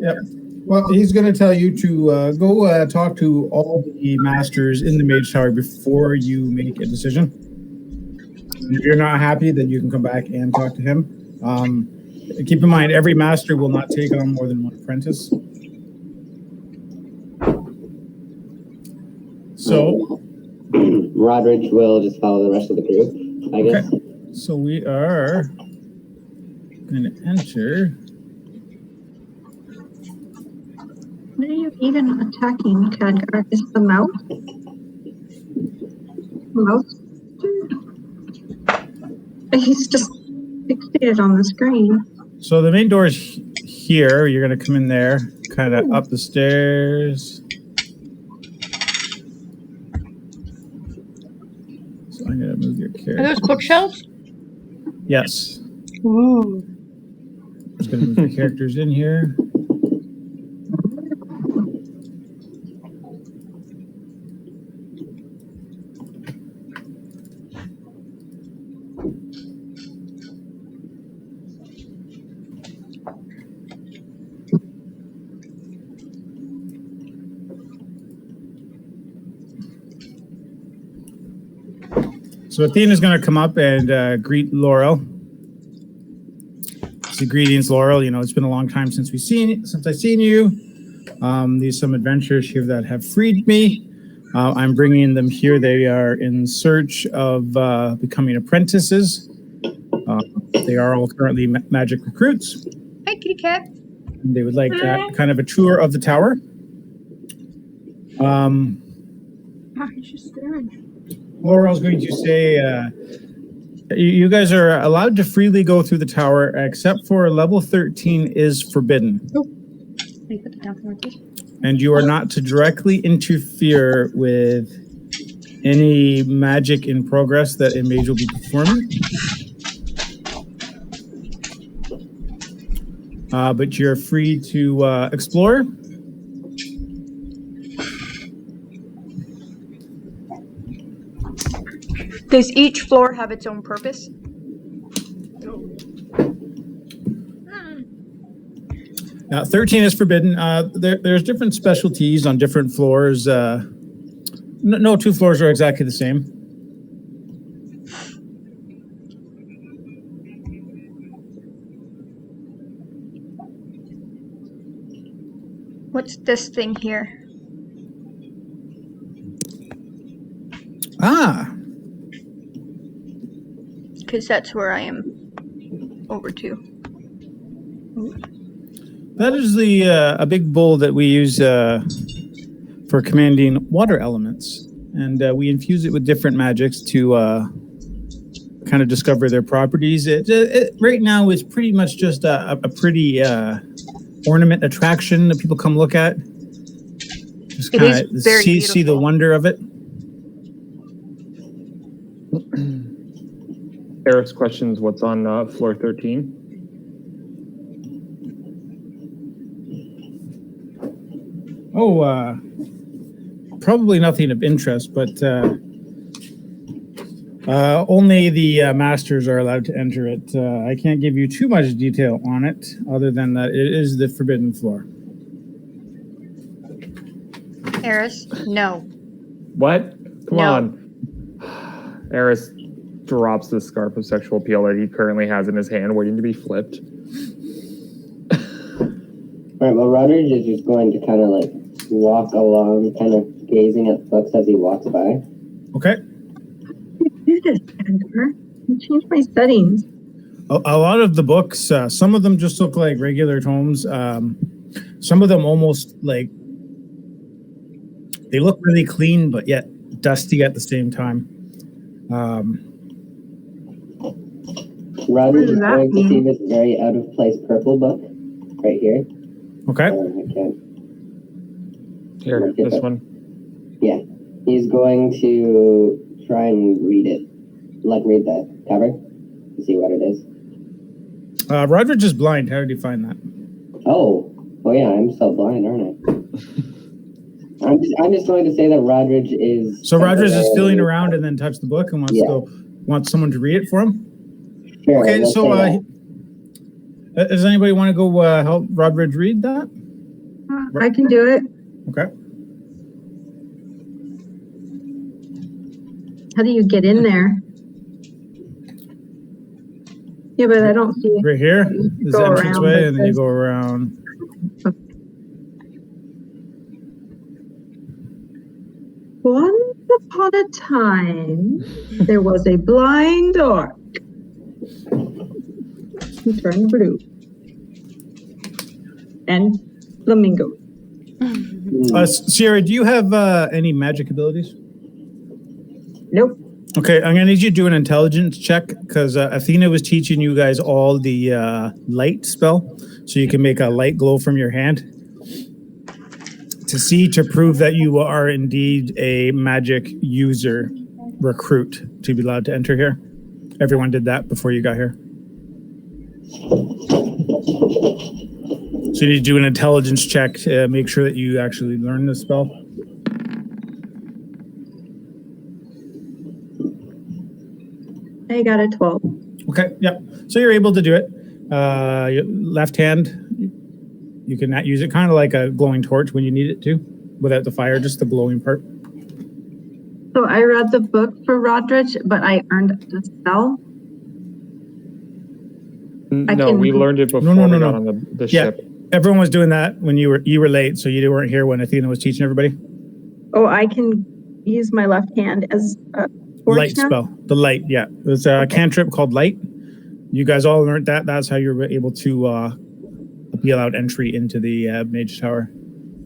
Yep. Well, he's going to tell you to go talk to all the masters in the Mage Tower before you make a decision. And if you're not happy, then you can come back and talk to him. Keep in mind, every master will not take on more than one apprentice. So, Rodridge will just follow the rest of the crew, I guess. Okay. So we are going to enter. What are you even attacking, Khadgar? Is the mouse? Mouse? He's just fixated on the screen. So the main door is here. You're going to come in there, kind of up the stairs. So I'm going to move your character. Are those bookshelves? Yes. Ooh. Just going to move the characters in here. So Athena is going to come up and greet Laurel. So greetings, Laurel. You know, it's been a long time since I've seen you. These are some adventures here that have freed me. I'm bringing them here. They are in search of becoming apprentices. They are all currently magic recruits. Hi, kitty cat. And they would like kind of a tour of the tower. She's staring. Laurel's going to say, you guys are allowed to freely go through the tower, except for level 13 is forbidden. Oh. Let me put that down for me. And you are not to directly interfere with any magic in progress that a mage will be performing. But you're free to explore. Does each floor have its own purpose? Now, 13 is forbidden. There's different specialties on different floors. No two floors are exactly the same. What's this thing here? Ah. Because that's where I am over to. That is a big bowl that we use for commanding water elements. And we infuse it with different magics to kind of discover their properties. It right now is pretty much just a pretty ornament attraction that people come look at. Just kind of see the wonder of it. Eric's questions, what's on floor 13? Oh, probably nothing of interest, but only the masters are allowed to enter it. I can't give you too much detail on it, other than that it is the forbidden floor. Eris, no. What? Come on. Eris drops the scarf of sexual appeal that he currently has in his hand, waiting to be flipped. All right, well, Rodridge is just going to kind of like walk along, kind of gazing at books as he walks by. Okay. Do this, Khadgar. I changed my settings. A lot of the books, some of them just look like regular tomes. Some of them almost like they look really clean, but yet dusty at the same time. Rodridge is going to see this very out of place purple book right here. Okay. I can't. Here, this one. Yeah. He's going to try and read it. Like, read the cover to see what it is. Rodridge is blind. How did you find that? Oh yeah, I'm so blind, aren't I? I'm just going to say that Rodridge is... So Rodridge is feeling around and then touched the book and wants someone to read it for him? Sure, okay, so does anybody want to go help Rodridge read that? I can do it. Okay. How do you get in there? Yeah, but I don't see. Right here is the Go entranceway, around, and then you go around. Once upon a time, there was a blind orc who turned blue. And flamingo. Sierra, do you have any magic abilities? Nope. Okay, I'm gonna need you to do an intelligence check because Athena was teaching you guys all the light spell, so you can make a light glow from your hand to prove that you are indeed a magic user recruit to be allowed to enter here. Everyone did that before you got here. So you need to do an intelligence check to make sure that you actually learn the spell. I got a 12. Okay, yep. So you're able to do it. Your left hand, you can use it kind of like a glowing torch when you need it to, without the fire, just the glowing part. So I read the book for Rodrich, but I earned the spell. No, we learned it before we got on the ship. Everyone was doing that when you were late, so you weren't here when Athena was teaching everybody. Oh, I can use my left hand as a torch light now? spell. The light, yeah. There's a cantrip called light. You guys all learned that. That's how you were able to be allowed entry into the mage tower.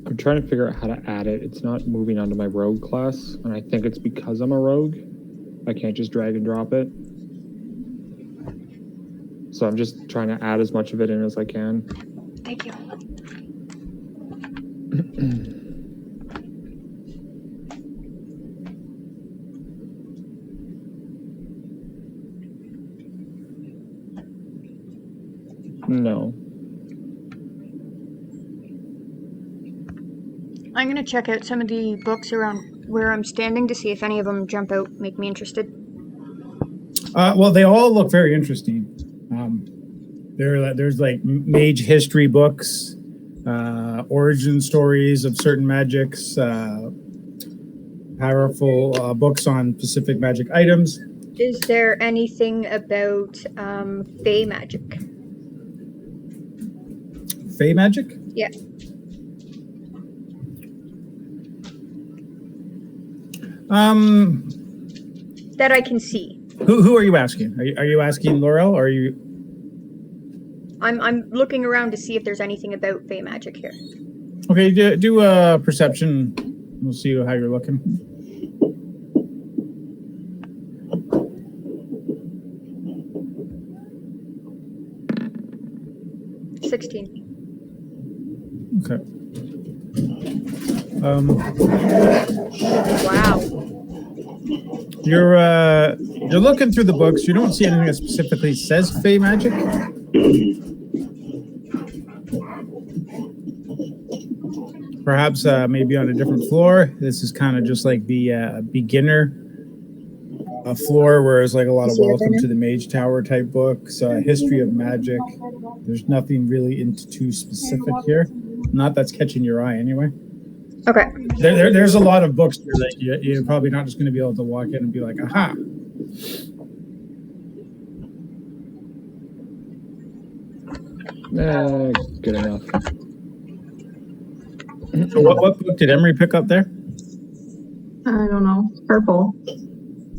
I'm trying to figure out how to add it. It's not moving onto my rogue class, and I think it's because I'm a rogue. I can't just drag and drop it. So I'm just trying to add as much of it in as I can. Thank you. No. I'm going to check out some of the books around where I'm standing to see if any of them jump out, make me interested. Well, they all look very interesting. There's like mage history books, origin stories of certain magics, powerful books on specific magic items. Is there anything about Fey magic? Fey magic? Yeah. That I can see. Who are you asking? Are you asking Laurel, or are you? I'm looking around to see if there's anything about Fey magic here. Okay, do a perception. We'll see how you're looking. Okay. Wow. You're looking through the books. You don't see anything that specifically says Fey magic. Perhaps maybe on a different floor. This is kind of just like the beginner floor, where it's like a lot of welcome to the Mage Tower type books, history of magic. There's nothing really into too specific here. Not that's catching your eye anyway. Okay. There's a lot of books here that you're probably not just going to be able to walk in and be like, aha. Good enough. So what book did Emery pick up there? I don't know. Purple.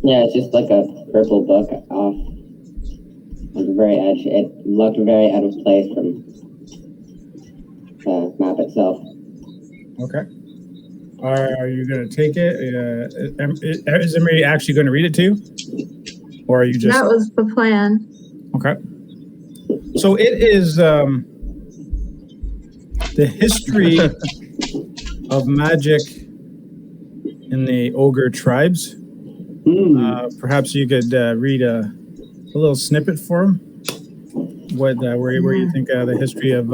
Yeah, it's just like a purple book off on the very edge. It looked very out of place from the map itself. Okay. Are you going to take it? Is Emery actually going to read it to you? Or are you just... That was the plan. Okay. So it is the history of magic in the ogre tribes. Perhaps you could read a little snippet for him. Where you think the history of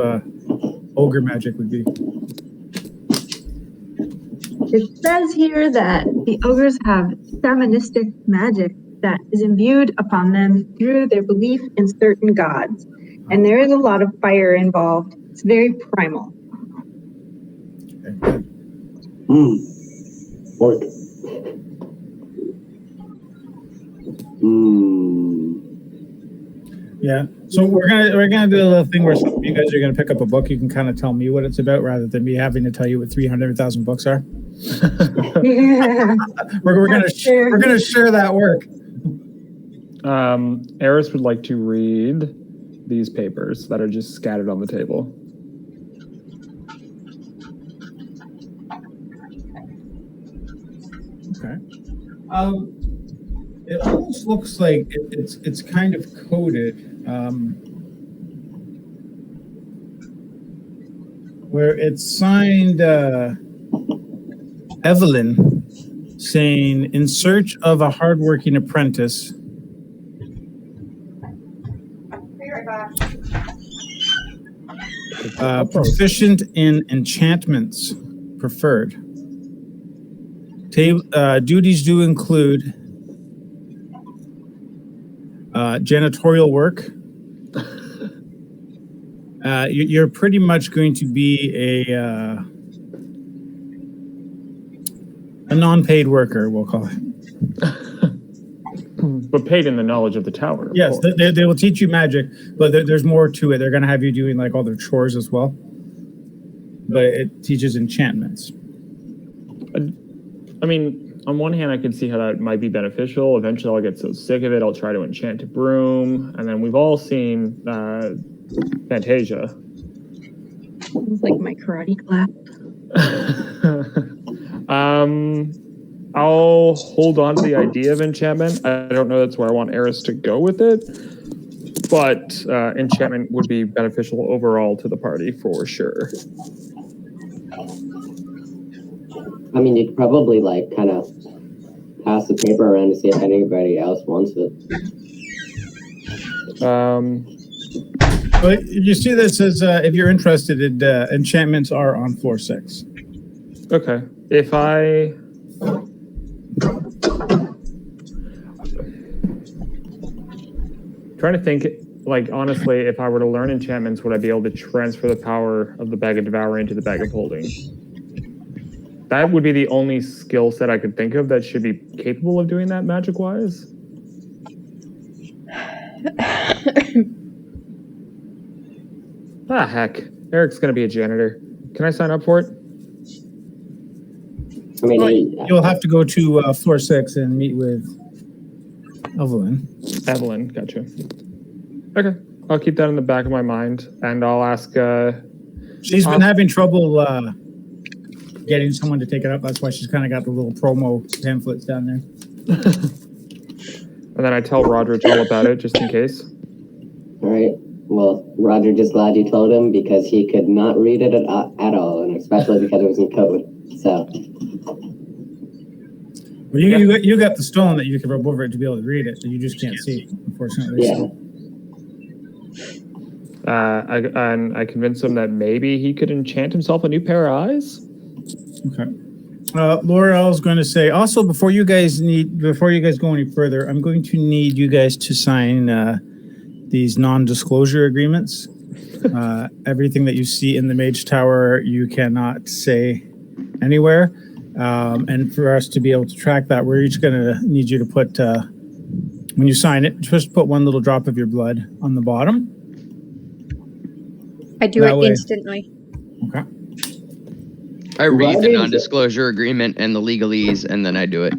ogre magic would be. It says here that the ogres have shamanistic magic that is imbued upon them through their belief in certain gods. And there is a lot of fire involved. It's very primal. Orc. Yeah. So we're gonna do a little thing where some of you guys are gonna pick up a book. You can kind of tell me what it's about rather than me having to tell you what 300,000 books are. Yeah. We're gonna share that work. Eris would like to read these papers that are just scattered on the table. Okay. It almost looks like it's kind of coded, where it's signed Evelyn, saying, "In search of a hardworking apprentice." Proficient in enchantments, preferred. Duties do include janitorial work. You're pretty much going to be a non-paid worker, we'll call it. But paid in the knowledge of the tower. Yes, they will teach you magic, but there's more to it. They're going to have you doing like all their chores as well. But it teaches enchantments. I mean, on one hand, I can see how that might be beneficial. Eventually, I'll get so sick of it, I'll try to enchant a broom. And then we've all seen Fantasia. It's like my karate class. I'll hold on to the idea of enchantment. I don't know that's where I want Eris to go with it. But enchantment would be beneficial overall to the party for sure. I mean, you could probably like kind of pass the paper around to see if anybody else wants it. But you see that says if you're interested, enchantments are on floor 6. Okay. If I... trying to think, like, honestly, if I were to learn enchantments, would I be able to transfer the power of the Bag of Devouring into the Bag of Holding? That would be the only skill set I could think of that should be capable of doing that magic-wise. Heck. Eric's going to be a janitor. Can I sign up for it? I mean, you'll have to go to floor 6 and meet with Evelyn. Evelyn, gotcha. Okay, I'll keep that in the back of my mind, and I'll ask... she's been having trouble getting someone to take it up. That's why she's kind of got the little promo pamphlets down there. And then I tell Roderick all about it, just in case. All right. Well, Roger, just glad you told him because he could not read it at all, and especially because it was in code. So... Well, you got the stone that you can rub over it to be able to read it, so you just can't see, unfortunately. Yeah. So. I convinced him that maybe he could enchant himself a new pair of eyes. Okay. Laurel's going to say, also, before you guys go any further, I'm going to need you guys to sign these non-disclosure agreements. Everything that you see in the Mage Tower, you cannot say anywhere. And for us to be able to track that, we're each going to need you to put, when you sign it, just put one little drop of your blood on the bottom. I do it instantly. Okay. I read the non-disclosure agreement and the legalese, and then I do it.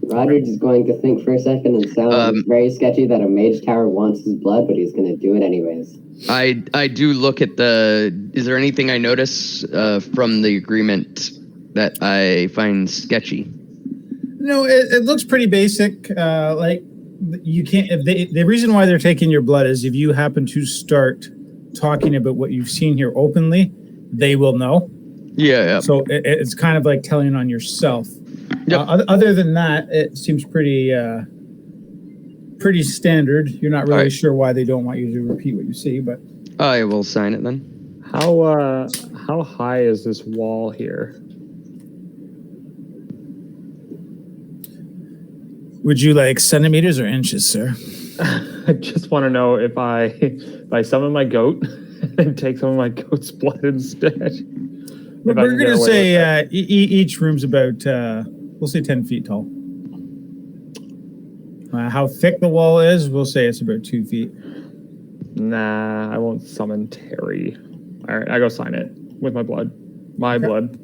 Roger's is going to think for a second and sound very sketchy that a Mage Tower wants his blood, but he's going to do it anyways. I do look at the... Is there anything I notice from the agreement that I find sketchy? No, it looks pretty basic. Like you can't. If the reason why they're taking your blood is if you happen to start talking about what you've seen here openly, they will know. Yeah. So it's kind of like telling on yourself. Yep. Other than that, it seems pretty standard. You're not really sure why they don't want you to repeat what you see, but I will sign it then. How high is this wall here? Would you like centimeters or inches, sir? I just want to know if I summon my goat and take some of my goat's blood instead. We're If I can going get to away with say that. each room's about, we'll say 10 feet tall. How thick the wall is, we'll say it's about 2 feet. Nah, I won't summon Terry. All right, I go sign it with my blood. My blood.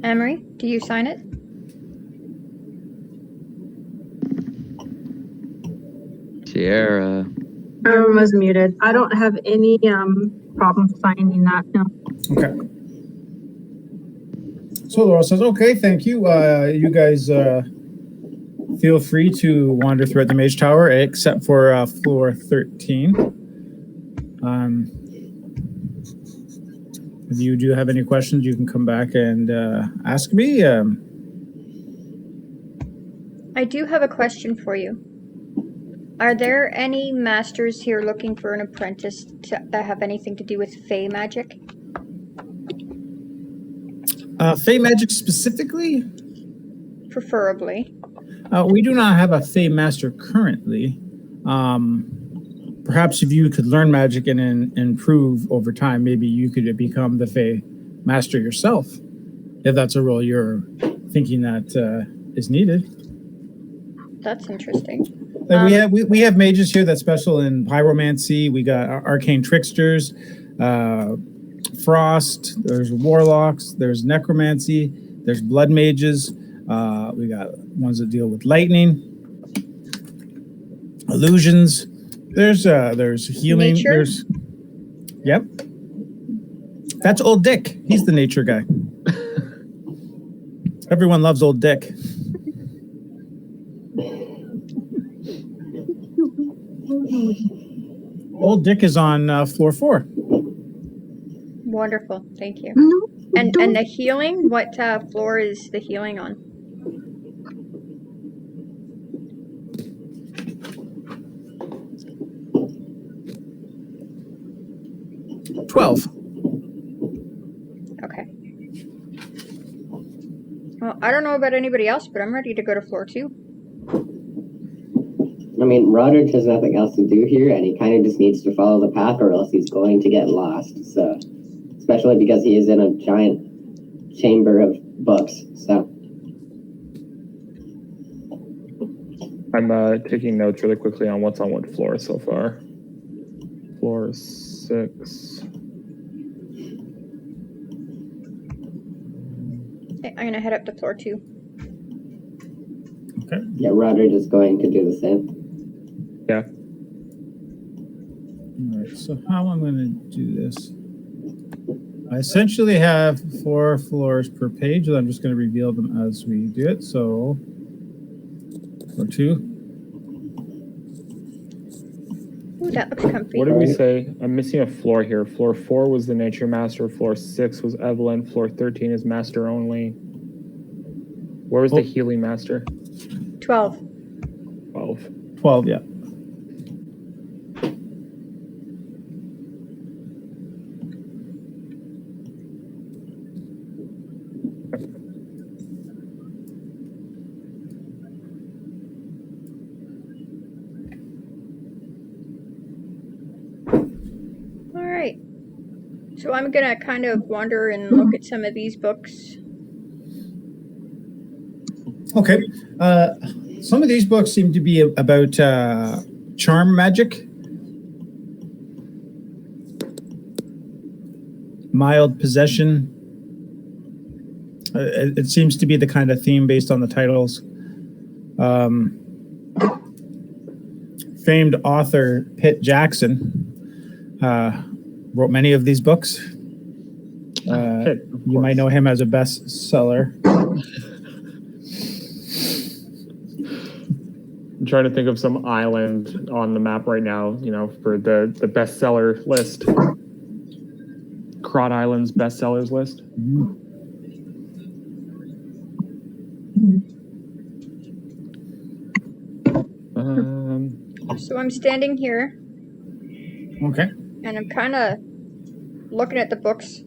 Emery, do you sign it? Sierra. Everyone was muted. I don't have any problem signing that. No. Okay. So Laura says, okay, thank you. You guys feel free to wander throughout the Mage Tower, except for floor 13. If you do have any questions, you can come back and ask me. I do have a question for you. Are there any masters here looking for an apprentice that have anything to do with Fey magic? Fey magic specifically? Preferably. We do not have a Fey master currently. Perhaps if you could learn magic and improve over time, maybe you could become the Fey master yourself, if that's a role you're thinking that is needed. That's interesting. We have mages here that's special in pyromancy. We got arcane tricksters, frost. There's warlocks. There's necromancy. There's blood mages. We got ones that deal with lightning, illusions. There's healing. Nature? There's yep. That's Old Dick. He's the nature guy. Everyone loves Old Dick. Old Dick is on floor 4. Wonderful, thank you. No. And the healing, what floor is the healing on? – 12. Okay. Well, I don't know about anybody else, but I'm ready to go to floor 2. I mean, Roderick has nothing else to do here, and he kind of just needs to follow the path, or else he's going to get lost. So, especially because he is in a giant chamber of books. So, I'm taking notes really quickly on what's on what floor so far. Floor 6. Okay, I'm gonna head up to floor 2. Okay. yeah, Roderick is going to do the same. Yeah. All right. So how I'm going to do this? I essentially have 4 floors per page, and I'm just going to reveal them as we do it. So, floor 2. Ooh, that looks comfy. What did we say? I'm missing a floor here. Floor 4 was the nature master. Floor 6 was Evelyn. Floor 13 is master only. Where was the healing master? 12. 12. 12, yeah. All right. So I'm gonna kind of wander and look at some of these books. Okay. Some of these books seem to be about charm magic, mild possession. It seems to be the kind of theme based on the titles. Famed author Pitt Jackson wrote many of these books. You might know him as a bestseller. I'm trying to think of some island on the map right now, you know, for the bestseller list. Crot Island's bestsellers list. So I'm standing here. Okay. And I'm kind of looking at the books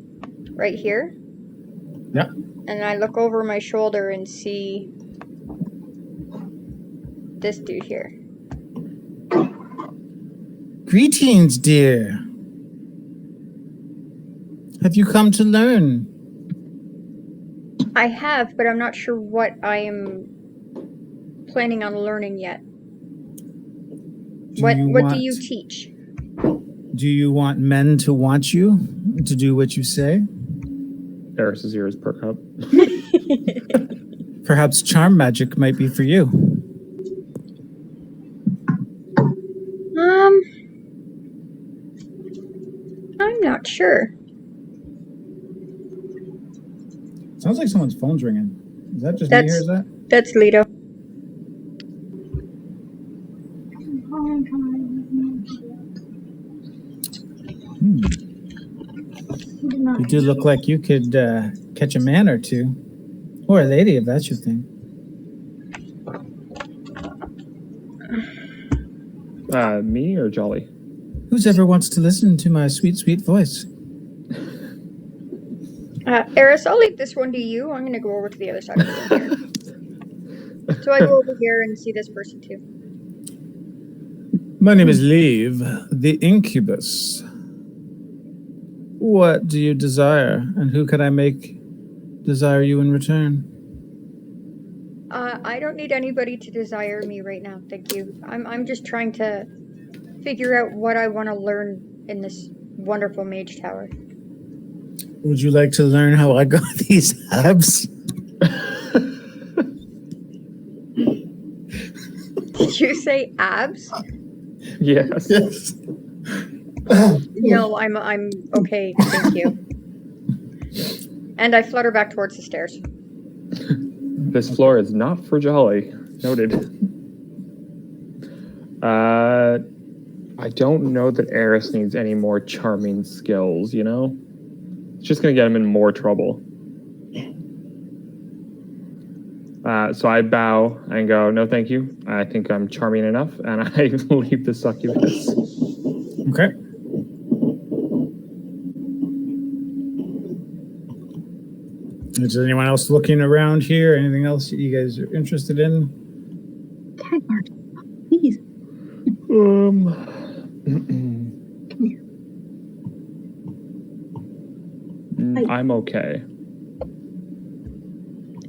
right here. Yeah. And I look over my shoulder and see this dude here. Greetings, dear. Have you come to learn? I have, but I'm not sure what I am planning on learning yet. What do you teach? Do you want men to want you to do what you say? Eris's ears perk up. Perhaps charm magic might be for you. I'm not sure. Sounds like someone's phone's ringing. Is that just me or is that? That's Lido. You do look like you could catch a man or two. Or a lady, if that's your thing. Me or Jolly? Who's ever wants to listen to my sweet, sweet voice? Eris, I'll leave this one to you. I'm going to go over to the other side of the room here. So I go over here and see this person too. My name is Leave, the Incubus. What do you desire, and who can I make desire you in return? I don't need anybody to desire me right now, thank you. I'm just trying to figure out what I want to learn in this wonderful mage tower. Would you like to learn how I got these abs? Did you say abs? Yes. Yes. No, I'm okay, thank you. And I flutter back towards the stairs. This floor is not for Jolly. Noted. I don't know that Eris needs any more charming skills, you know? It's just going to get him in more trouble. So I bow and go, no, thank you. I think I'm charming enough, and I leave the succubus. Okay. Is anyone else looking around here? Anything else that you guys are interested in? Tag Bart, please. Come here. I'm okay.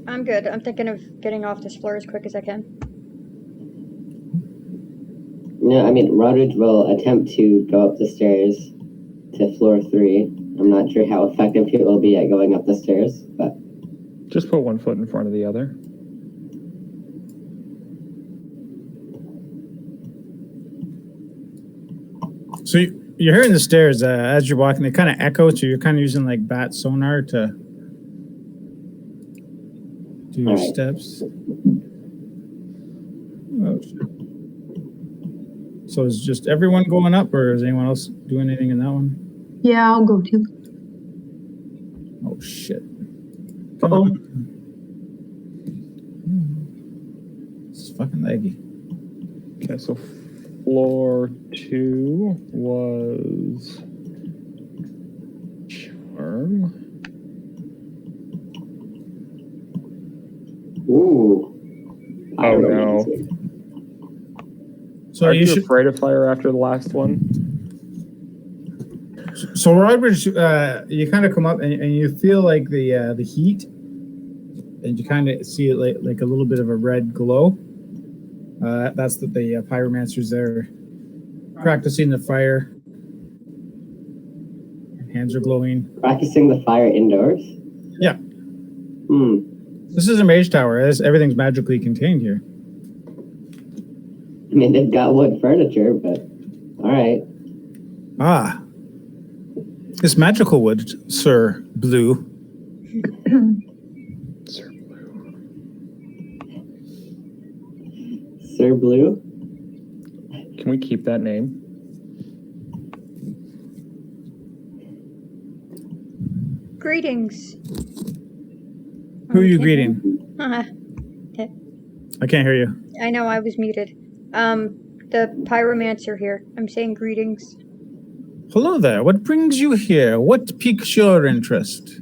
I'm good. I'm thinking of getting off this floor as quick as I can. No, I mean, Rodridge will attempt to go up the stairs to floor 3. I'm not sure how effective he will be at going up the stairs, but... Just put one foot in front of the other. So you're hearing the stairs as you're walking. They kind of echo, so you're kind of using like bat sonar to do your steps. Oh, shit. So is just everyone going up, or is anyone else doing anything in that one? Yeah, I'll go too. Oh shit! Uh-oh. It's fucking laggy. Okay, so floor 2 was charm. Ooh. Oh no. So Are you you afraid of fire after the last one? So Rodridge, you kind of come up and you feel like the heat, and you kind of see it like a little bit of a red glow. That's the pyromancers there practicing the fire. Hands are glowing. Practicing the fire indoors? Yeah. This is a mage tower. Everything's magically contained here. I mean, they've got wood furniture, but all right. Ah. It's magical wood, Sir Blue. Sir Blue. Sir Blue? Can we keep that name? Greetings. Who are you greeting? I can't hear you. I know, I was muted. The pyromancer here. I'm saying greetings. Hello there. What brings you here? What piques your interest?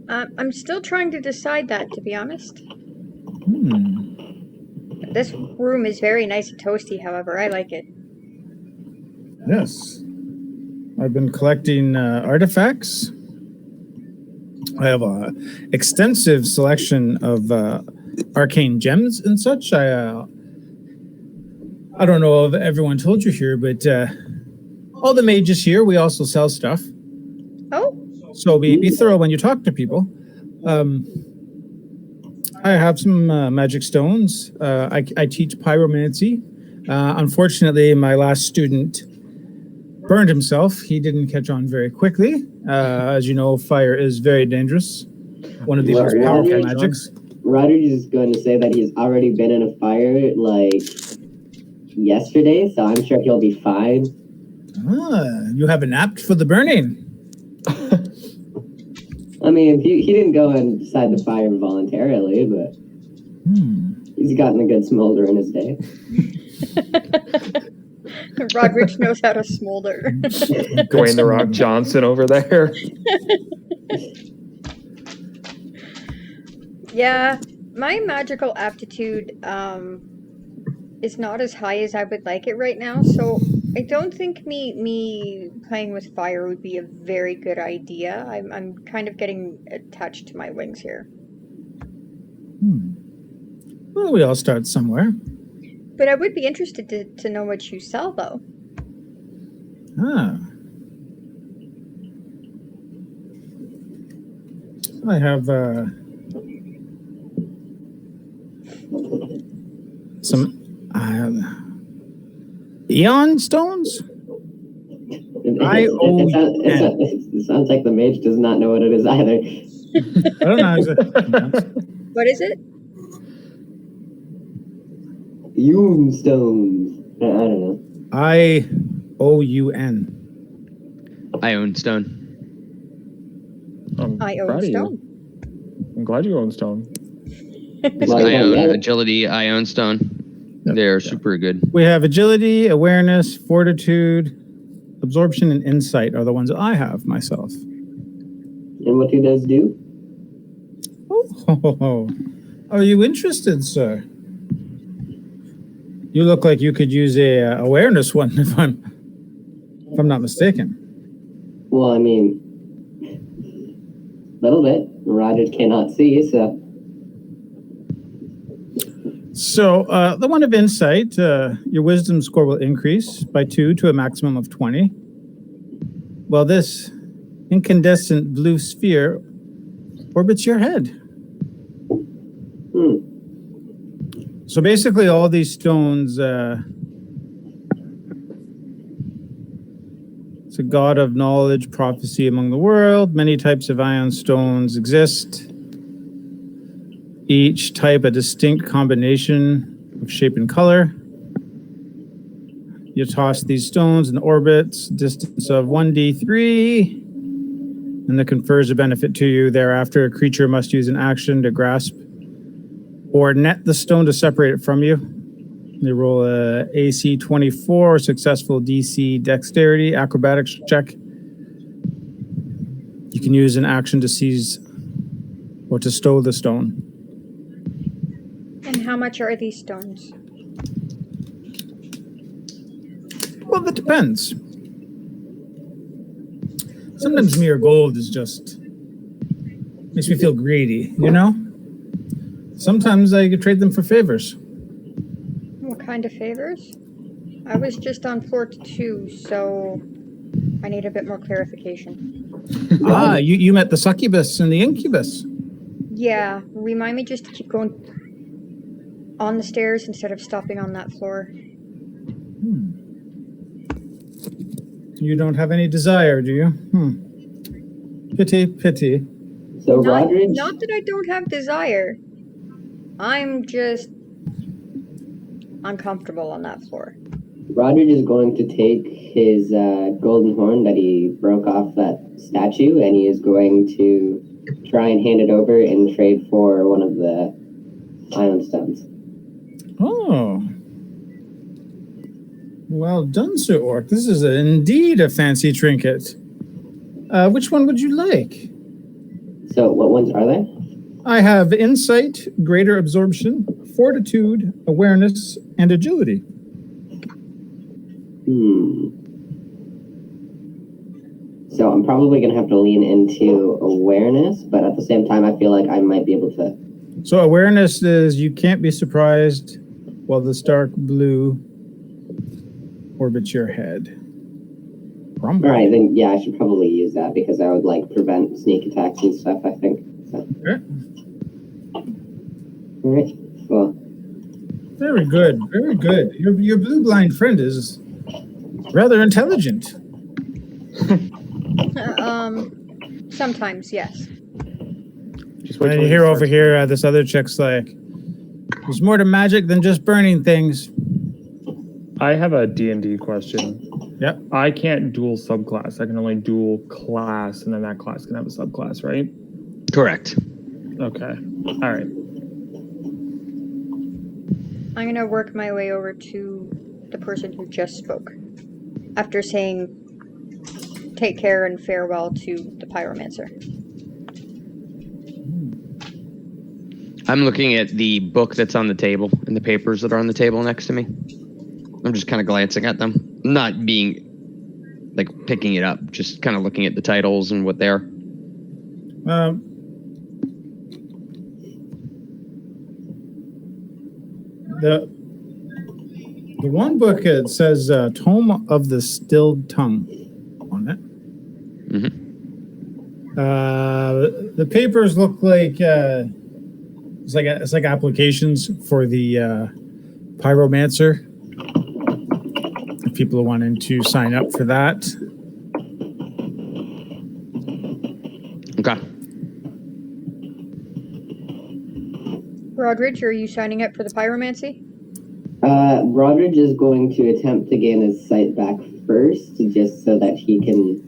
I'm still trying to decide that, to be honest. This room is very nice and toasty, however. I like it. Yes. I've been collecting artifacts I have a extensive selection of arcane gems and such. I don't know if everyone told you here, but all the mages here, we also sell stuff. Oh, So be thorough when you talk to people. I have some magic stones. I teach pyromancy. Unfortunately, my last student burned himself. He didn't catch on very quickly. As you know, fire is very dangerous. One of the most powerful magics. Rodgers is going to say that he's already been in a fire like yesterday, so I'm sure he'll be fine. You have an apt for the burning. I mean, he didn't go inside the fire voluntarily, but he's gotten a good smolder in his day. Rodrich knows how to smolder. Dwayne The Rock Johnson over there. Yeah, my magical aptitude is not as high as I would like it right now, so I don't think me playing with fire would be a very good idea. I'm kind of getting attached to my wings here. Well, we all start somewhere. But I would be interested to know what you sell, though. I have some Eon stones. It sounds like the mage does not know what it is either. I don't know. What is it? Yoon stones. I don't know. IOUN. I own stone. I own proud of you. stone. I'm glad you own stone. Well, I own yeah. agility. I own stone. They're super good. We have agility, awareness, fortitude, absorption, and insight are the ones I have myself. And what do those do? Oh, are you interested, sir? You look like you could use a awareness one if I'm not mistaken. Well, I mean, a little bit. Roger cannot see, so. So the one of insight, your wisdom score will increase by 2 to a maximum of 20. Well, this incandescent blue sphere orbits your head. So basically all these stones, it's a god of knowledge, prophecy among the world. Many types of ion stones exist. Each type a distinct combination of shape and color. You toss these stones in orbits, distance of 1d3, and that confers a benefit to you. Thereafter, a creature must use an action to grasp or net the stone to separate it from you. They roll a AC 24, successful DC dexterity, acrobatics check. You can use an action to seize or to stow the stone. And how much are these stones? Well, that depends. Sometimes mere gold is just makes me feel greedy, you know? Sometimes I could trade them for favors. What kind of favors? I was just on floor 2, so I need a bit more clarification. You met the succubus and the incubus. Yeah, remind me just to keep going on the stairs instead of stopping on that floor. You don't have any desire, do you? Pity. So Not Rodrich, that I don't have desire. I'm just uncomfortable on that floor. Rodrich is going to take his golden horn that he broke off that statue, and he is going to try and hand it over in trade for one of the ion stones. Oh. Well done, Sir Orc. This is indeed a fancy trinket. Which one would you like? So what ones are there? I have insight, greater absorption, fortitude, awareness, and agility. So I'm probably going to have to lean into awareness, but at the same time, I feel like I might be able to. So awareness is you can't be surprised while this dark blue orbits your head. All right, then yeah, I should probably use that because I would like prevent sneak attacks and stuff, I think. So. Okay. All right, well. Very good, very good. Your blue blind friend is rather intelligent. Sometimes, yes. Just wait And till you he hear starts. over here, this other chick's like, there's more to magic than just burning things. I have a D&D question. Yep. I can't dual subclass. I can only dual class, and then that class can have a subclass, right? Correct. Okay. All right. I'm going to work my way over to the person who just spoke. After saying take care and farewell to the pyromancer. I'm looking at the book that's on the table and the papers that are on the table next to me. I'm just kind of glancing at them. Not being, like, picking it up. Just kind of looking at the titles and what they're. The one book, it says Tome of the Stilled Tongue on it. Mm-hmm. The papers look like it's like applications for the pyromancer. If people are wanting to sign up for that. Okay. Rodridge, are you signing up for the pyromancy? Rodridge is going to attempt to gain his sight back first, just so that he can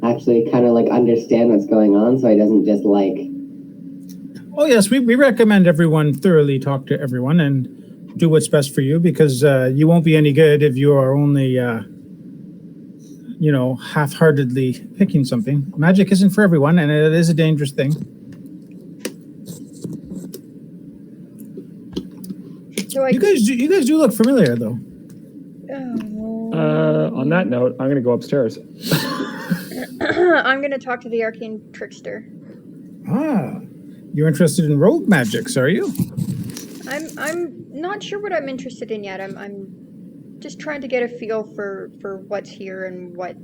actually kind of like understand what's going on, so he doesn't just like. Oh yes, we recommend everyone thoroughly talk to everyone and do what's best for you, because you won't be any good if you are only half-heartedly picking something. Magic isn't for everyone, and it is a dangerous thing. So You guys do look familiar, though. On that note, I'm going to go upstairs. I'm going to talk to the arcane trickster. Ah, you're interested in rogue magics, are you? I'm not sure what I'm interested in yet. I'm just trying to get a feel for what's here and what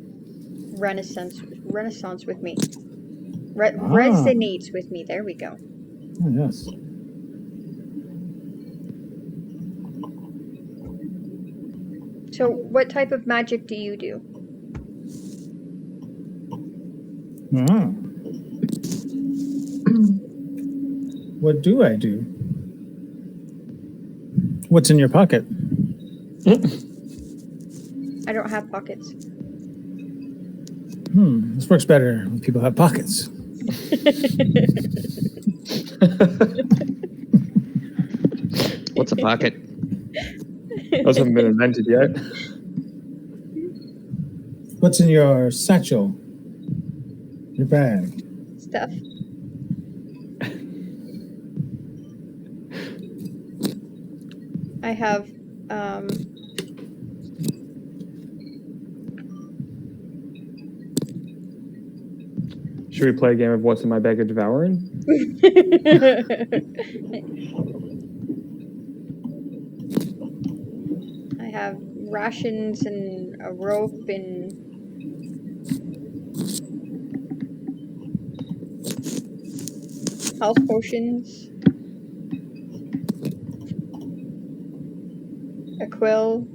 renaissance with me. Resonates with me. There we go. Oh, yes. So, what type of magic do you do? Ah. What do I do? What's in your pocket? I don't have pockets. This works better when people have pockets. What's a pocket? Those haven't been invented yet. What's in your satchel? Your bag? Stuff. I have, Should we play a game of What's in My Bag of Devouring? I have rations and a rope and health potions, a quill.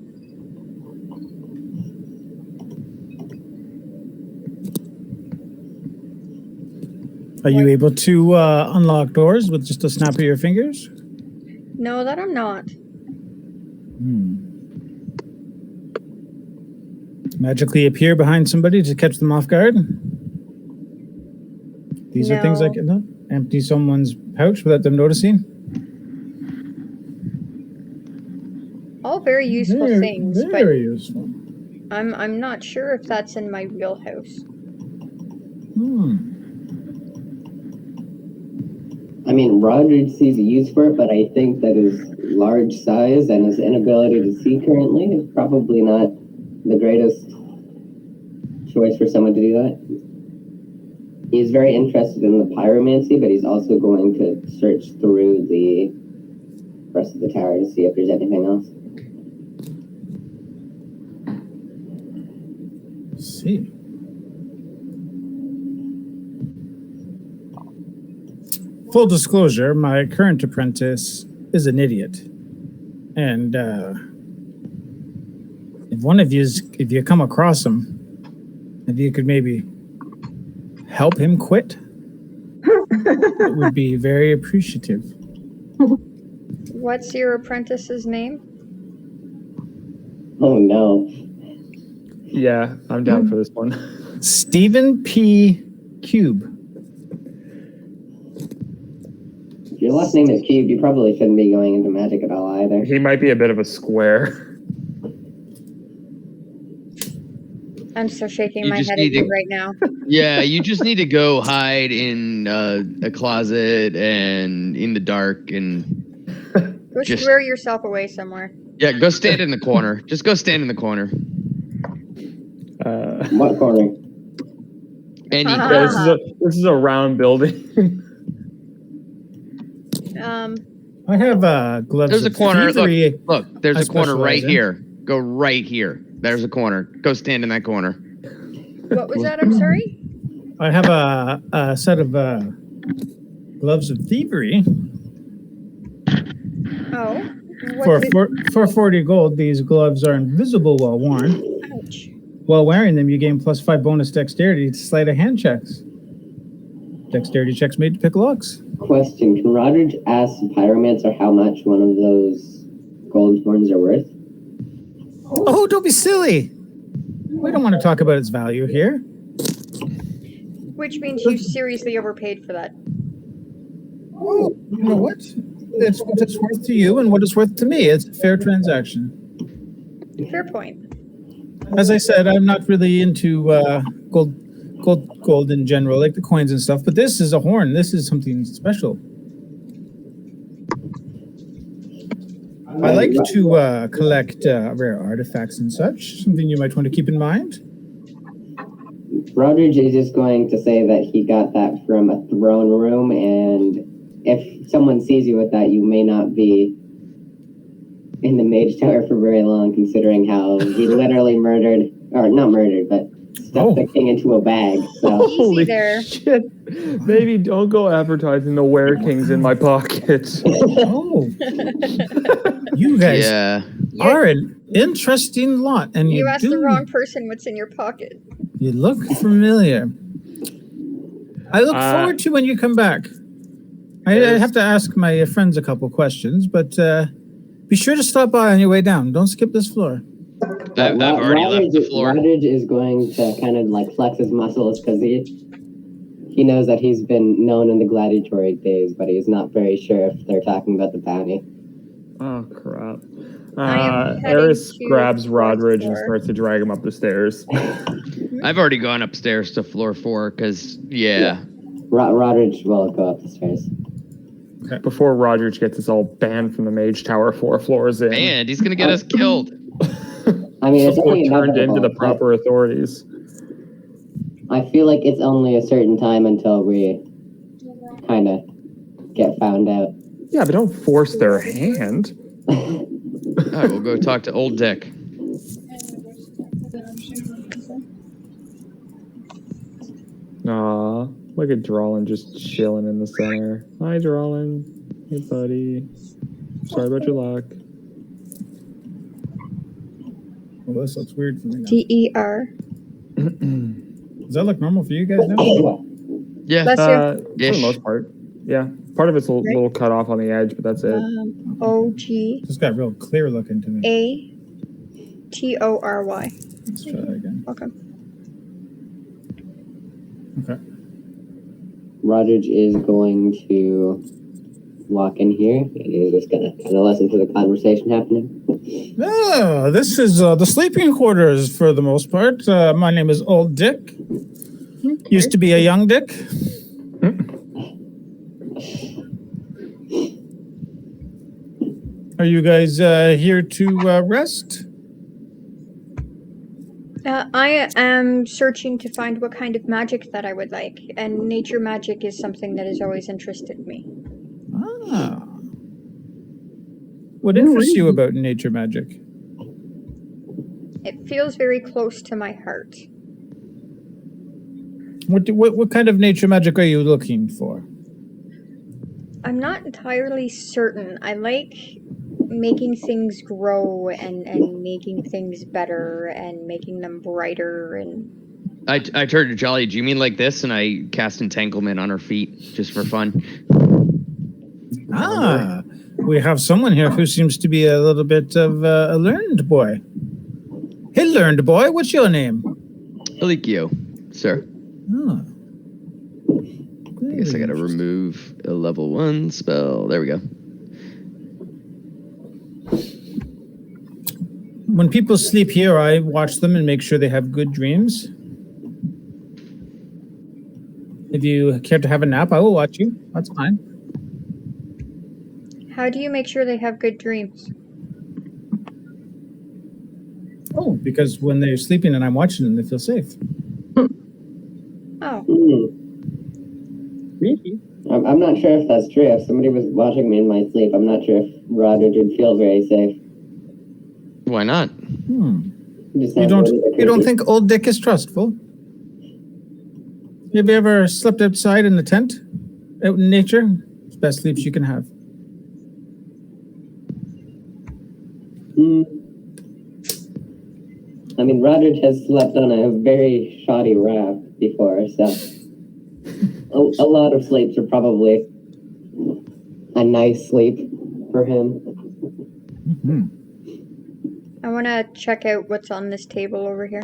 Are you able to unlock doors with just a snap of your fingers? No, that I'm not. Magically appear behind somebody to catch them off guard? These are things No. I can do. Empty someone's pouch without them noticing? All very useful things, Very useful. but I'm not sure if that's in my wheelhouse. I mean, Rodridge sees a use for it, but I think that his large size and his inability to see currently is probably not the greatest choice for someone to do that. He's very interested in the pyromancy, but he's also going to search through the rest of the tower to see if there's anything else. Let's see. Full disclosure, my current apprentice is an idiot. And if you come across him, if you could maybe help him quit, it would be very appreciative. What's your apprentice's name? Oh no. Yeah, I'm down for this one. Stephen P. Cube. If your last name is Cube, you probably shouldn't be going into magic at all either. He might be a bit of a square. I'm still shaking You my just head need at you to- right now. Yeah, you just need to go hide in a closet and in the dark and Go Just- square yourself away somewhere. yeah, go stand in the corner. Just go stand in the corner. What corner? Any Yeah, this is a round building. I have gloves. There's a of corner. thievery. Look, there's I a corner right specialize in. here. Go right here. There's a corner. Go stand in that corner. What was that? I'm sorry? I have a set of gloves of thievery. Oh. For, What for 40 gold, these gloves are invisible while worn. ouch. While wearing them, you gain +5 bonus dexterity to sleight of hand checks. Dexterity checks made to pick locks. Question: can Rodridge ask Pyromancer how much one of those golden horns are worth? Oh, don't be silly. We don't want to talk about its value here. Which means you seriously overpaid for that. Oh, you know what? It's what it's worth to you and what it's worth to me. It's a fair transaction. Fair point. As I said, I'm not really into gold in general, like the coins and stuff, but this is a horn. This is something special. I like to collect rare artifacts and such, something you might want to keep in mind. Rodridge is just going to say that he got that from a throne room, and if someone sees you with that, you may not be in the Mage Tower for very long, considering how he literally murdered, or not murdered, but stuffed the king into a bag. So Holy there. shit. Maybe don't go advertising the Were Kings in my pocket. Oh, you guys Yeah. are an interesting lot, and You you asked the wrong person what's in your pocket. You look familiar. I look forward to when you come back. I have to ask my friends a couple questions, but be sure to stop by on your way down. Don't skip this floor. I've already left the floor. Rodridge is going to kind of like flex his muscles because he knows that he's been known in the gladiatory days, but he's not very sure if they're talking about the bounty. Oh, crap. I am heading Eris to grabs the fourth Rodridge and floor. starts to drag him up the stairs. I've already gone upstairs to floor 4 because, yeah. Rodridge will go up the stairs. Before Rodridge gets us all banned from the Mage Tower 4 floors in. And he's going to get us killed. I mean, it's Before only turned into the inevitable. proper authorities. I feel like it's only a certain time until we kind of get found out. Yeah, but don't force their hand. All right, we'll go talk to old Dick. Aw, look at Drawlin just chilling in the center. Hi, Drawlin. Hey, buddy. Sorry about your luck. Well, this looks weird for me now. DER. Does that look normal for you guys now? Yeah. Bless you. For the Ish. most part. Yeah. Part of it's a little cut off on the edge, but that's it. OGATORY. This got real clear looking to me. Let's try that again. Okay. Okay. Rodridge is going to walk in here. He's just going to kind of listen to the conversation happening. Oh, this is the sleeping quarters for the most part. My name is Old Dick. Used to be a young Dick. Are you guys here to rest? I am searching to find what kind of magic that I would like, and nature magic is something that has always interested me. Ah. What interests you about nature magic? It feels very close to my heart. What kind of nature magic are you looking for? I'm not entirely certain. I like making things grow and making things better and making them brighter and I turned to Jolly. Do you mean like this? And I cast entanglement on her feet just for fun. Ah, we have someone here who seems to be a little bit of a learned boy. Hey, learned boy, what's your name? Alikio, sir. Ah. I guess I gotta remove a level 1 spell. There we go. When people sleep here, I watch them and make sure they have good dreams. If you care to have a nap, I will watch you. That's fine. how do you make sure they have good dreams? Oh, because when they're sleeping and I'm watching them, they feel safe. Oh, Really? I'm not sure if that's true. If somebody was watching me in my sleep, I'm not sure if Roger would feel very safe. Why not? You don't think old Dick is trustful? Have you ever slept outside in the tent, out in nature? It's the best sleeps you can have. I mean, Roger has slept on a very shoddy raft before, so a lot of sleeps are probably a nice sleep for him. I want to check out what's on this table over here.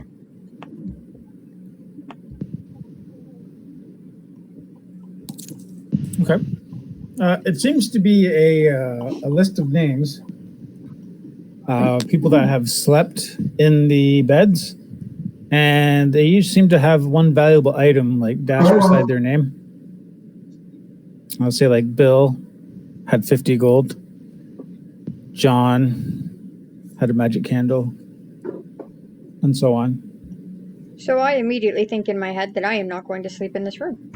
Okay. It seems to be a list of names. People that have slept in the beds, and they each seem to have one valuable item like dashed beside their name. I'll say like Bill had 50 gold. John had a magic candle, and so on. So I immediately think in my head that I am not going to sleep in this room.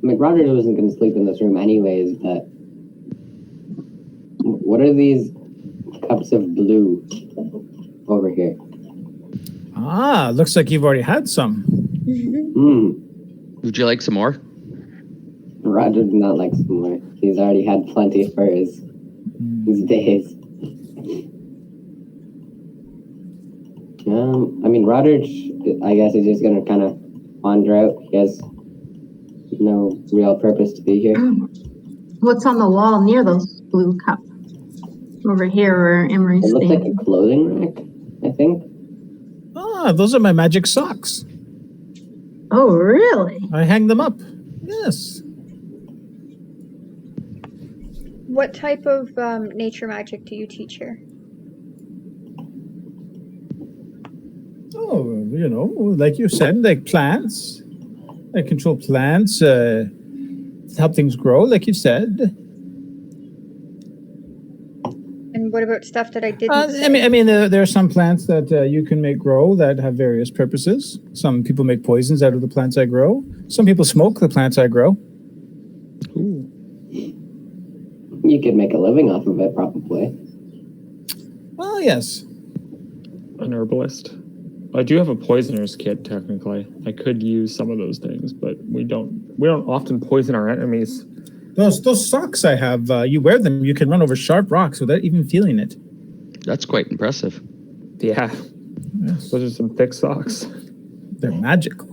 I mean, Roger wasn't going to sleep in this room anyways, but what are these cups of blue over here? Ah, looks like you've already had some. Would you like some more? Roger did not like some more. He's already had plenty for his days. I mean, Roger, I guess, is just going to kind of wander out. He has no real purpose to be here. What's on the wall near those blue cups? Over here where Emery's It looks like standing. a clothing rack, I think. Ah, those are my magic socks. Oh, really? I hang them up. Yes. What type of nature magic do you teach here? Oh, you know, like you said, like plants. I control plants, help things grow, like you said. And what about stuff that I didn't say? I mean, there are some plants that you can make grow that have various purposes. Some people make poisons out of the plants I grow. Some people smoke the plants I grow. Ooh. You could make a living off of it, probably. Well, yes. An herbalist. I do have a poisoner's kit, technically. I could use some of those things, but we don't often poison our enemies. Those socks I have, you wear them, you can run over sharp rocks without even feeling it. That's quite impressive. Yeah. Yes. Those are some thick socks. They're magical.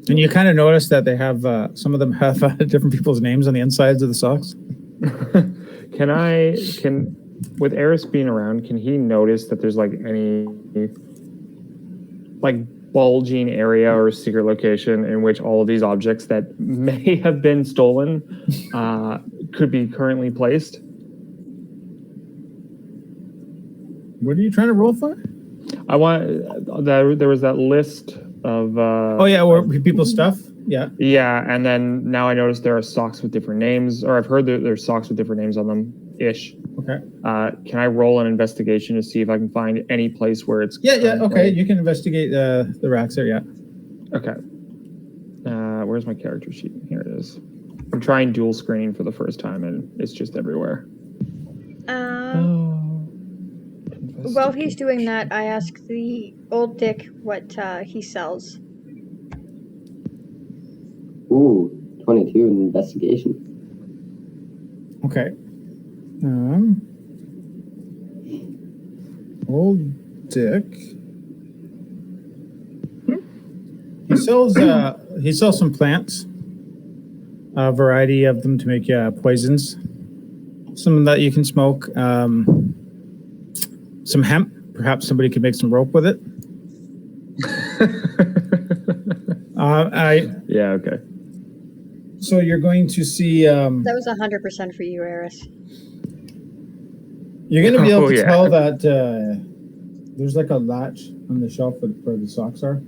And you kind of notice that they have, some of them have different people's names on the insides of the socks. With Eris being around, can he notice that there's like any like bulging area or secret location in which all of these objects that may have been stolen could be currently placed? What are you trying to roll for? I want there was that list of Oh yeah, where people's stuff. Yeah. Yeah, and then now I notice there are socks with different names, or I've heard that there's socks with different names on them, ish. Okay. Can I roll an investigation to see if I can find any place where it's... Yeah. Okay. currently- You can investigate the racks there. Yeah. Okay. Where's my character sheet? Here it is. I'm trying dual screen for the first time, and it's just everywhere. While he's doing that, I ask the old dick what he sells. Ooh, 22 in investigation. Okay. Old Dick. He sells some plants. A variety of them to make poisons. Some that you can smoke. Some hemp. Perhaps somebody could make some rope with it. Yeah, okay. So you're going to see. That was 100% for you, Eris. You're going to be able to yeah. tell that there's like a latch on the shelf where the socks are.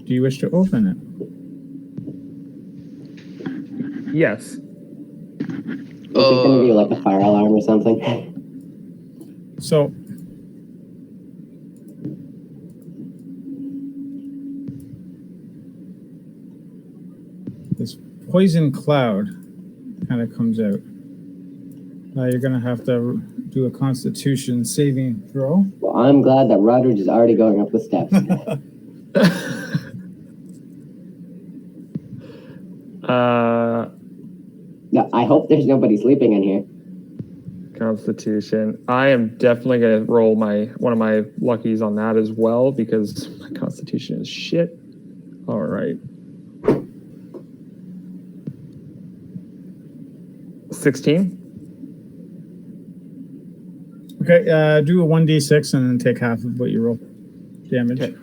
Do you wish to open it? Yes. Is it going to be like a fire alarm or something? So, this poison cloud kind of comes out. You're going to have to do a Constitution saving throw. Well, I'm glad that Roderick is already going up the steps. No, I hope there's nobody sleeping in here. Constitution. I am definitely going to roll one of my luckies on that as well because my Constitution is shit. All right. 16. Okay, do a 1d6 and then take half of what you roll damage. Okay.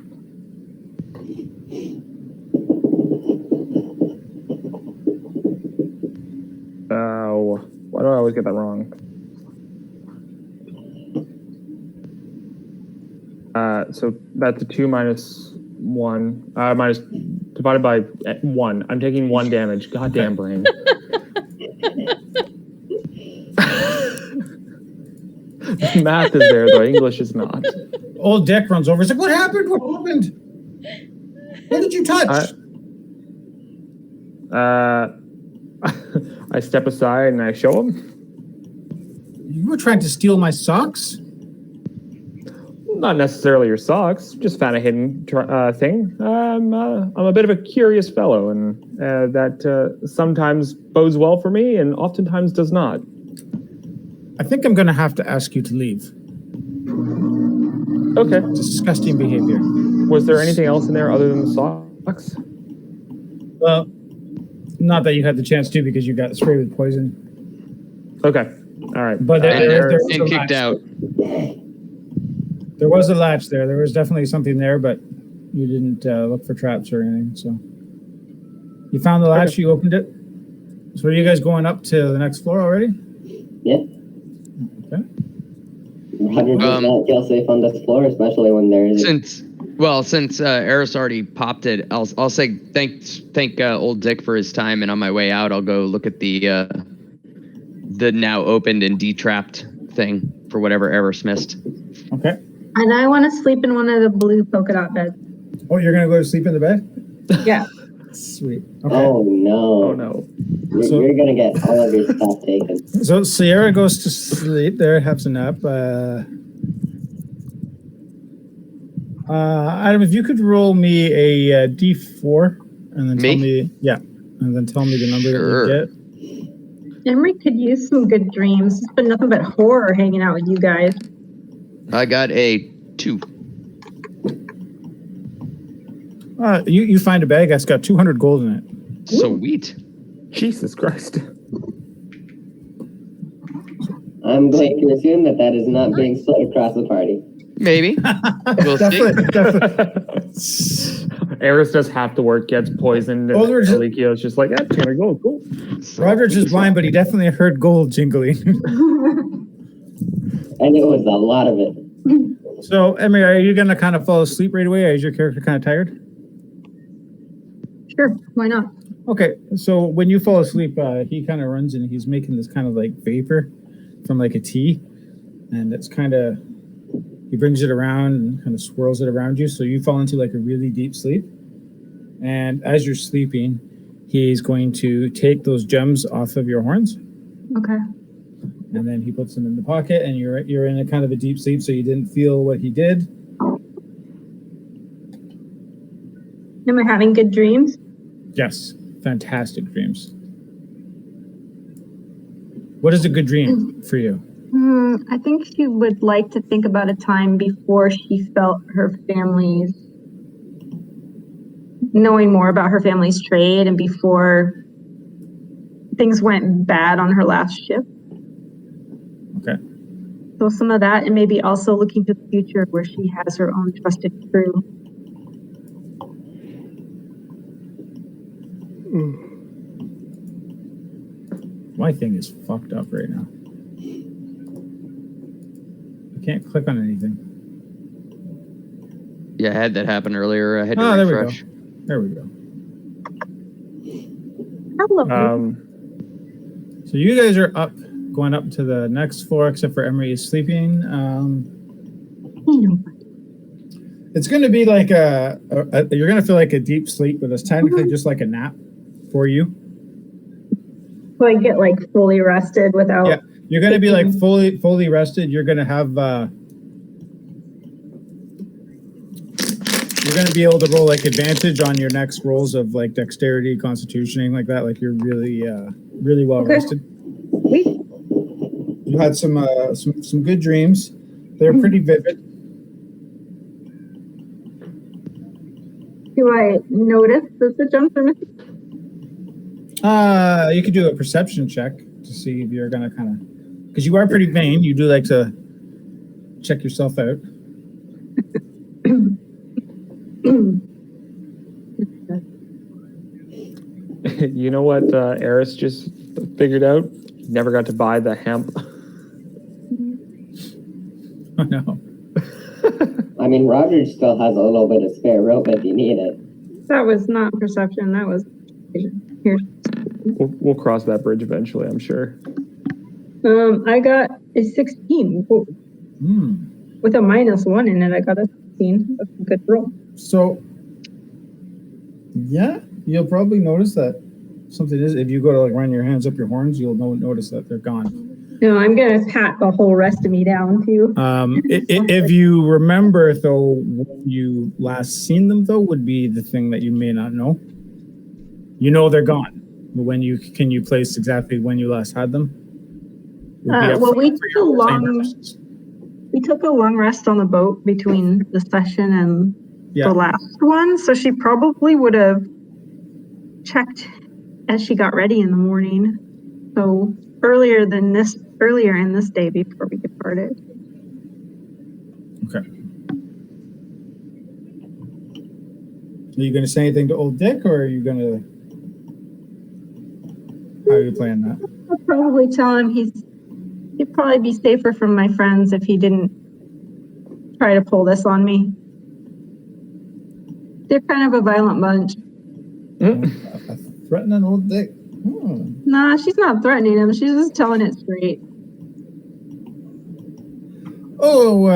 Why do I always get that wrong? So that's a 2 minus 1, minus divided by 1. I'm taking 1 damage. Goddamn brain. Math is there, though. English is not. Old Dick runs over. He's like, "What happened? What happened? What did you touch?" I step aside and I show him. You were trying to steal my socks? Not necessarily your socks. Just found a hidden thing. I'm a bit of a curious fellow, and that sometimes bodes well for me, and oftentimes does not. I think I'm going to have to ask you to leave. Okay. Disgusting behavior. Was there anything else in there other than the socks? Well, not that you had the chance to because you got sprayed with poison. Okay. All right. But there was and a kicked latch. out. There was a latch there. There was definitely something there, but you didn't look for traps or anything. So you found the latch. Okay. You opened it. So are you guys going up to the next floor already? Yeah. Okay. Roderick does not feel safe on this floor, especially when there's... Since Eris already popped it, I'll say thank old Dick for his time, and on my way out, I'll go look at the now opened and detrapped thing for whatever Eris missed. Okay. And I want to sleep in one of the blue polka dot beds. Oh, you're going to go to sleep in the bed? Yeah. Sweet. Okay. Oh, no. Oh no. You're going to get all of your stuff taken. So Sierra goes to sleep there, has a nap. Adam, if you could roll me a D4 and then tell me, and then tell me the number that you get. Emery could use some good dreams. It's been nothing but horror hanging out with you guys. I got a 2. You find a bag that's got 200 gold in it. Sweet. Jesus Christ. I'm going to assume that is not being split across the party. Maybe. We'll Definitely. Eris does have to work, gets poisoned, and Alikio's just like, 200 gold, cool. Roderick's is blind, but he definitely heard gold jingling. And it was a lot of it. So, Emery, are you going to kind of fall asleep right away? Or is your character kind of tired? Sure, why not? Okay, so when you fall asleep, he kind of runs and he's making this kind of like vapor from like a tea. And it's kind of, he brings it around and kind of swirls it around you. So you fall into like a really deep sleep. And as you're sleeping, he's going to take those gems off of your horns. Okay. And then he puts them in the pocket, and you're in a kind of a deep sleep, so you didn't feel what he did. Am I having good dreams? Yes, fantastic dreams. What is a good dream for you? I think she would like to think about a time before she felt her family's, knowing more about her family's trade and before things went bad on her last ship. Okay. So some of that, and maybe also looking to the future where she has her own trusted crew. My thing is fucked up right now. I can't click on anything. Yeah, I had that happen earlier. I had to Oh, refresh. There we go. Hello. So you guys are up, going up to the next floor, except for Emery is sleeping. It's going to be like you're going to feel like a deep sleep, but it's technically just like a nap for you. So I get like fully rested without. Yeah, you're going to be like fully rested. You're going to have. You're going to be able to roll like advantage on your next rolls of like dexterity, constitution, anything like that. Like you're really, really well rested. You had some good dreams. They're pretty vivid. Do I notice that the jumps are missing? You could do a perception check to see if you're gonna kind of, because you are pretty vain. You do like to check yourself out. You know what Eris just figured out? Never got to buy the hemp. Oh no. I mean, Roger still has a little bit of spare rope if you need it. That was not perception. That was here. We'll cross that bridge eventually, I'm sure. I got a 16. With a -1 in it, I got a 16. That's a good roll. So, yeah, you'll probably notice that something is. If you go to like run your hands up your horns, you'll notice that they're gone. No, I'm gonna pat the whole rest of me down too. If you remember, though, when you last seen them, though, would be the thing that you may not know. You know they're gone. But can you place exactly when you last had them? Well, we took a long rest on the boat between the session and the last one, so she probably would have checked as she got ready in the morning. So earlier in this day before we departed. Okay. Are you going to say anything to old Dick, or are you going to? How are you playing that? I'll probably tell him he'd probably be safer from my friends if he didn't try to pull this on me. They're kind of a violent bunch. Threatening old Dick. Nah, she's not threatening him. She's just telling it straight. Oh,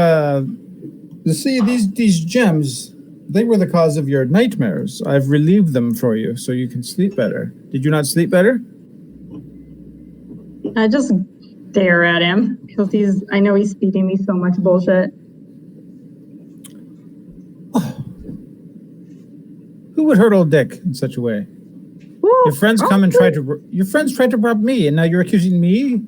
you see, these gems, they were the cause of your nightmares. I've relieved them for you so you can sleep better. Did you not sleep better? I just stare at him because I know he's feeding me so much bullshit. Oh. Who would hurt old Dick in such a way? Your friends tried to rob me, and now you're accusing me?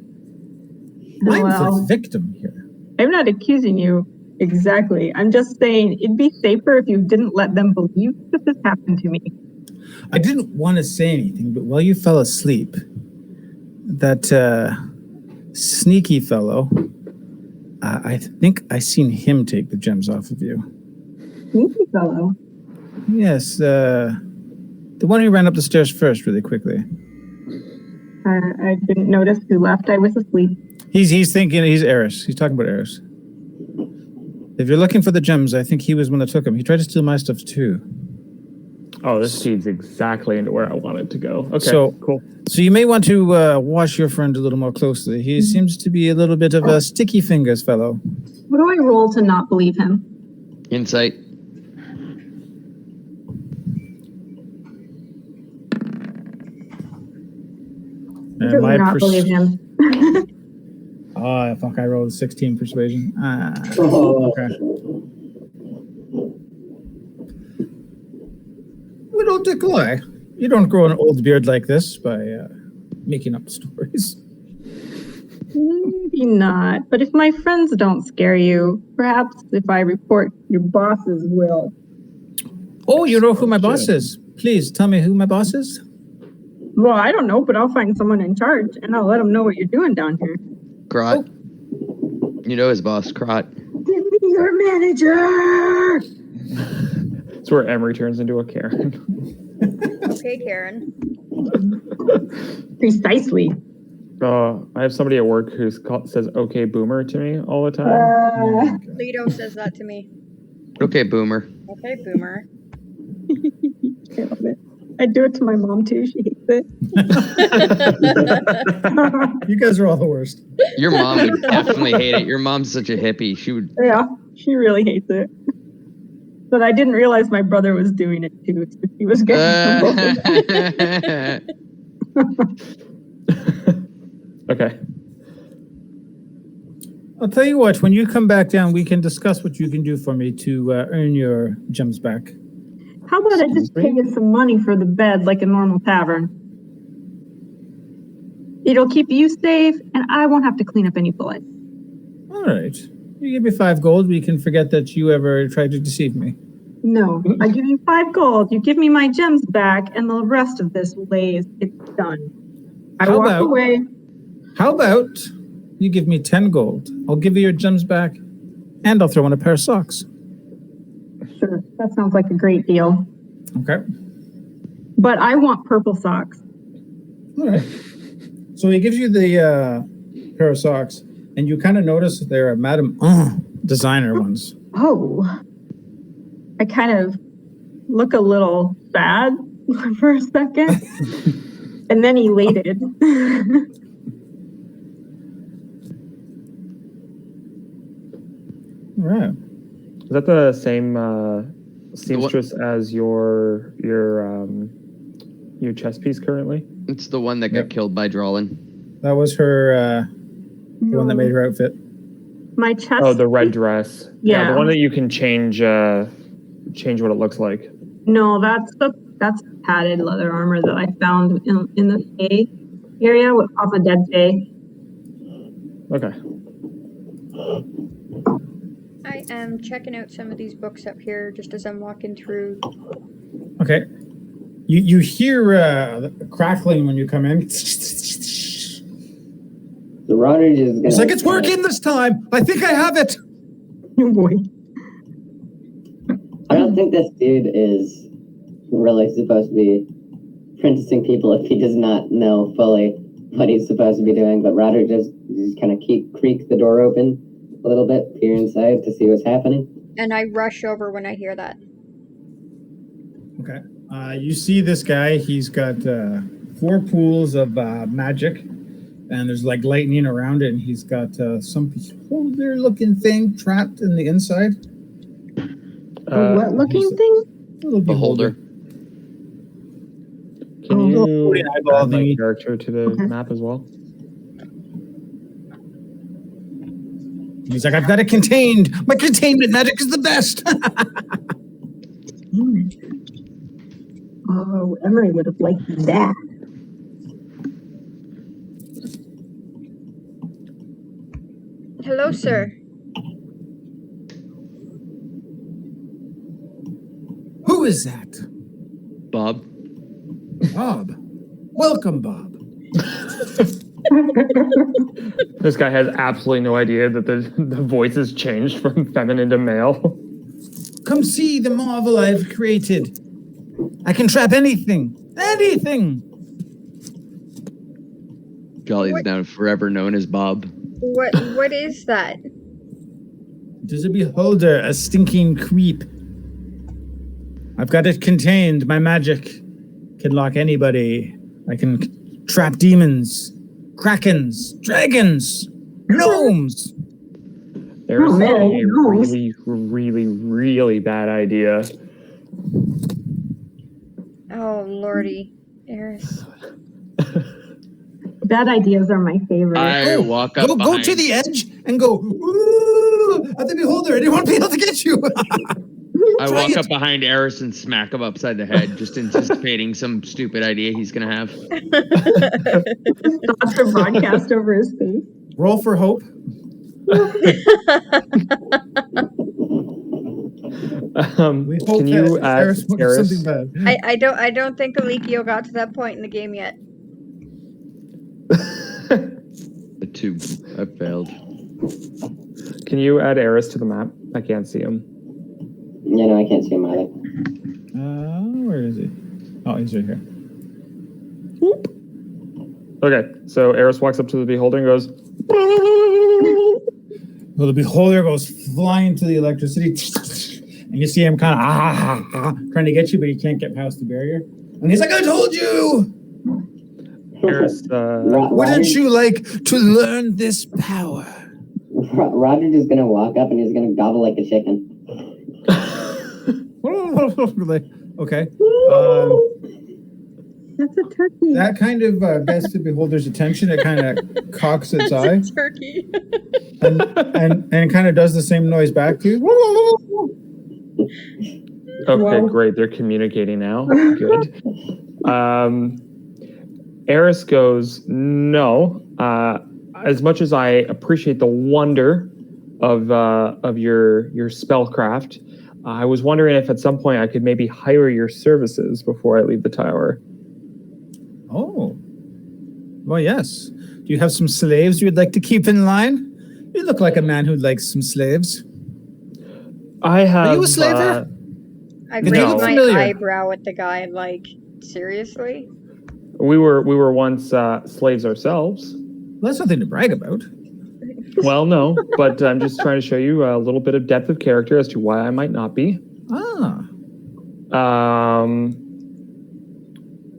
I'm the victim here. I'm not accusing you exactly. I'm just saying it'd be safer if you didn't let them believe that this happened to me. I didn't want to say anything, but while you fell asleep, that sneaky fellow, I think I seen him take the gems off of you. Sneaky fellow? Yes, the one who ran up the stairs first really quickly. I didn't notice who left. I was asleep. He's thinking he's Eris. He's talking about Eris. If you're looking for the gems, I think he was one that took them. He tried to steal my stuff too. Oh, this feeds exactly into where I want it to go. Okay, So- cool. So you may want to watch your friend a little more closely. He seems to be a little bit of a sticky fingers fellow. What do I roll to not believe him? Insight. I really not believe him. Oh, fuck, I rolled a 16 persuasion. Okay. We don't declare. You don't grow an old beard like this by making up stories. Maybe not. But if my friends don't scare you, perhaps if I report your bosses will. Oh, you know who my boss is? Please tell me who my boss is. Well, I don't know, but I'll find someone in charge and I'll let them know what you're doing down here. Krot. Oh. You know his boss, Krot. Give me your manager! That's where Emery turns into a Karen. Okay, Karen. Precisely. I have somebody at work who says "Okay, boomer" to me all the time. Lido says that to me. Okay, boomer. Okay, boomer. I love it. I do it to my mom too. She hates it. You guys are all the worst. Your mom would definitely hate it. Your mom's such a hippie. She would. Yeah, she really hates it. But I didn't realize my brother was doing it too. So he was getting Okay. I'll tell you what, when you come back down, we can discuss what you can do for me to earn your gems back. How about I just pay you some money for the bed like a normal tavern? It'll keep you safe, and I won't have to clean up any blood. All right. You give me 5 gold, we can forget that you ever tried to deceive me. No, I give you 5 gold. You give me my gems back, and the rest of this lays. It's done. I walk away. How about you give me 10 gold? I'll give you your gems back, and I'll throw in a pair of socks. Sure, that sounds like a great deal. Okay. But I want purple socks. All right. So he gives you the pair of socks, and you kind of notice that they're Madame designer ones. Oh. I kind of look a little sad for a second, and then elated. All right. Is that the same seamstress as your chess piece currently? It's the one that got killed by Drawlin. That was her, the one that made her outfit. My chest. Oh, the red dress. Yeah. The one that you can change what it looks like. No, that's padded leather armor that I found in the hay area off a dead hay. Okay. I am checking out some of these books up here just as I'm walking through. Okay. You hear crackling when you come in. The Roderick is gonna... It's like, it's working this time. I think I have it. Oh boy. I don't think this dude is really supposed to be apprenticing people if he does not know fully what he's supposed to be doing. But Roderick just kind of creak the door open a little bit, peer inside to see what's happening. And I rush over when I hear that. Okay. You see this guy. He's got 4 pools of magic, and there's like lightning around it, and he's got some beholder-looking thing trapped in the inside. A what looking thing? Little Beholder. Can you eyeball add my thingy. character to the map as well? He's like, I've got it contained. My containment magic is the best. Oh, Emery would have liked that. Hello, sir. Who is that? Bob. Bob. Welcome, Bob. This guy has absolutely no idea that the voice has changed from feminine to male. Come see the marvel I've created. I can trap anything. Anything. Jolly's What? now forever known as Bob. What is that? It is a beholder, a stinking creep. I've got it contained. My magic can lock anybody. I can trap demons, krakens, dragons, gnomes. There's Oh, man, a gnomes. really, really, really bad idea. Oh, lordy. Eris. Bad ideas are my favorite. I walk up Go behind. to the edge and go, ooh, at the beholder. Anyone won't be able to get you. I Try walk it. up behind Eris and smack him upside the head, just anticipating some stupid idea he's gonna have. Thoughts are broadcast over his face. Roll for hope. We hope Can you that add Eris won't do Eris? something bad. I don't think Alikio got to that point in the game yet. The two, I failed. Can you add Eris to the map? I can't see him. Yeah, no, I can't see him either. Where is he? Oh, he's right here. Okay, so Eris walks up to the beholder and goes, Well, the beholder goes flying to the electricity, and you see him kind of trying to get you, but he can't get past the barrier. And he's like, "I told you! Eris, Wouldn't you like to learn this power?" Roger just gonna walk up and he's gonna gobble like a chicken. Like, okay. That's a turkey. That kind of gets the beholder's attention. It kind of cocks its eye Turkey. and kind of does the same noise back to you. okay, Wow. great. They're communicating now. Good. Eris goes, no. As much as I appreciate the wonder of your spellcraft, I was wondering if at some point I could maybe hire your services before I leave the tower. Oh. Well, yes. Do you have some slaves you'd like to keep in line? You look like a man who likes some slaves. I have. Are you a slaver? I Did you raised look my familiar? eyebrow at the guy like, seriously? We were once slaves ourselves. Well, that's nothing to brag about. Well, no, but I'm just trying to show you a little bit of depth of character as to why I might not be. Ah.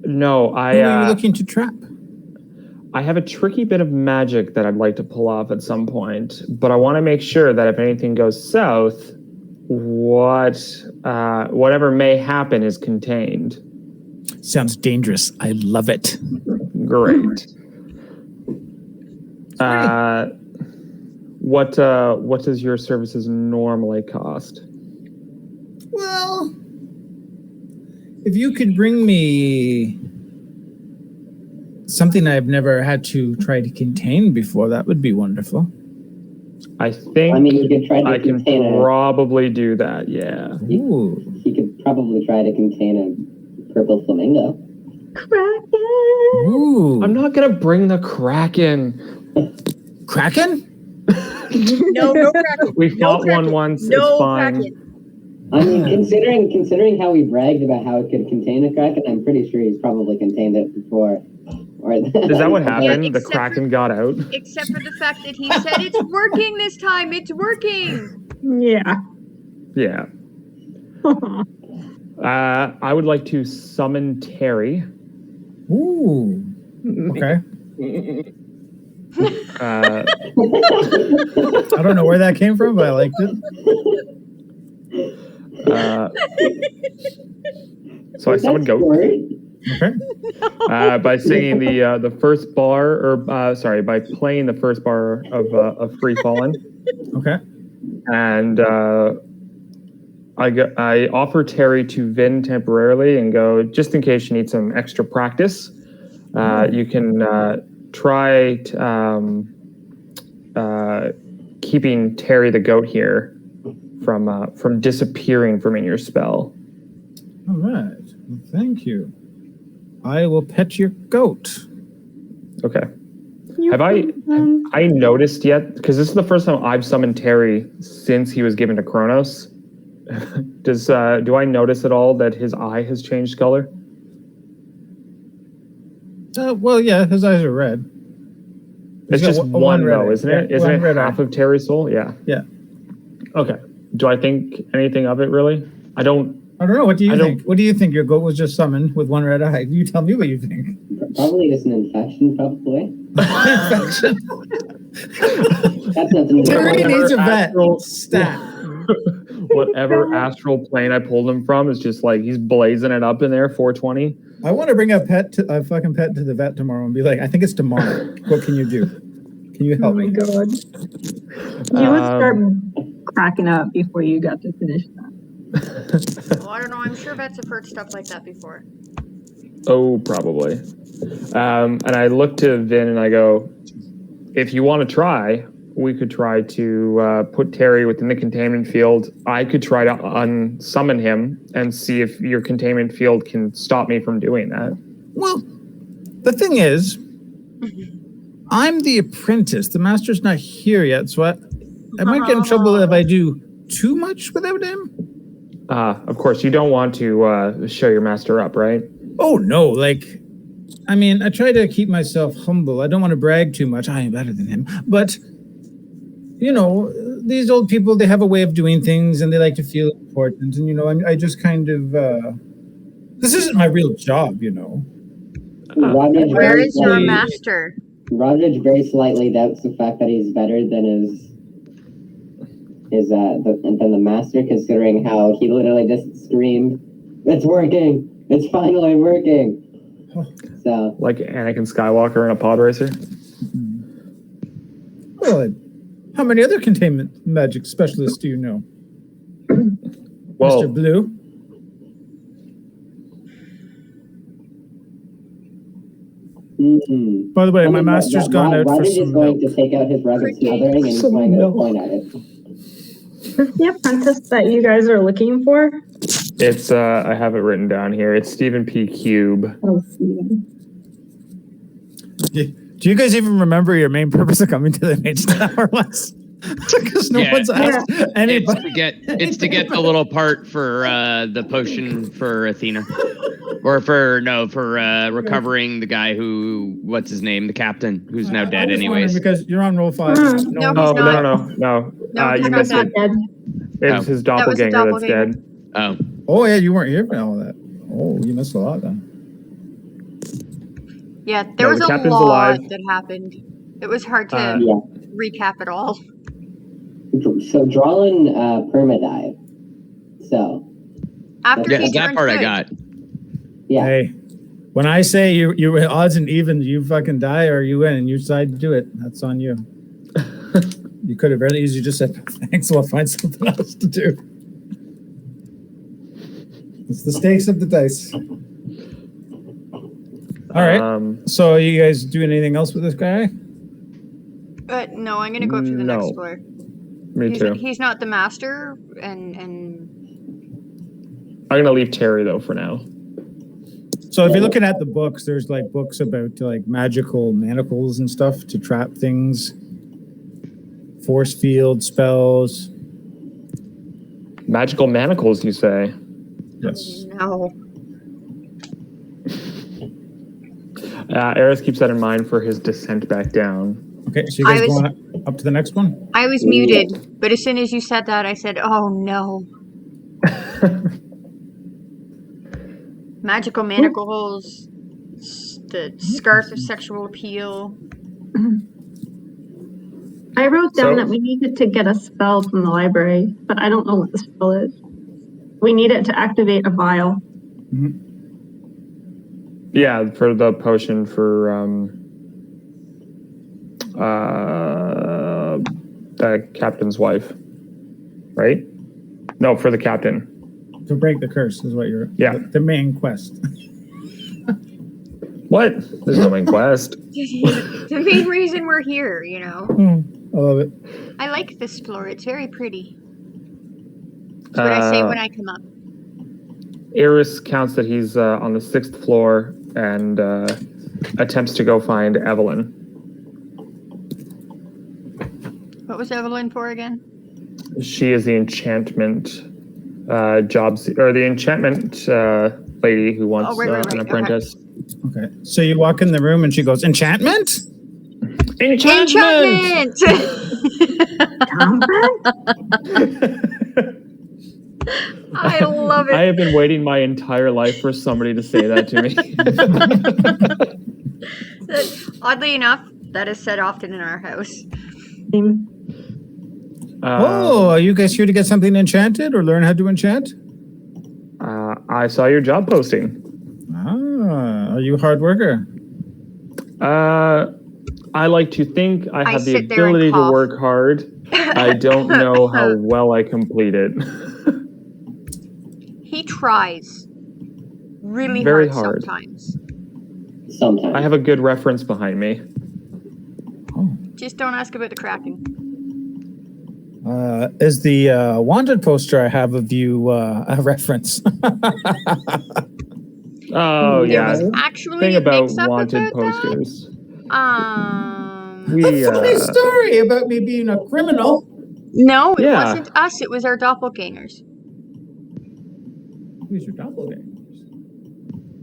No, Who are you looking to trap? I have a tricky bit of magic that I'd like to pull off at some point, but I want to make sure that if anything goes south, whatever may happen is contained. Sounds dangerous. I love it. Great. What does your services normally cost? Well, if you could bring me something I've never had to try to contain before, that would be wonderful. I think I mean, you could try to I can contain probably do that, yeah. Ooh. He could probably try to contain a purple flamingo. Kraken. Ooh. I'm not gonna bring the Kraken. Kraken? No Kraken. We fought Kraken. one once, No it's fine. Kraken. I mean, considering how he bragged about how it could contain a kraken, I'm pretty sure he's probably contained it before. Is that what happened? Yeah, The except Kraken got out? Except for the fact that he said it's working this time. It's working. Yeah. Yeah. I would like to summon Terry. Ooh. Okay. Uh, I don't know where that came from, but I liked it. So I summoned Goat Okay. by singing the first bar, or by playing the first bar of Free Fallen. Okay. And I offer Terry to Vin temporarily and go, just in case you need some extra practice, you can try keeping Terry the goat here from disappearing from in your spell. All right. Well, thank you. I will pet your goat. Okay. Have I noticed yet? Because this is the first time I've summoned Terry since he was given to Kronos. Do I notice at all that his eye has changed color? Well, yeah, his eyes are red. It's He's just got one red though, eye. isn't Yeah, it? Isn't one it red half eye. of Terry's soul? Yeah. Yeah. Okay. Do I think anything of it, really? I don't know. What do you think? What do you think? Your goat was just summoned with one red eye. You tell me what you think. Probably just an infection, probably. Infection. That's nothing. Terry needs a vet. Astral- Stat. Whatever astral plane I pulled him from is just like he's blazing it up in there, 420. I want to bring a fucking pet to the vet tomorrow and be like, I think it's tomorrow. What can you do? Can you help me? Oh my god. You would start cracking up before you got to finish that. Well, I don't know. I'm sure vets have heard stuff like that before. Oh, probably. And I look to Vin and I go, if you want to try, we could try to put Terry within the containment field. I could try to unsummon him and see if your containment field can stop me from doing that. Well, the thing is, I'm the apprentice. The master's not here yet, so I might get in trouble if I do too much without him. Of course, you don't want to show your master up, right? Oh, no. I mean, I try to keep myself humble. I don't want to brag too much. I am better than him. But, you know, these old people, they have a way of doing things and they like to feel important. And, you know, I just kind of, this isn't my real job, you know. Where is your master? Rodridge very slightly doubts the fact that he's better than than the master, considering how he literally just screamed, "It's working! It's finally working!" So, like Anakin Skywalker in a pod racer. Well, how many other containment magic specialists do you know? Well, Mr. Blue? By the way, my master's gone out for some is going to take out his rugged smothering and he's going to point at it. Is the apprentice that you guys are looking for? It's I have it written down here. It's Stephen P. Cube. Oh, Steven. Do you guys even remember your main purpose of coming to the Mage Tower was? Because no one's asked anybody. It's to get the little part for the potion for Athena. Or for recovering the guy who, what's his name, the captain, who's now dead anyways. Because you're on roll 5. No, he's not. No, you missed it. Dead. It's his doppelganger that's dead. Oh, yeah, you weren't here for all that. Oh, you missed a lot then. Yeah, there was a lot that happened. It was hard to recap it all. So Drawlin permadive. So after he that part I got. Yeah. Hey, when I say you odds and evens, you fucking die or you win, and you decide to do it. That's on you. You could have very easily just said thanks. I'll find something else to do. It's the stakes of the dice. All right. So, are you guys doing anything else with this guy? No, I'm gonna go up to the next floor. Me too. He's not the master, and I'm gonna leave Terry though for now. So if you're looking at the books, there's like books about like magical manacles and stuff to trap things, force field spells. Magical manacles, you say? Yes. No. Eris keeps that in mind for his descent back down. Okay, so you guys going up to the next one? I was muted, but as soon as you said that, I said, "Oh no." Magical manacles, the scarf of sexual appeal. I wrote down that we needed to get a spell from the library, but I don't know what the spell is. We need it to activate a vial. Mm-hmm. Yeah, for the potion for the captain's wife, right? No, for the captain. To break the curse is what you're... Yeah. The main quest. What? There's no main quest. The main reason we're here, you know. I love it. I like this floor. It's very pretty. That's what I say when I come up. Eris counts that he's on the 6th floor and attempts to go find Evelyn. What was Evelyn for again? She is the enchantment the enchantment lady who wants an apprentice. Okay. So you walk in the room and she goes, enchantment? Enchantment! I love it. I have been waiting my entire life for somebody to say that to me. Oddly enough, that is said often in our house. Are you guys here to get something enchanted or learn how to enchant? I saw your job posting. Are you a hard worker? I like to think I have the sit there and ability to cough. work hard. I don't know how well I complete it. He tries really Very hard hard. Sometimes. I have a good reference behind me. Just don't ask about the Kraken. Is the wanted poster I have of you a reference? Oh, There yeah. was actually Thing a about mix-up wanted about posters. that. We, A funny story about me being a criminal. No, it Yeah. wasn't us. It was our doppelgangers. Who's your doppelganger?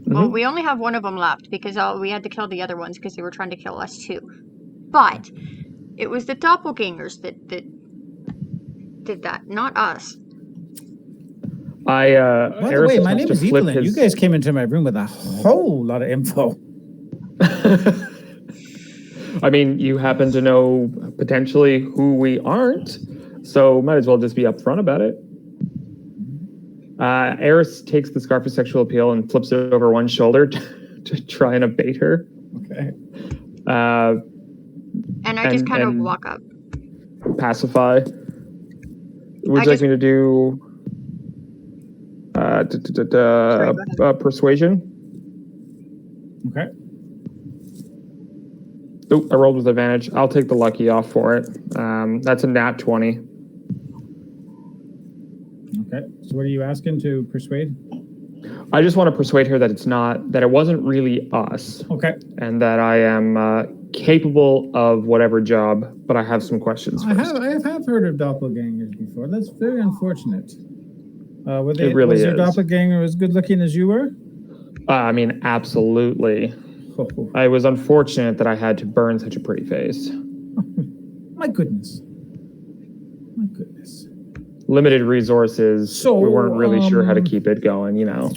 Well, we only have one of them left because we had to kill the other ones because they were trying to kill us too. But it was the doppelgangers that did that, not us. By the way, my name is Evelyn. You guys came into my room with a whole lot of info. I mean, you happen to know potentially who we aren't, so might as well just be upfront about it. Eris takes the scarf of sexual appeal and flips it over one shoulder to try and abate her. Okay. And I just kind of walk up. Pacify. Would you like me to do persuasion? Okay. Oh, I rolled with advantage. I'll take the lucky off for it. That's a nat 20. Okay. So what are you asking to persuade? I just want to persuade her that it wasn't really us. Okay. And that I am capable of whatever job, but I have some questions first. I have heard of doppelgangers before. That's very unfortunate. Was your doppelganger as good looking as you were? I mean, absolutely. I was unfortunate that I had to burn such a pretty face. My goodness. My goodness. Limited resources. So, we weren't really sure how to keep it going, you know.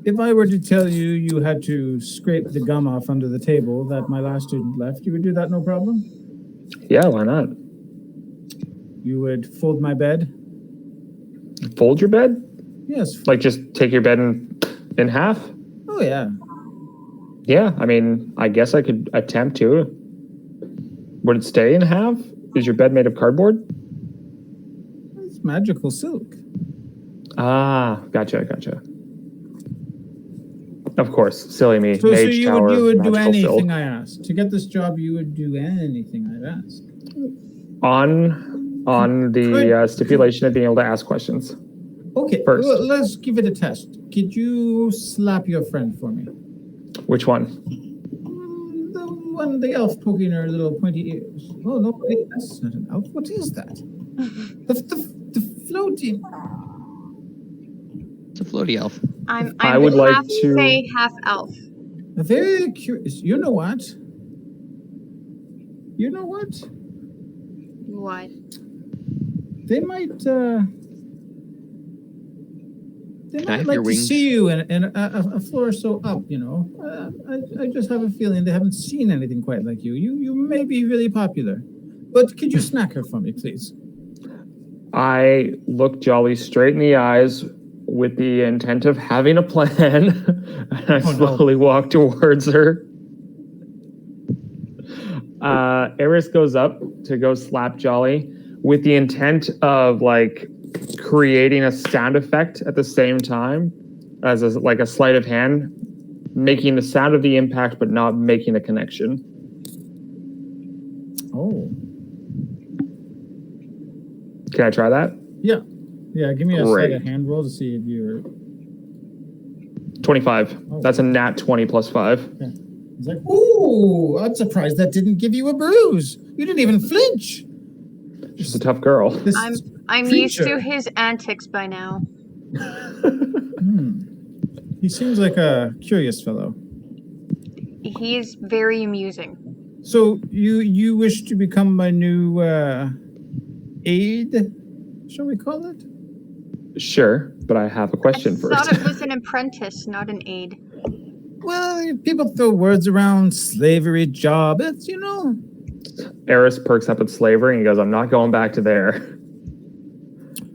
If I were to tell you you had to scrape the gum off under the table that my last student left, you would do that no problem? Yeah, why not? You would fold my bed? Fold your bed? Yes. Like just take your bed in half? Oh, yeah. Yeah, I mean, I guess I could attempt to. Would it stay in half? Is your bed made of cardboard? It's magical silk. Ah, gotcha. Of course, silly me. So you would do anything silk. I asked. To get this job, you would do anything I'd ask. On the stipulation of being able to ask questions. Okay, first. Well, let's give it a test. Could you slap your friend for me? Which one? The elf poking her little pointy ears. Oh, no, wait, that's not an elf. What is that? the floating... It's a floaty elf. I would like half to say half elf. Very curious. You know what? What? They might like to wings? see you in a floor so up, you know. I just have a feeling they haven't seen anything quite like you. You may be really popular. But could you smack her for me, please? I look Jolly straight in the eyes with the intent of having a plan, and I slowly walk towards her. Eris goes up to go slap Jolly with the intent of like creating a sound effect at the same time as like a sleight of hand, making the sound of the impact but not making a connection. Oh. Can I try that? Yeah. Give me a sleight of hand roll to see if you're 25. Oh. That's a nat 20 plus 5. Yeah. He's like, ooh, I'm surprised that didn't give you a bruise. You didn't even flinch. She's a tough girl. I'm used to his antics by now. He seems like a curious fellow. He is very amusing. So you wish to become my new aide, shall we call it? Sure, but I have a question I first. thought it was an apprentice, not an aide. Well, people throw words around, slavery job. It's, Eris perks up at slavery and he goes, I'm not going back to there.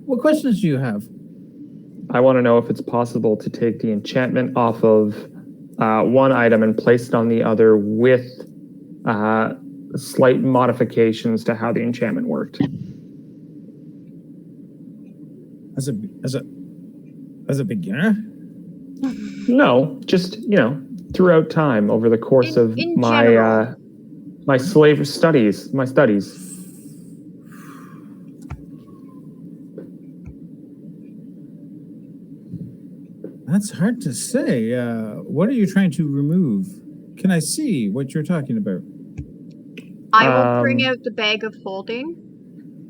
What questions do you have? I want to know if it's possible to take the enchantment off of one item and place it on the other with slight modifications to how the enchantment worked. As a beginner? No, just, throughout time over the course of in my general. my slave studies, my studies. That's hard to say. What are you trying to remove? Can I see what you're talking about? I will bring out the bag of holding.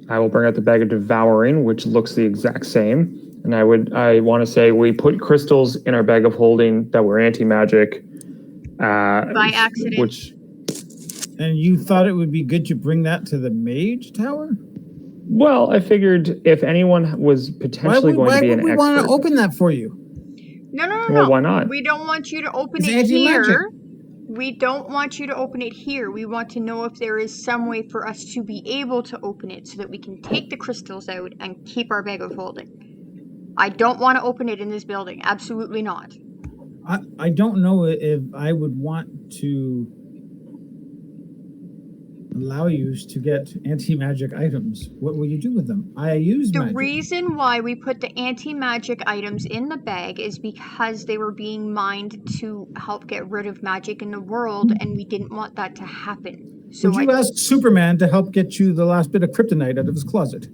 I will bring out the bag of devouring, which looks the exact same. And I want to say we put crystals in our bag of holding that were anti-magic. By accident. And you thought it would be good to bring that to the mage tower? Well, I figured if anyone was potentially going to be an expert. Why would we want to open that for you? No. Well, why not? We don't want you to open It's it anti-magic. here. We don't want you to open it here. We want to know if there is some way for us to be able to open it so that we can take the crystals out and keep our bag of holding. I don't want to open it in this building. Absolutely not. I don't know if I would want to allow you to get anti-magic items. What will you do with them? I use The magic. reason why we put the anti-magic items in the bag is because they were being mined to help get rid of magic in the world, and we didn't want that to happen. So would you ask Superman to help get you the last bit of kryptonite out of his closet?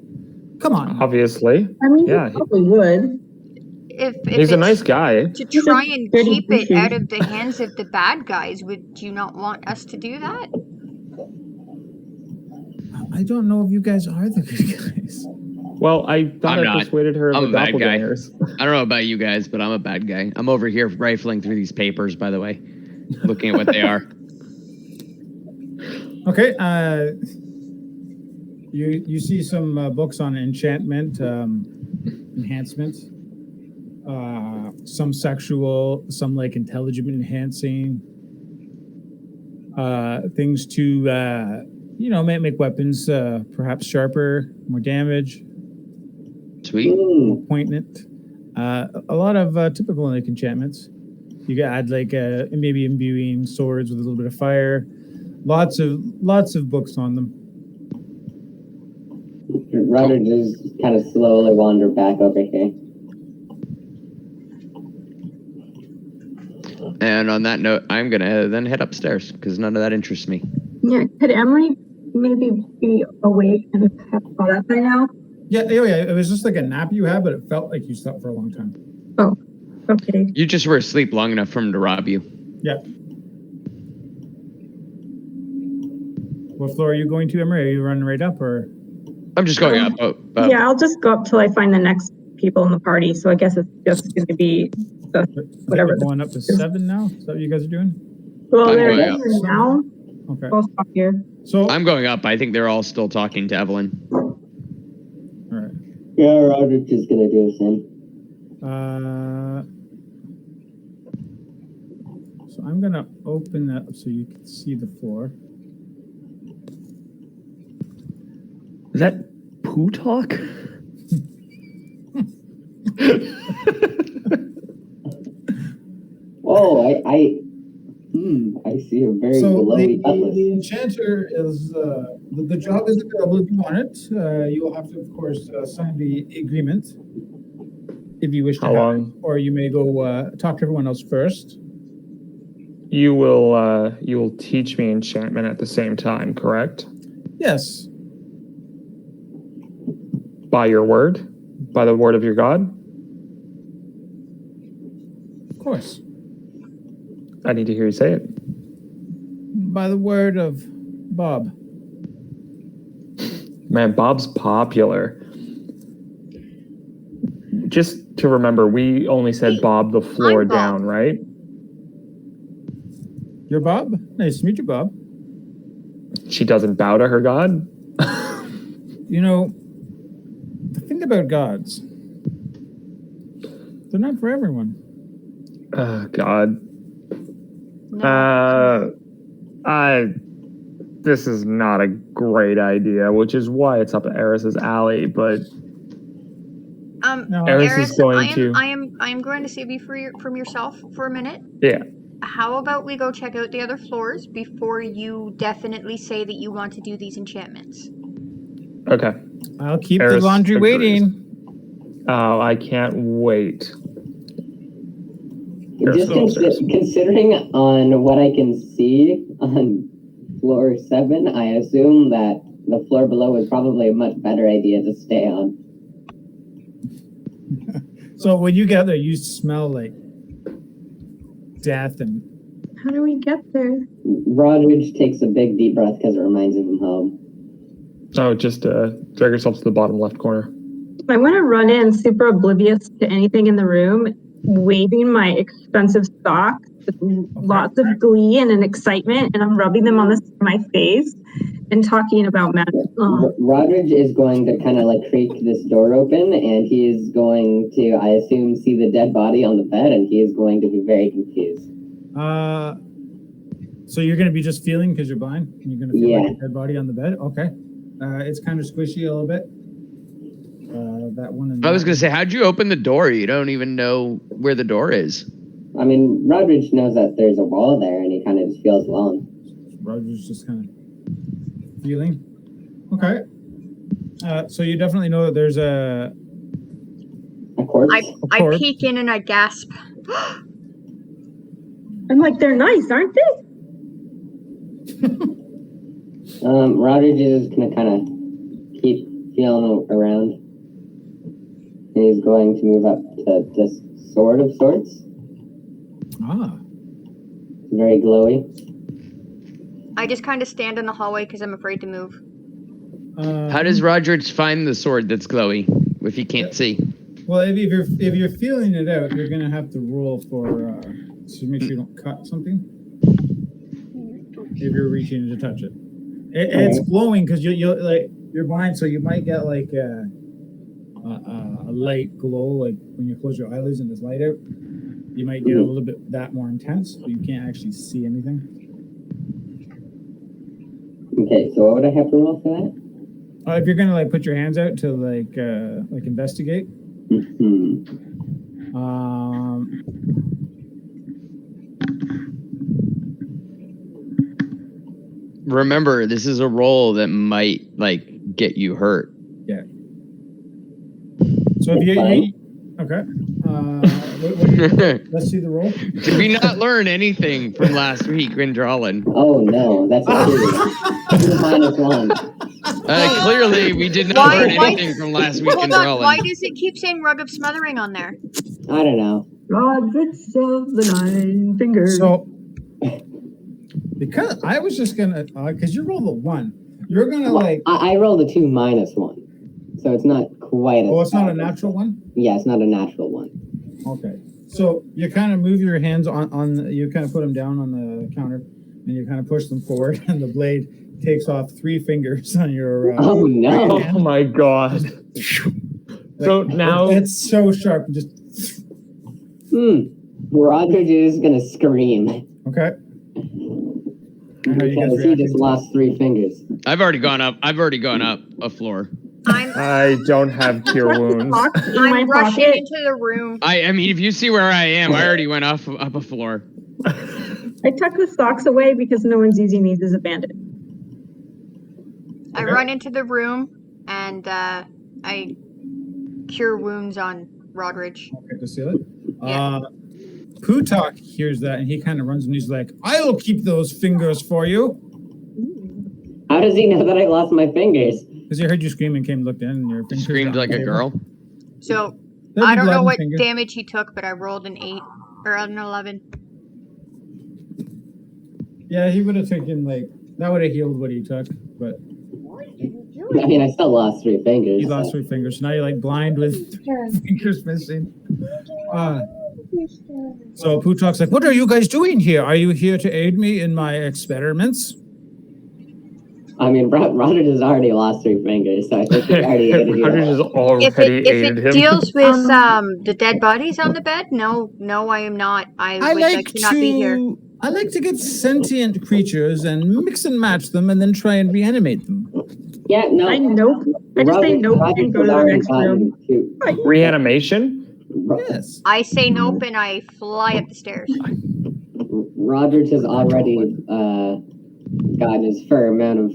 Come on. Obviously. I mean, Yeah. he probably would. If He's a it's nice guy. to He's a try and goody keep it two-shoes. out of the hands of the bad guys, would you not want us to do that? I don't know if you guys are the good guys. Well, I thought I'm I not. persuaded her of I'm the a bad guy. doppelgangers. I don't know about you guys, but I'm a bad guy. I'm over here rifling through these papers, by the way, looking at what they are. Okay. You see some books on enchantment, enhancement. Some sexual, some like intelligent enhancing. Things to make weapons perhaps sharper, more damage, Sweet. more poignant. A lot of typical like enchantments. You can add like maybe imbuing swords with a little bit of fire. Lots of books on them. Roger just kind of slowly wander back over here. And on that note, I'm gonna then head upstairs because none of that interests me. Yeah, could Emery maybe be awake and have thought that by now? Yeah. It was just like a nap you had, but it felt like you slept for a long time. Oh, okay. You just were asleep long enough for him to rob you. Yeah. What floor are you going to, Emery? Are you running right up, or? I'm just going up. Yeah, I'll just go up till I find the next people in the party. So I guess it's just going to be whatever. You're going up to 7 now? Is that what you guys are doing? Well, I'm they're going here up. now. Okay. I'll stop here. So I'm going up. I think they're all still talking to Evelyn. all right. Yeah, Roger's just gonna do the same. So I'm gonna open that up so you can see the floor. Is that poo talk? Oh, I see a very So glowy cutlass. the enchanter is the job is available if you want it. You will have to, of course, sign the agreement if you wish to. How have long? it, or you may go talk to everyone else first. You will teach me enchantment at the same time, correct? Yes. By your word? By the word of your god? Of course. I need to hear you say it. By the word of Bob. Man, Bob's popular. Just to remember, we only said Bob the floor I'm Bob. down, right? You're Bob? Nice to meet you, Bob. She doesn't bow to her god? about gods. They're not for everyone. God. No. This is not a great idea, which is why it's up Eris's alley, but No. Eris Eris, is going I am going to save you from yourself for a minute. Yeah. How about we go check out the other floors before you definitely say that you want to do these enchantments? Okay. I'll keep Eris the laundry agrees. waiting. Oh, I can't wait. Just considering on what I can see on floor 7, I assume that the floor below is probably a much better idea to stay on. So when you get there, you smell like death and. How do we get there? Rodridge takes a big deep breath because it reminds him of home. Oh, just drag yourself to the bottom left corner. I want to run in super oblivious to anything in the room, waving my expensive socks with lots of glee and an excitement, and I'm rubbing them on the side of my face and talking about magic. Rodridge is going to kind of like creak this door open, and he is going to, I assume, see the dead body on the bed, and he is going to be very confused. So you're going to be just feeling because you're blind? You're going to feel like a dead body on the bed? Okay. It's kind of squishy a little bit. That one. I was going to say, how'd you open the door? You don't even know where the door is. I mean, Rodridge knows that there's a wall there, and he kind of just feels alone. Rodridge just kind of feeling. Okay. So you definitely know that there's a corpse. I peek in and I gasp. I'm like, they're nice, aren't they? Rodridge is going to kind of keep feeling around. And he's going to move up to this sword of sorts. Ah. Very glowy. I just kind of stand in the hallway because I'm afraid to move. How does Rodridge find the sword that's glowy if he can't see? Well, if you're feeling it out, you're gonna have to roll for to make sure you don't cut something. If you're reaching to touch it, it's glowing because you're blind, so you might get like a light glow, like when you close your eyelids and there's light out. You might get a little bit that more intense, but you can't actually see anything. Okay, so what would I have to roll for that? If you're gonna like put your hands out to like investigate. Remember, this is a roll that might like get you hurt. Yeah. So if you okay. Let's see the roll. Did we not learn anything from last week, Grindralin? Oh no, that's a -1. Clearly, we did not learn anything from last week, Grindralin. Why does it keep saying rug of smothering on there? I don't know. Rodridge of the 9 fingers. So, because I was just gonna, because you rolled a 1, you're gonna like. I rolled a 2 -1, so it's not quite. Oh, it's not a natural one. Yeah, it's not a natural one. Okay, so you kind of move your hands on you kind of put them down on the counter, and you kind of push them forward, and the blade takes off 3 fingers on your. Oh no! Oh my god! So now it's so sharp. Just. Rodridge is gonna scream. Okay. Because he just lost 3 fingers. I've already gone up a floor. I don't have cure wounds. I'm rushing into the room. I mean, if you see where I am, I already went up a floor. I tuck the socks away because no one's easy needs is a bandit. I run into the room and I cure wounds on Rodridge. Okay, to seal it. Yeah. Putak hears that and he kind of runs and he's like, "I'll keep those fingers for you." How does he know that I lost my fingers? Because he heard you scream and came and looked in and your fingers. Screamed like a girl. So I don't know what damage he took, but I rolled an 8 or an 11. Yeah, he would have taken that would have healed what he took, but. I mean, I still lost 3 fingers. You lost 3 fingers, so now you're blind with fingers missing. So Putak's like, "What are you guys doing here? Are you here to aid me in my experiments?" I mean, Roderick has already lost 3 fingers, so I think he already aided you. Roderick has already If it aided him. deals with the dead bodies on the bed, no, I am not. I would like to not be here. I like to get sentient creatures and mix and match them, and then try and reanimate them. Yeah, no. I just say nope and go to the next room. Reanimation? Yes. I say nope and I fly up the stairs. Roderick has already gotten his fair amount of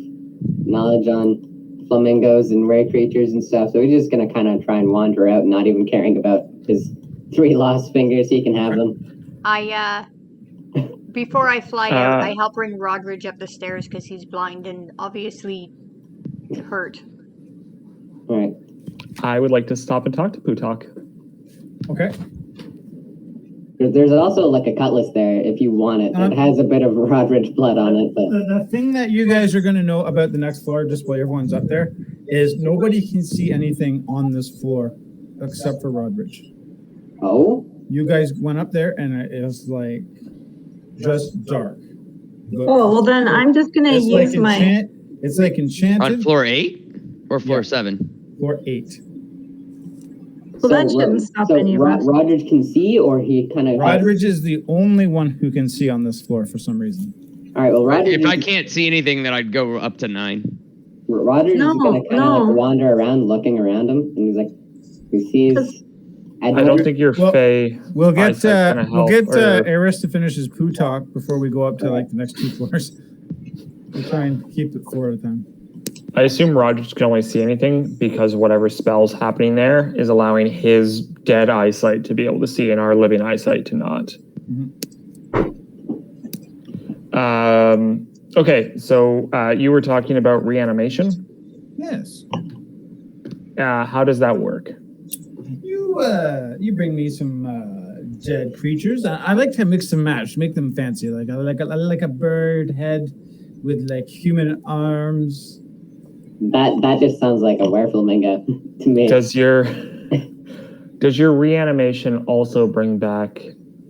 knowledge on flamingos and rare creatures and stuff, so he's just gonna kind of try and wander out, not even caring about his 3 lost fingers. He can have them. Before I fly out, I help bring Rodridge up the stairs because he's blind and obviously hurt. All right. I would like to stop and talk to Putok. Okay. There's also like a cutlass there if you want it. It has a bit of Rodridge blood on it. But the thing that you guys are going to know about the next floor, just while everyone's up there, is nobody can see anything on this floor except for Rodridge. Oh? You guys went up there and it was like just dark. Oh, well then I'm just going to use my... It's like enchanted. On floor 8 or floor 7? Floor 8. Well, that shouldn't stop any of us. Rodridge can see, or he kind of... Rodridge is the only one who can see on this floor for some reason. All right, well, Rodridge... If I can't see anything, then I'd go up to 9. Rodridge is going to kind of like wander around, looking around him, and he's like, he sees... I don't think your Fae... We'll get Eris to finish his poo talk before we go up to like the next 2 floors. We'll try and keep it 4 at a time. I assume Rodridge can only see anything because whatever spell's happening there is allowing his dead eyesight to be able to see and our living eyesight to not. Mm-hmm. Okay, so you were talking about reanimation? Yes. How does that work? You bring me some dead creatures. I like to mix and match, make them fancy. Like I like a bird head with like human arms. That just sounds like a wereflamingo to me. Does your reanimation also bring back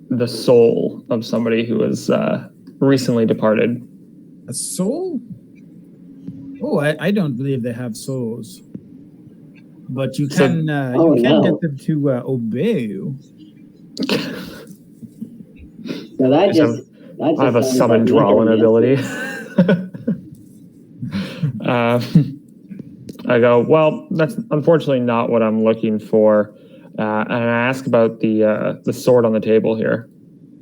the soul of somebody who was recently departed? A soul? Oh, I don't believe they have souls. But you can get them to obey you. So that just I have a summon drawing ability. I go, well, that's unfortunately not what I'm looking for. And I ask about the sword on the table here.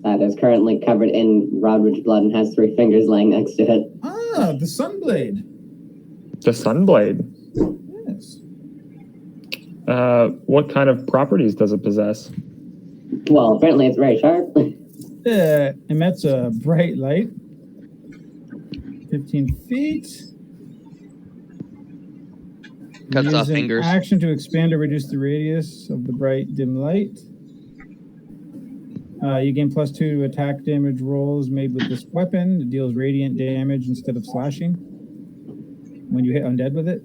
That is currently covered in Rodridge blood and has 3 fingers laying next to it. Ah, the Sunblade. The Sunblade? Yes. What kind of properties does it possess? Well, apparently it's very sharp. Emits a bright light. 15 feet. Cuts off fingers. Action to expand or reduce the radius of the bright dim light. You gain +2 to attack damage rolls made with this weapon. It deals radiant damage instead of slashing when you hit undead with it.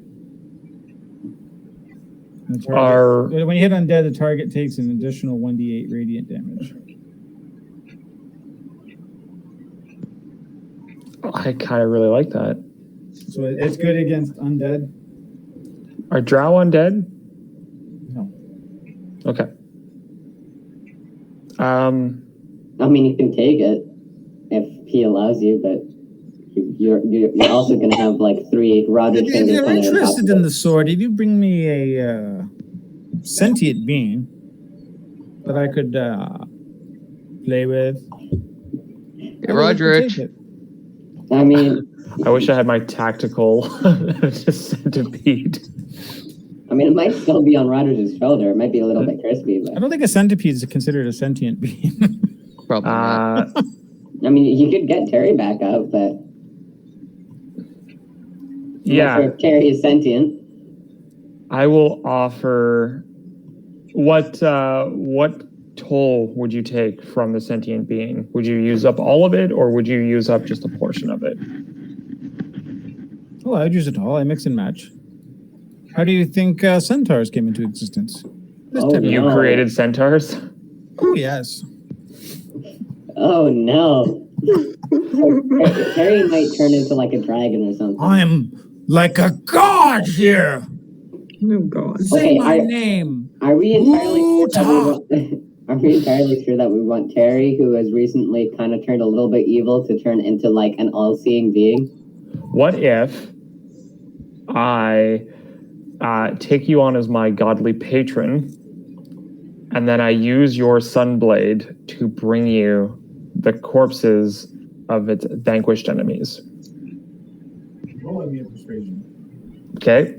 When you hit undead, the target takes an additional 1d8 radiant damage. I kind of really like that. So it's good against undead. Are drow undead? No. Okay. I mean, you can take it if he allows you, but you're also going to have like 3 Rodridge fingers. If you're interested in the sword, if you bring me a sentient being that I could play with. Hey, Rodridge. I mean, I wish I had my tactical centipede. I mean, it might still be on Rodridge's shoulder. It might be a little bit crispy. But... I don't think a centipede is considered a sentient being. Probably not. I mean, you could get Terry back up, but... Yeah. If Terry is sentient. I will offer... What toll would you take from the sentient being? Would you use up all of it, or would you use up just a portion of it? Oh, I'd use it all. I mix and match. How do you think centaurs came into existence? You created centaurs? Oh, yes. Oh, no. Terry might turn into like a dragon or something. I'm like a god here. Oh God. Say my name. Are we entirely sure that we Utah. want, are we entirely sure that we want Terry, who has recently kind of turned a little bit evil, to turn into like an all-seeing being? What if I take you on as my godly patron, and then I use your sunblade to bring you the corpses of its vanquished enemies? Roll me a persuasion. Okay.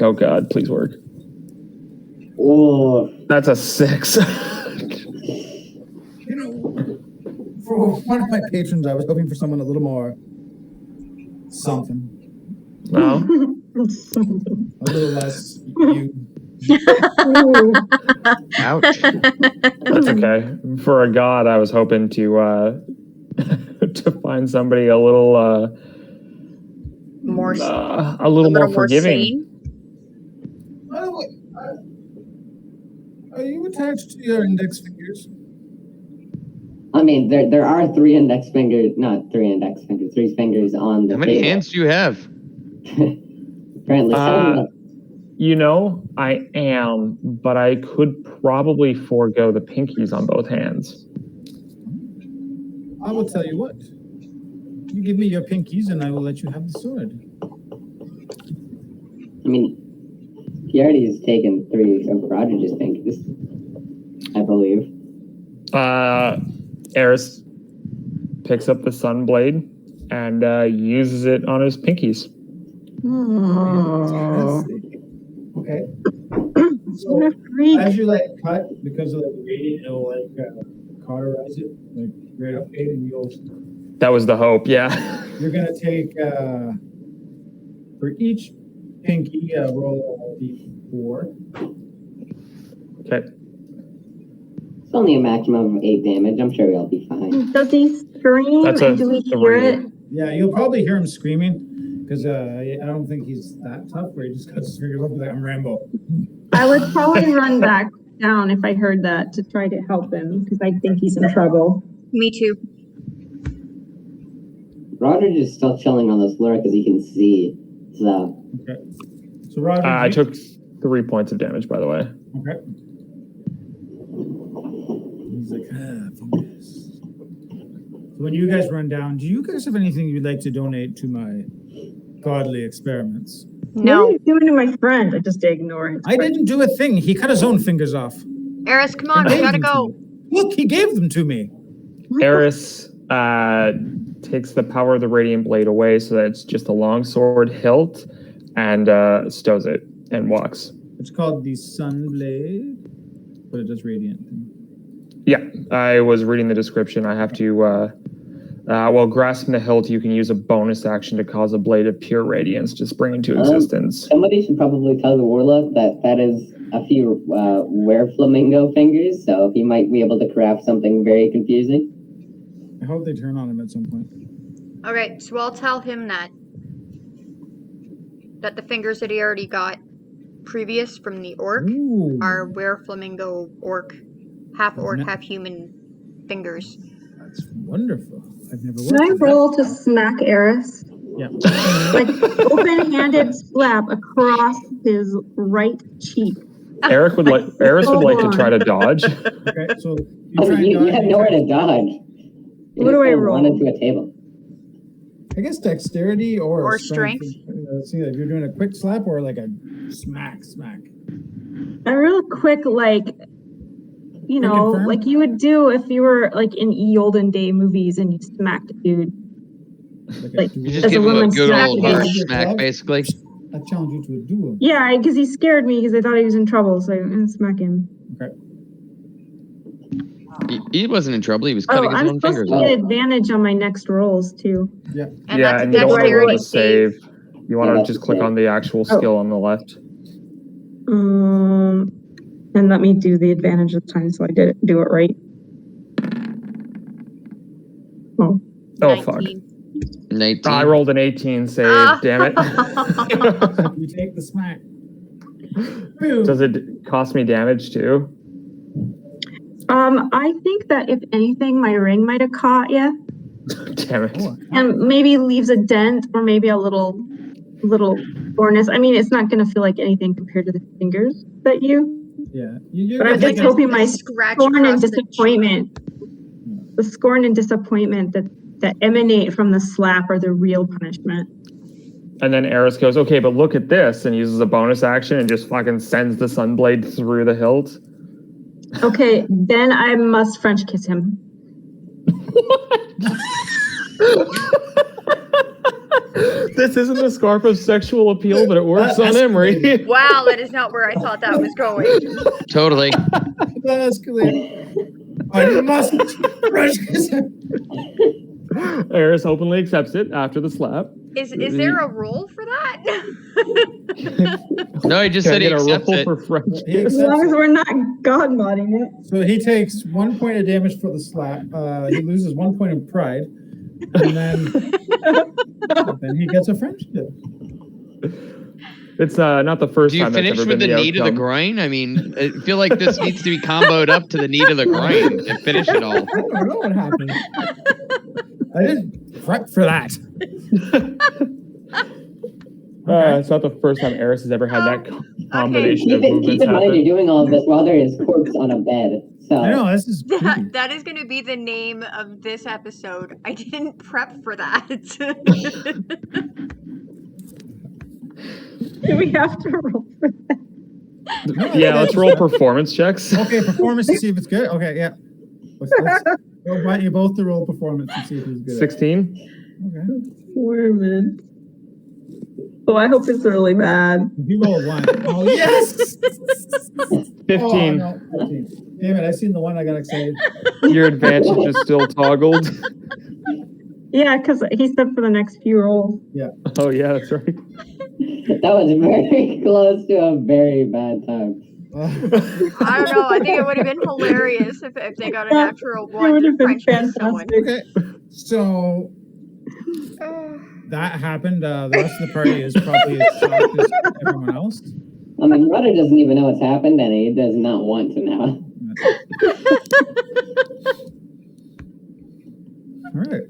Oh God, please work. Oh, That's a 6. You know, for one of my patrons, I was hoping for someone a little more something, No. a little less you. Ouch. That's okay. For a god, I was hoping to to find somebody a little More, a little more forgiving. sane. By the way, are you attached to your index fingers? I mean, there are three fingers on the How many table. hands do you have? Apparently, 7. You know, I am, but I could probably forego the pinkies on both hands. I will tell you what. You give me your pinkies, and I will let you have the sword. I mean, he already has taken 3 of Roger's fingers, I believe. Eris picks up the sunblade and uses it on his pinkies. Okay. So, What a freak. as you cut, because of the radiant, it'll cauterize it, right up, and That was the hope, yeah. you're gonna take for each pinky roll a d4. Okay. It's only a maximum of 8 damage. I'm sure he'll be fine. Does he scream? That's And do we hear 3. it? Yeah, you'll probably hear him screaming because I don't think he's that tough. Where he just cuts his fingers off like I'm Rambo. I would probably run back down if I heard that to try to help him because I think he's in trouble. Me too. Roger is still chilling on the floor because he can see. So, Okay. So Roger, I took 3 points of damage, by the way. Okay. He's like, fingers. So when you guys run down, do you guys have anything you'd like to donate to my godly experiments? What are No. you doing to my friend? I just ignore it. I didn't do a thing. He cut his own fingers off. Eris, come on, we Gave gotta them to go. me. Look, he gave them to me. Eris takes the power of the radiant blade away so that it's just a long sword hilt and stows it and walks. It's called the Sunblade, but it does radiant. Yeah, I was reading the description. I have to, while grasping the hilt, you can use a bonus action to cause a blade of pure radiance to spring into existence. somebody should probably tell the warlock that is a few were-flamingo fingers, so he might be able to craft something very confusing. I hope they turn on him at some point. Okay, so I'll tell him that the fingers that he already got previous from the orc Ooh, are were-flamingo orc, half orc, No. half human fingers. that's wonderful. I've never Can worked I with that. roll to smack Eris? Yeah. Like open-handed slap across his right cheek. Eris would like to try to dodge. Okay, so you Oh, try and you dodge, have nowhere to dodge. What do I just roll? run into a table. I guess dexterity or strength. See, if you're doing a quick slap or like a smack. A real quick, like, you know, confirm? like you would do if you were like in olden day movies and you smacked a dude. Like, duel. You just As a give him a woman good old smacking hard him. smack, basically. I challenge you to a duel. Yeah, because he scared me because I thought he was in trouble, so I didn't smack him. Okay. He wasn't in trouble. He was Oh, cutting his I'm own supposed fingers to off. get advantage on my next rolls too. Yeah. And Yeah, that's and you don't want to roll dexterity the save. You want Yeah, to that's just the click save. on the actual skill on the left. And let me do the advantage this time, so I did do it right. Oh, Oh, fuck. 19. 19. I rolled an 18 save, Ah. damn it. You take the smack. Boom. Does it cost me damage too? I think that if anything, my ring might have caught you, Damn it. and maybe leaves a dent or maybe a little soreness. I mean, it's not going to feel like anything compared to the fingers that you. Yeah. But I'm just hoping my scratch scorn and across the disappointment, the scorn and disappointment that emanate from the slap are the real punishment. And then Eris goes, okay, but look at this, and uses a bonus action and just fucking sends the sunblade through the hilt. Okay, then I must French kiss him. This isn't a scarf of sexual appeal, but it works on Emery. Wow, that is not where I thought that was going. Totally. That escalated. I must French kiss him. Eris openly accepts it after the slap. Is there a roll for that? No, he just Can I said he get a accepts roll it. for French He kiss? As long as we're not god modding it. So he takes 1 point of damage for the slap. He loses 1 point of pride, and then he gets a French kiss. It's not the first Do you time that's finish ever with been the the knee to the outcome. groin? I mean, I feel like this needs to be comboed up to the knee to the groin to finish it all. I don't know what happened. I didn't prep for that. It's not the first time Eris has ever had that combination Keep of in movements mind happen. you're doing all of this while there is corpse on a bed. So I know, this is creepy. That is going to be the name of this episode. I didn't prep for that. Do we have to roll for that? Yeah, let's roll performance checks. Okay, performance to see if it's good. Okay, yeah. Let's go invite you both to roll performance and see if it's good. 16. Okay. Performance. Oh, I hope it's really bad. If you roll a 1. Oh, yes! 15. Oh, no, 15. Damn it, I seen the one, I got excited. Your advantage is still toggled. Yeah, because he said for the next few rolls. Oh, yeah, that's right. that was very close to a very bad time. I don't know. I think it would have been hilarious if they got a natural It one would to have been French kiss someone. fantastic. Okay, so that happened. The rest of the party is probably as shocked as everyone else. I mean, Rudder doesn't even know what's happened, and he does not want to know. All right.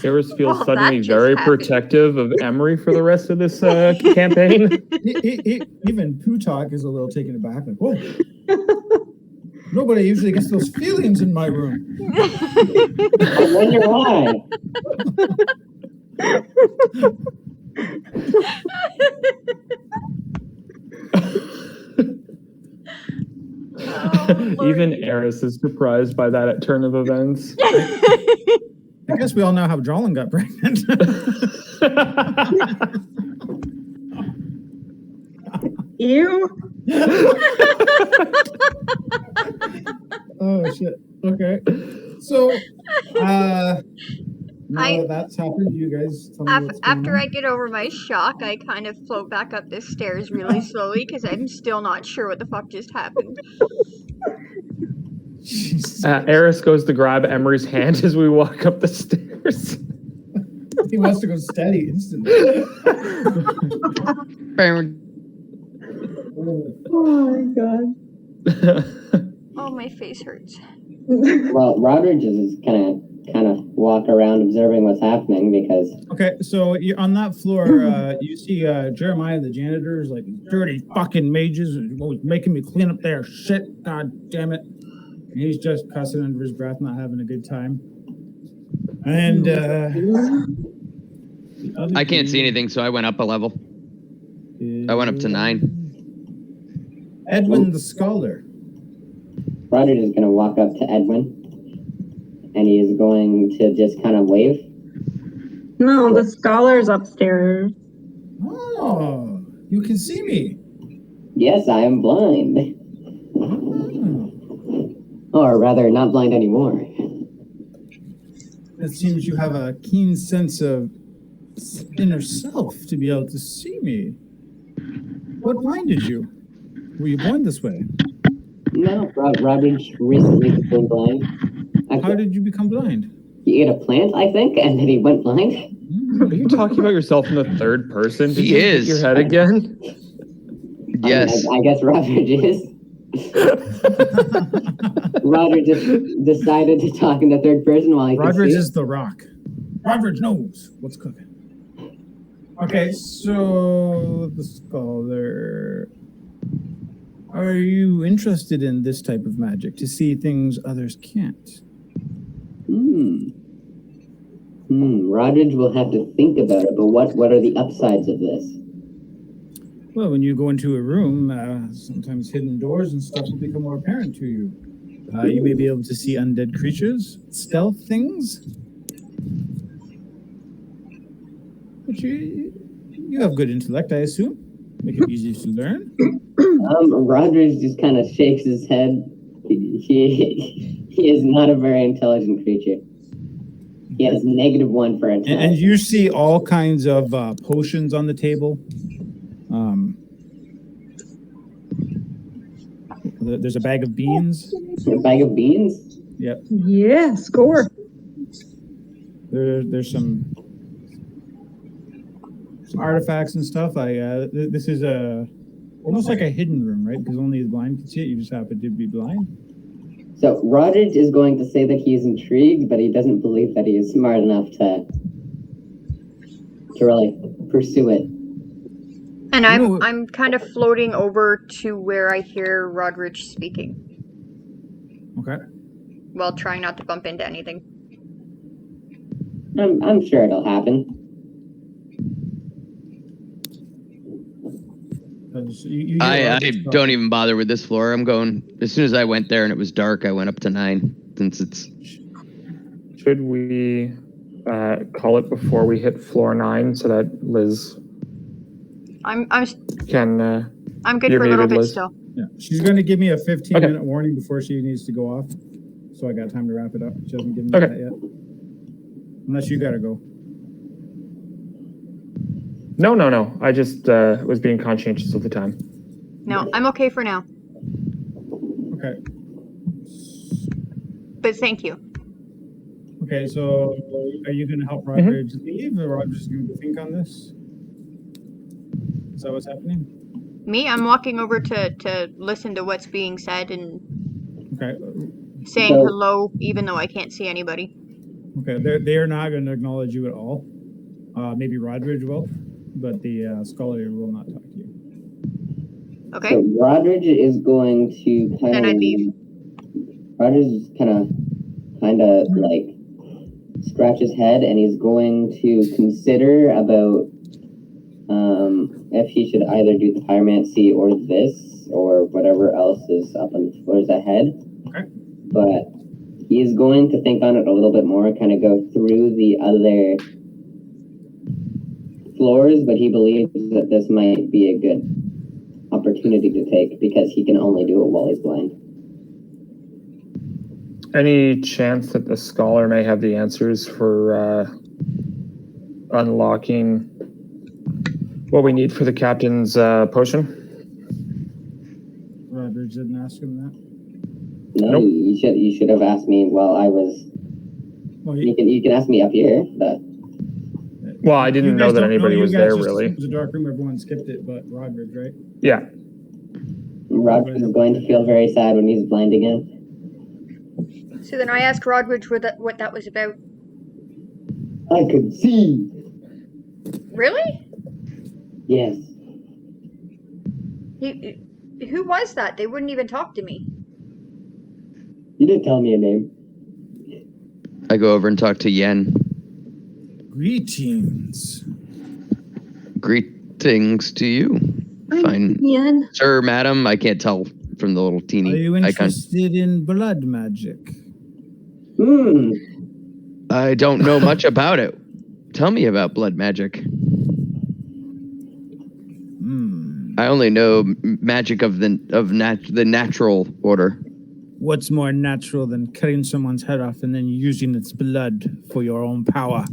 Eris feels Well, suddenly that just very happened. protective of Emery for the rest of this campaign. Even Putok is a little taken aback. Like, whoa. Nobody usually gets those feelings in my room. I wonder why. Oh, Even Lordy. Eris is surprised by that turn of events. I guess we all know how Jolin got pregnant. Ew. Oh shit. Okay. So now that that's happened, you guys tell me what's going After on. I get over my shock, I kind of float back up the stairs really slowly because I'm still not sure what the fuck just happened. Jesus. Eris goes to grab Emery's hand as we walk up the stairs. He wants to go steady instantly. Oh my god. Oh, my face hurts. Well, Roderick just kind of walk around observing what's happening because Okay, so you're on that floor. You see Jeremiah, the janitor, is like dirty fucking mages, always making me clean up their shit. God damn it! And he's just cussing under his breath, not having a good time. And I can't see anything, so I went up a level. I went up to 9. Edwin the Scholar. Roderick is going to walk up to Edwin and he is going to just kind of wave. No, the scholar's upstairs. Oh, you can see me. Yes, I am blind. Oh. Or rather, not blind anymore. It seems you have a keen sense of inner self to be able to see me. What blinded you? Were you born this way? No, Roderick recently became blind. How did you become blind? He ate a plant, I think, and then he went blind. Are you talking about yourself in the third person? Did He you hit is. your head again? Yes. I guess Roderick is. Roger just decided to talk in the third person while he could Rodridge see. is the rock. Rodridge knows what's cooking. Okay, so the scholar. Are you interested in this type of magic to see things others can't? Rodridge will have to think about it, but what are the upsides of this? Well, when you go into a room, sometimes hidden doors and stuff will become more apparent to you. You may be able to see undead creatures, stealth things. But you have good intellect, I assume. Make it easy to learn. Rodridge just kind of shakes his head. He is not a very intelligent creature. He has -1 for intellect. And you see all kinds of potions on the table. There's a bag of beans. A bag of beans? Yep. Yeah, score. There's some artifacts and stuff. This is almost like a hidden room, right? Because only the blind can see it. You just happen to be blind. So Rodridge is going to say that he is intrigued, but he doesn't believe that he is smart enough to really pursue it. And I'm kind of floating over to where I hear Rodridge speaking. Okay. While trying not to bump into anything. I'm sure it'll happen. I don't even bother with this floor. I'm going, as soon as I went there and it was dark, I went up to 9, since it's... Should we call it before we hit floor 9 so that Liz I'm can... I'm good for a little bit Liz. still. Yeah, she's going to give me a 15-minute warning before she needs to go off. So I got time to wrap it up. She hasn't given me that yet. Unless you got to go. No. I just was being conscientious of the time. No, I'm okay for now. Okay. But thank you. Okay, so are you going to help Rodridge leave, or Rodridge's going to think on this? Is that what's happening? Me? I'm walking over to listen to what's being said and saying hello, even though I can't see anybody. Okay, they're not going to acknowledge you at all. Maybe Rodridge will, but the scholar will not talk to you. Okay. So Rodridge is going to kind of... Then I leave. Rodridge is kind of like scratch his head, and he's going to consider about if he should either do pyromancy or this or whatever else is up on the floors ahead. Okay. But he is going to think on it a little bit more, kind of go through the other floors, but he believes that this might be a good opportunity to take because he can only do it while he's blind. Any chance that the scholar may have the answers for unlocking what we need for the captain's potion? Rodridge didn't ask him that. No, nope. You should have asked me while I was. Well, you can ask me up here, but. Well, I didn't know that anybody was there, really. It was a dark room, everyone skipped it, but Rodridge, right? Yeah. Rodridge is going to feel very sad when he's blind again. So then I asked Rodridge what that was about. I could see. Really? Yes. Who was that? They wouldn't even talk to me. You didn't tell me a name. I go over and talk to Yen. Greetings. Greetings to you. Fine. Yen. Sir, madam, I can't tell from the little teeny icon. Are you interested in blood magic? I don't know much about it. Tell me about blood magic. I only know magic of the natural order. What's more natural than cutting someone's head off and then using its blood for your own power?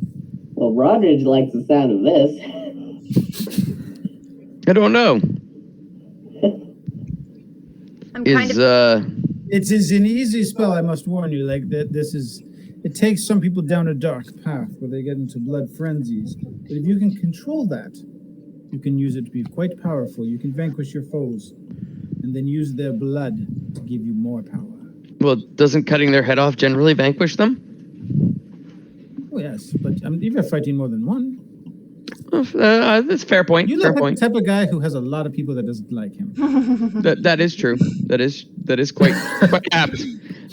Well, Rodridge likes the sound of this. I don't know. It is an easy spell, I must warn you. Like it takes some people down a dark path where they get into blood frenzies. But if you can control that, you can use it to be quite powerful. You can vanquish your foes. and then use their blood to give you more power. Well, doesn't cutting their head off generally vanquish them? Oh, yes, but you're fighting more than one. That's a fair point. You Fair look like point. the type of guy who has a lot of people that doesn't like him. That is true. That is quite apt.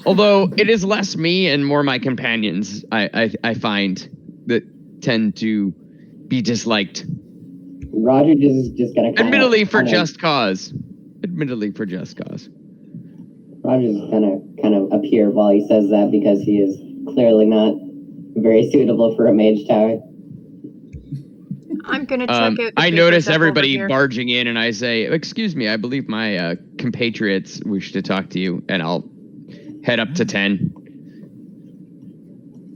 Although it is less me and more my companions, I find that tend to be disliked. Roger just gonna Admittedly for just cause. Roger's gonna kind of appear while he says that because he is clearly not very suitable for a mage tower. I'm gonna check out. The I papers notice up over everybody here. barging in, and I say, "Excuse me, I believe my compatriots wish to talk to you," and I'll head up to 10.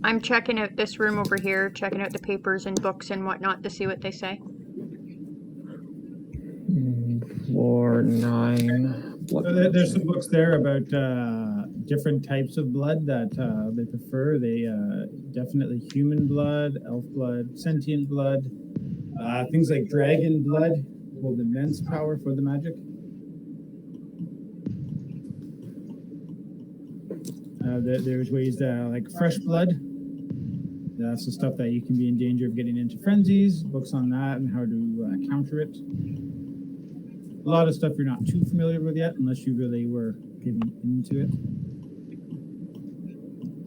I'm checking out this room over here, checking out the papers and books and whatnot to see what they say. Floor 9. There's some books there about different types of blood that they prefer. They definitely human blood, elf blood, sentient blood, things like dragon blood hold immense power for the magic. There's ways like fresh blood. That's the stuff that you can be in danger of getting into frenzies. Books on that and how to counter it. A lot of stuff you're not too familiar with yet, unless you really were getting into it.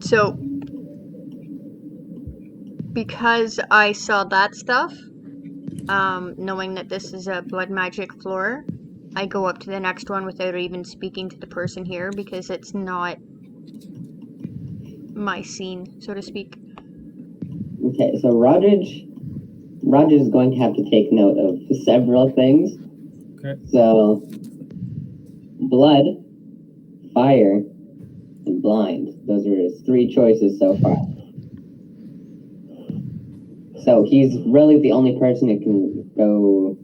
So, because I saw that stuff, knowing that this is a blood magic floor, I go up to the next one without even speaking to the person here because it's not my scene, so to speak. Okay, so Roger's going to have to take note of several things. Okay. So, blood, fire, and blind. Those are his 3 choices so far. So he's really the only person who can go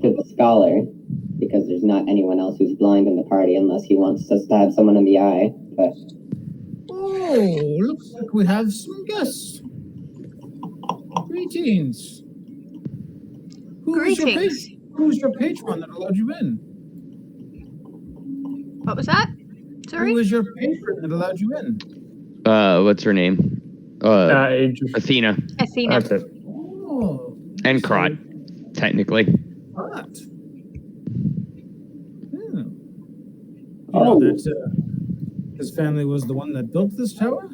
to the scholar because there's not anyone else who's blind in the party unless he wants to stab someone in the eye. But oh, looks like we have some guests. Greetings. Greetings. Who was your patron that allowed you in? What was that? Sorry? Who was your patron that allowed you in? What's her name? Athena. Athena. That's it. Oh. And Krot, technically. What? Yeah. Oh. That his family was the one that built this tower?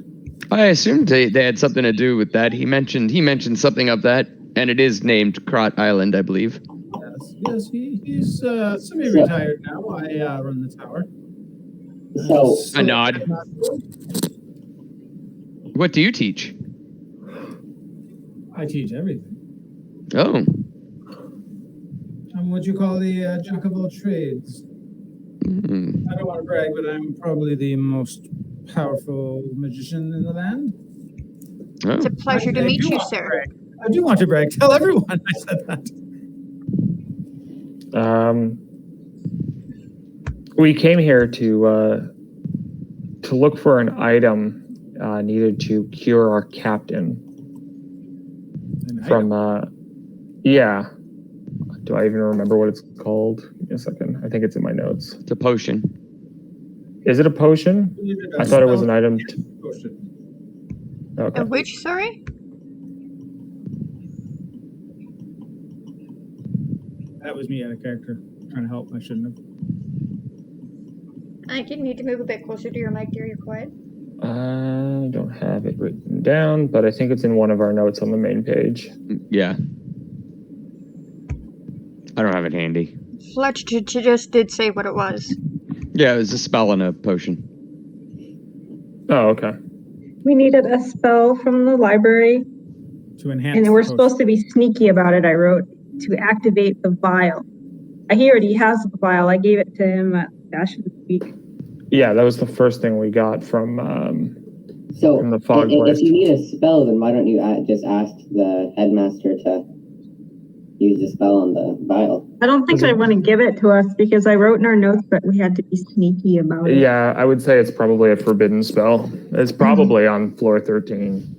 I assumed they had something to do with that. He mentioned something of that, and it is named Krot Island, I believe. Yes, he's semi-retired now. I run the tower. So A nod. What do you teach? I teach everything. Oh. I'm what you call the jack of all trades. Mm. I don't want to brag, but I'm probably the most powerful magician in the land. Oh. It's a pleasure to meet you, sir. I do want to brag. Tell everyone I said that. We came here to look for an item needed to cure our captain from yeah. Do I even remember what it's called? Give me a second. I think it's in my notes. It's a potion. Is it a potion? I thought it was an item. Potion. A Okay. which, sorry? That was me out of character. Trying to help. I shouldn't have. I think you need to move a bit closer to your mic, dear. You're quiet. I don't have it written down, but I think it's in one of our notes on the main page. Yeah. I don't have it handy. Fletch just did say what it was. Yeah, it was a spell and a potion. Oh, okay. We needed a spell from the library, To enhance. and we're supposed to be sneaky about it. I wrote to activate the vial. He already has the vial. I gave it to him at Fashion Week. Yeah, that was the first thing we got from the fog if place. you need a spell, then why don't you just ask the headmaster to use the spell on the vial? I don't think I want to give it to us because I wrote in our notes that we had to be sneaky about it. Yeah, I would say it's probably a forbidden spell. It's probably on floor 13.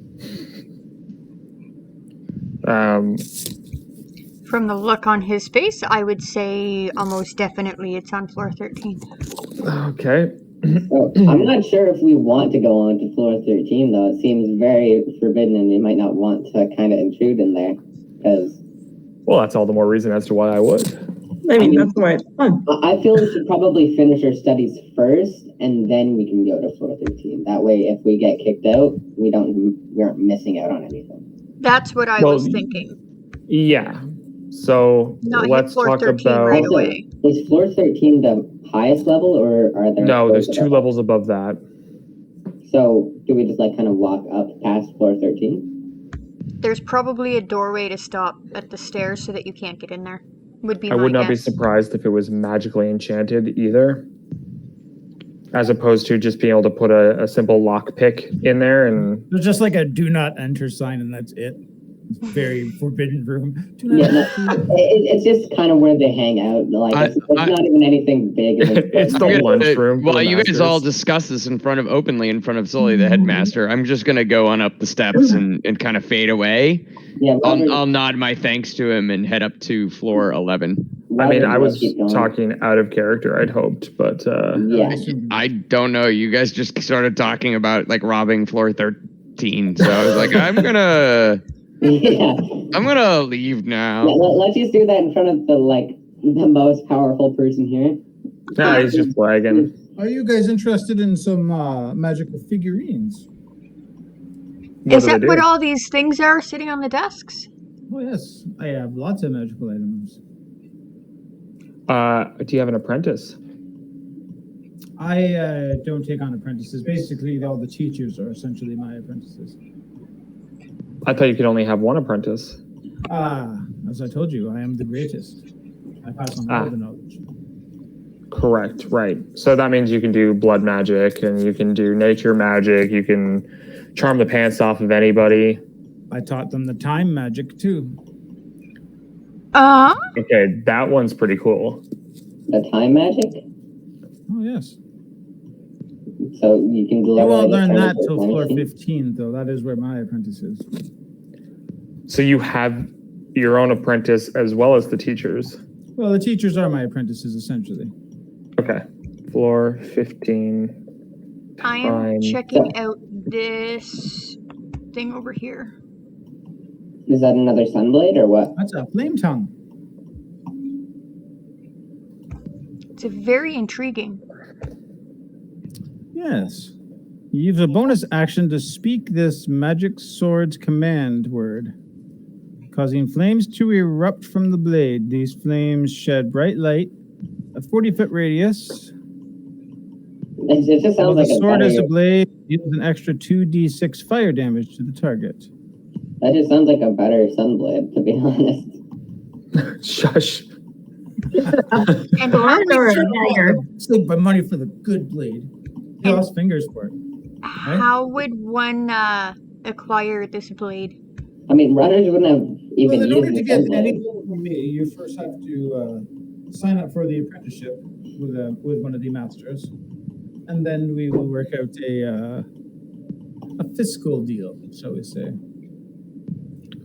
From the look on his face, I would say almost definitely it's on floor 13. Okay. So, I'm not sure if we want to go on to floor 13, though. It seems very forbidden, and we might not want to kind of intrude in there. Because Well, that's all the more reason as to why I would. I mean, that's why it's fun. I feel we should probably finish our studies first, and then we can go to floor 13. That way, if we get kicked out, we aren't missing out on anything. That's what I was thinking. Yeah. So Not hit let's floor talk 13 about. right Also, away. is floor 13 the highest level, or are there? No, there's floors 2 above levels above that. that? So do we just like kind of walk up past floor 13? There's probably a doorway to stop at the stairs so that you can't get in there. Would be I would my not be guess. surprised if it was magically enchanted either. As opposed to just being able to put a simple lockpick in there and. There's just like a do not enter sign, and that's it. Very forbidden room. Do not Yeah, enter. it's just kind of where they hang out. Like it's not even anything big. It's the lunchroom. Well, you guys all discuss this openly in front of Sully, the headmaster. I'm just gonna go on up the steps and kind of fade away. Yeah, I'll nod my thanks to him and head up to floor 11. I mean, I was talking out of character, I'd hoped, but Yeah. I don't know. You guys just started talking about like robbing floor 13, so I was like, I'm gonna leave now. Yeah, let's just do that in front of the most powerful person here. Nah, he's just bragging. Are you guys interested in some magical figurines? Is that what all these things are sitting on the desks? Oh yes, I have lots of magical items. Do you have an apprentice? I don't take on apprentices. Basically, all the teachers are essentially my apprentices. I thought you could only have one apprentice. As I told you, I am the greatest. I pass on all the knowledge. Correct, right. So that means you can do blood magic, and you can do nature magic, you can charm the pants off of anybody. I taught them the time magic, too. Okay, that one's pretty cool. The time magic? Oh, yes. So you can deliver. You won't learn that till floor 15, though. That is where my apprentice is. So you have your own apprentice as well as the teachers? Well, the teachers are my apprentices, essentially. Okay. Floor 15. I am checking out this thing over here. Is that another sunblade or what? That's a flame tongue. It's very intriguing. Yes. You use a bonus action to speak this magic sword's command word, causing flames to erupt from the blade. These flames shed bright light, a 40-foot radius. It just sounds like the sword is a blade, deals an extra 2d6 fire damage to the target. That just sounds like a better sunblade, to be honest. Shush. And Save my money for the good blade. He lost fingers for it. Right? How would one acquire this blade? I mean, runners wouldn't have even in order used to the get sunblade. anything from me, you first have to sign up for the apprenticeship with one of the masters, and then we will work out a fiscal deal, shall we say.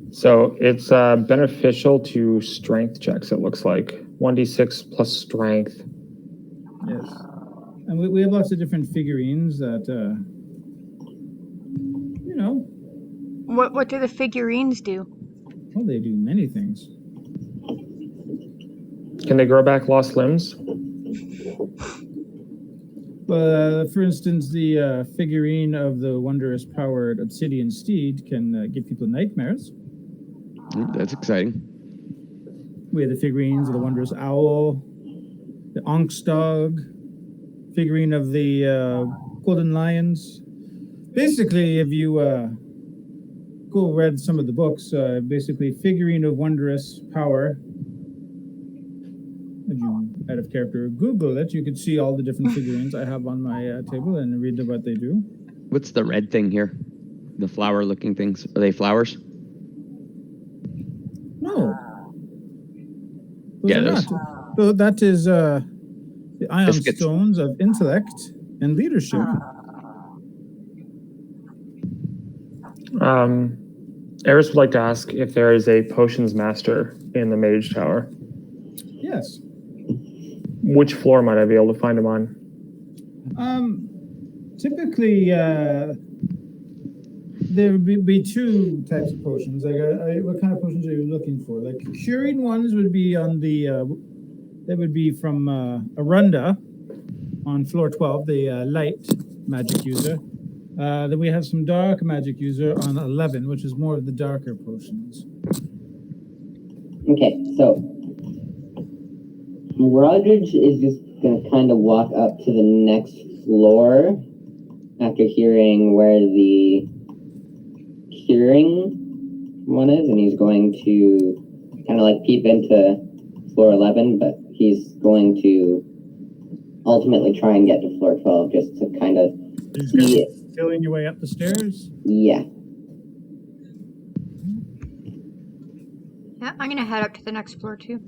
So it's beneficial to strength checks, it looks like. 1d6 plus strength. Yes. And we have lots of different figurines that, you know. What do the figurines do? Well, they do many things. Can they grow back lost limbs? For instance, the figurine of the wondrous powered obsidian steed can give people nightmares. That's exciting. We have the figurines of the wondrous owl, the Onks dog, figurine of the golden lions. Basically, if you go read some of the books, basically figurine of wondrous power. If you, out of character, Google it, you could see all the different figurines I have on my table and read what they do. What's the red thing here? The flower-looking things. Are they flowers? No. Yeah, those. So that is the ion Biscuits. stones of intellect and leadership. Eris would like to ask if there is a potions master in the mage tower. Yes. Which floor might I be able to find him on? Typically, there would be two types of potions. Like, what kind of potions are you looking for? Like, curing ones would be on the, that would be from Arunda on floor 12, the light magic user. Then we have some dark magic user on 11, which is more of the darker potions. Okay, so Rodridge is just going to kind of walk up to the next floor after hearing where the curing one is, and he's going to kind of like peep into floor 11, but he's going to ultimately try and get to floor 12 just to kind of see it. Feeling your way up the stairs? Yeah. Yeah, I'm gonna head up to the next floor too.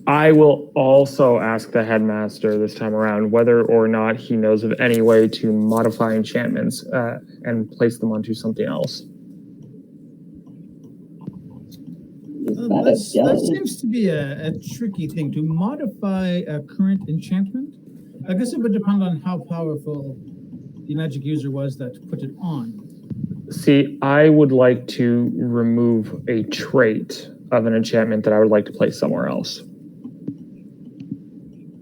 I will also ask the headmaster this time around whether or not he knows of any way to modify enchantments and place them onto something else. That seems to be a tricky thing, to modify a current enchantment. I guess it would depend on how powerful the magic user was that put it on. See, I would like to remove a trait of an enchantment that I would like to place somewhere else.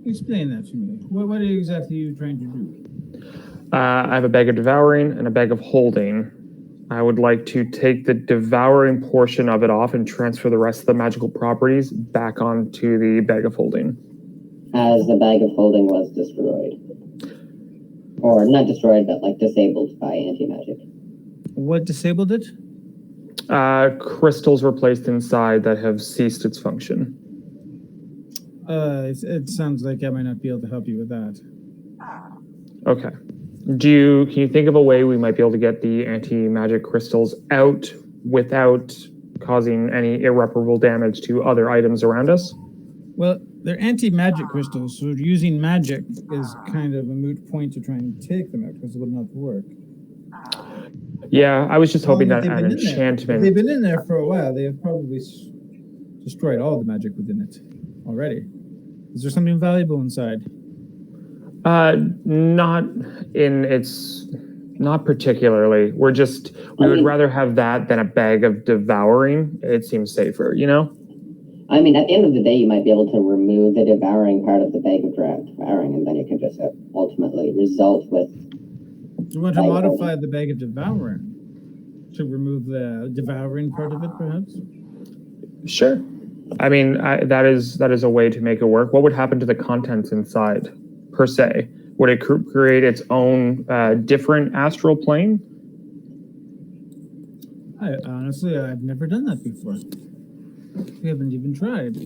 Explain that to me. What exactly are you trying to do? I have a bag of devouring and a bag of holding. I would like to take the devouring portion of it off and transfer the rest of the magical properties back onto the bag of holding. As the bag of holding was destroyed. Or not destroyed, but like disabled by anti-magic. What disabled it? Crystals were placed inside that have ceased its function. It sounds like I might not be able to help you with that. Okay. Can you think of a way we might be able to get the anti-magic crystals out without causing any irreparable damage to other items around us? Well, they're anti-magic crystals, so using magic is kind of a moot point to try and take them out because it would not work. Yeah, I was just hoping that an enchantment... If they've been in there for a while, they have probably destroyed all the magic within it already. Is there something valuable inside? Not particularly. We would rather have that than a bag of devouring. It seems safer, you know? I mean, at the end of the day, you might be able to remove the devouring part of the bag of devouring, and then it could just ultimately result with... Do you want to modify the bag of devouring to remove the devouring part of it, perhaps? Sure. I mean, that is a way to make it work. What would happen to the contents inside, per se? Would it create its own different astral plane? Honestly, I've never done that before. We haven't even tried.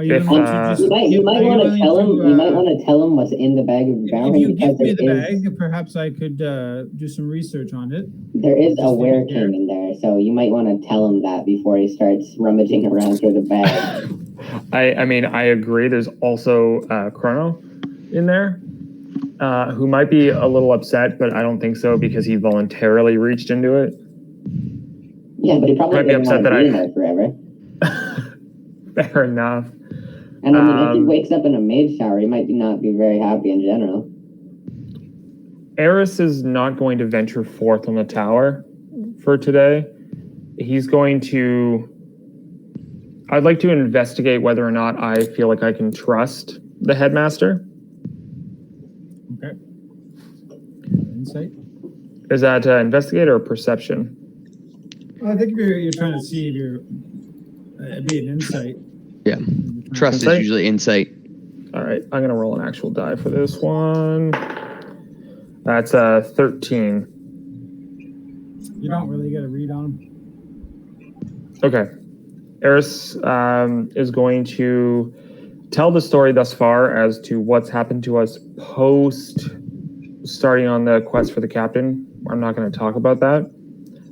You might want to tell him. You might want to tell him what's in the bag of devouring. If you give me the bag, perhaps I could do some research on it. There is a wereking in there, so you might want to tell him that before he starts rummaging around through the bag. I mean, I agree. There's also Chrono in there, who might be a little upset, but I don't think so because he voluntarily reached into it. Yeah, but he probably might be upset that in there forever. Fair enough. And I mean, if he wakes up in a mage tower, he might not be very happy in general. Eris is not going to venture forth on the tower for today. He's going to... I'd like to investigate whether or not I feel like I can trust the headmaster. Okay. Insight? Is that investigate or perception? Well, I think you're trying to see if you're... be an insight. Yeah. Trust is usually insight. All right. I'm going to roll an actual die for this one. That's 13. You don't really get a read on them. Okay. Eris is going to tell the story thus far as to what's happened to us post starting on the quest for the captain. I'm not going to talk about that.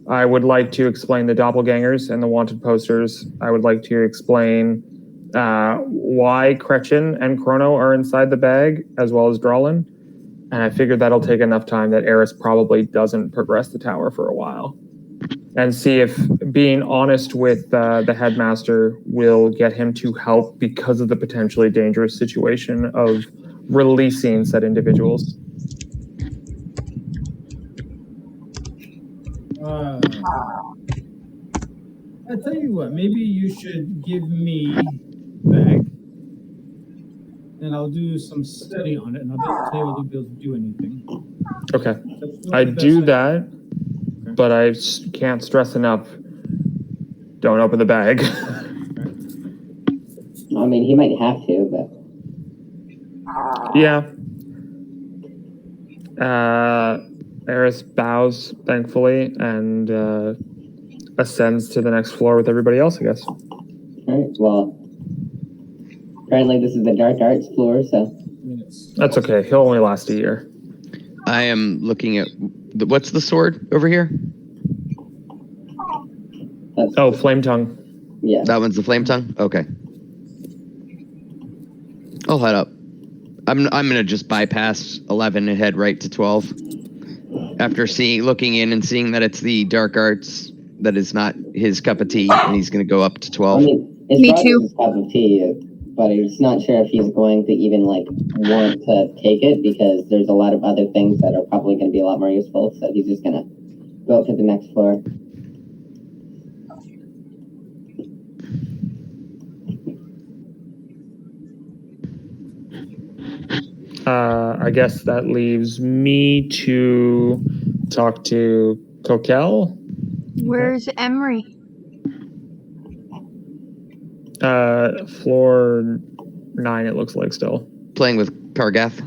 I would like to explain the doppelgangers and the wanted posters. I would like to explain why Gretchen and Chrono are inside the bag, as well as Drolin. And I figured that'll take enough time that Eris probably doesn't progress the tower for a while. And see if being honest with the headmaster will get him to help because of the potentially dangerous situation of releasing said individuals. I tell you what, maybe you should give me the bag, and I'll do some study on it, and I'll be able to tell you whether you'll be able to do anything. Okay, I do that, but I can't stress enough. Don't open the bag. I mean, he might have to, but yeah. Eris bows thankfully and ascends to the next floor with everybody else, I guess. All right. Well, apparently this is the dark arts floor, so that's okay. He'll only last a year. I am looking at what's the sword over here? Flame Tongue. Yeah. That one's the Flame Tongue? Okay. I'll head up. I'm gonna just bypass 11 and head right to 12. After looking in and seeing that it's the dark arts that is not his cup of tea, and he's gonna go up to 12. I mean, it's Me too. His cup of tea, but he's not sure if he's going to even want to take it because there's a lot of other things that are probably going to be a lot more useful. So he's just gonna go up to the next floor. I guess that leaves me to talk to Coquel. Where's Emery? Floor 9, it looks like still. Playing with Kargath.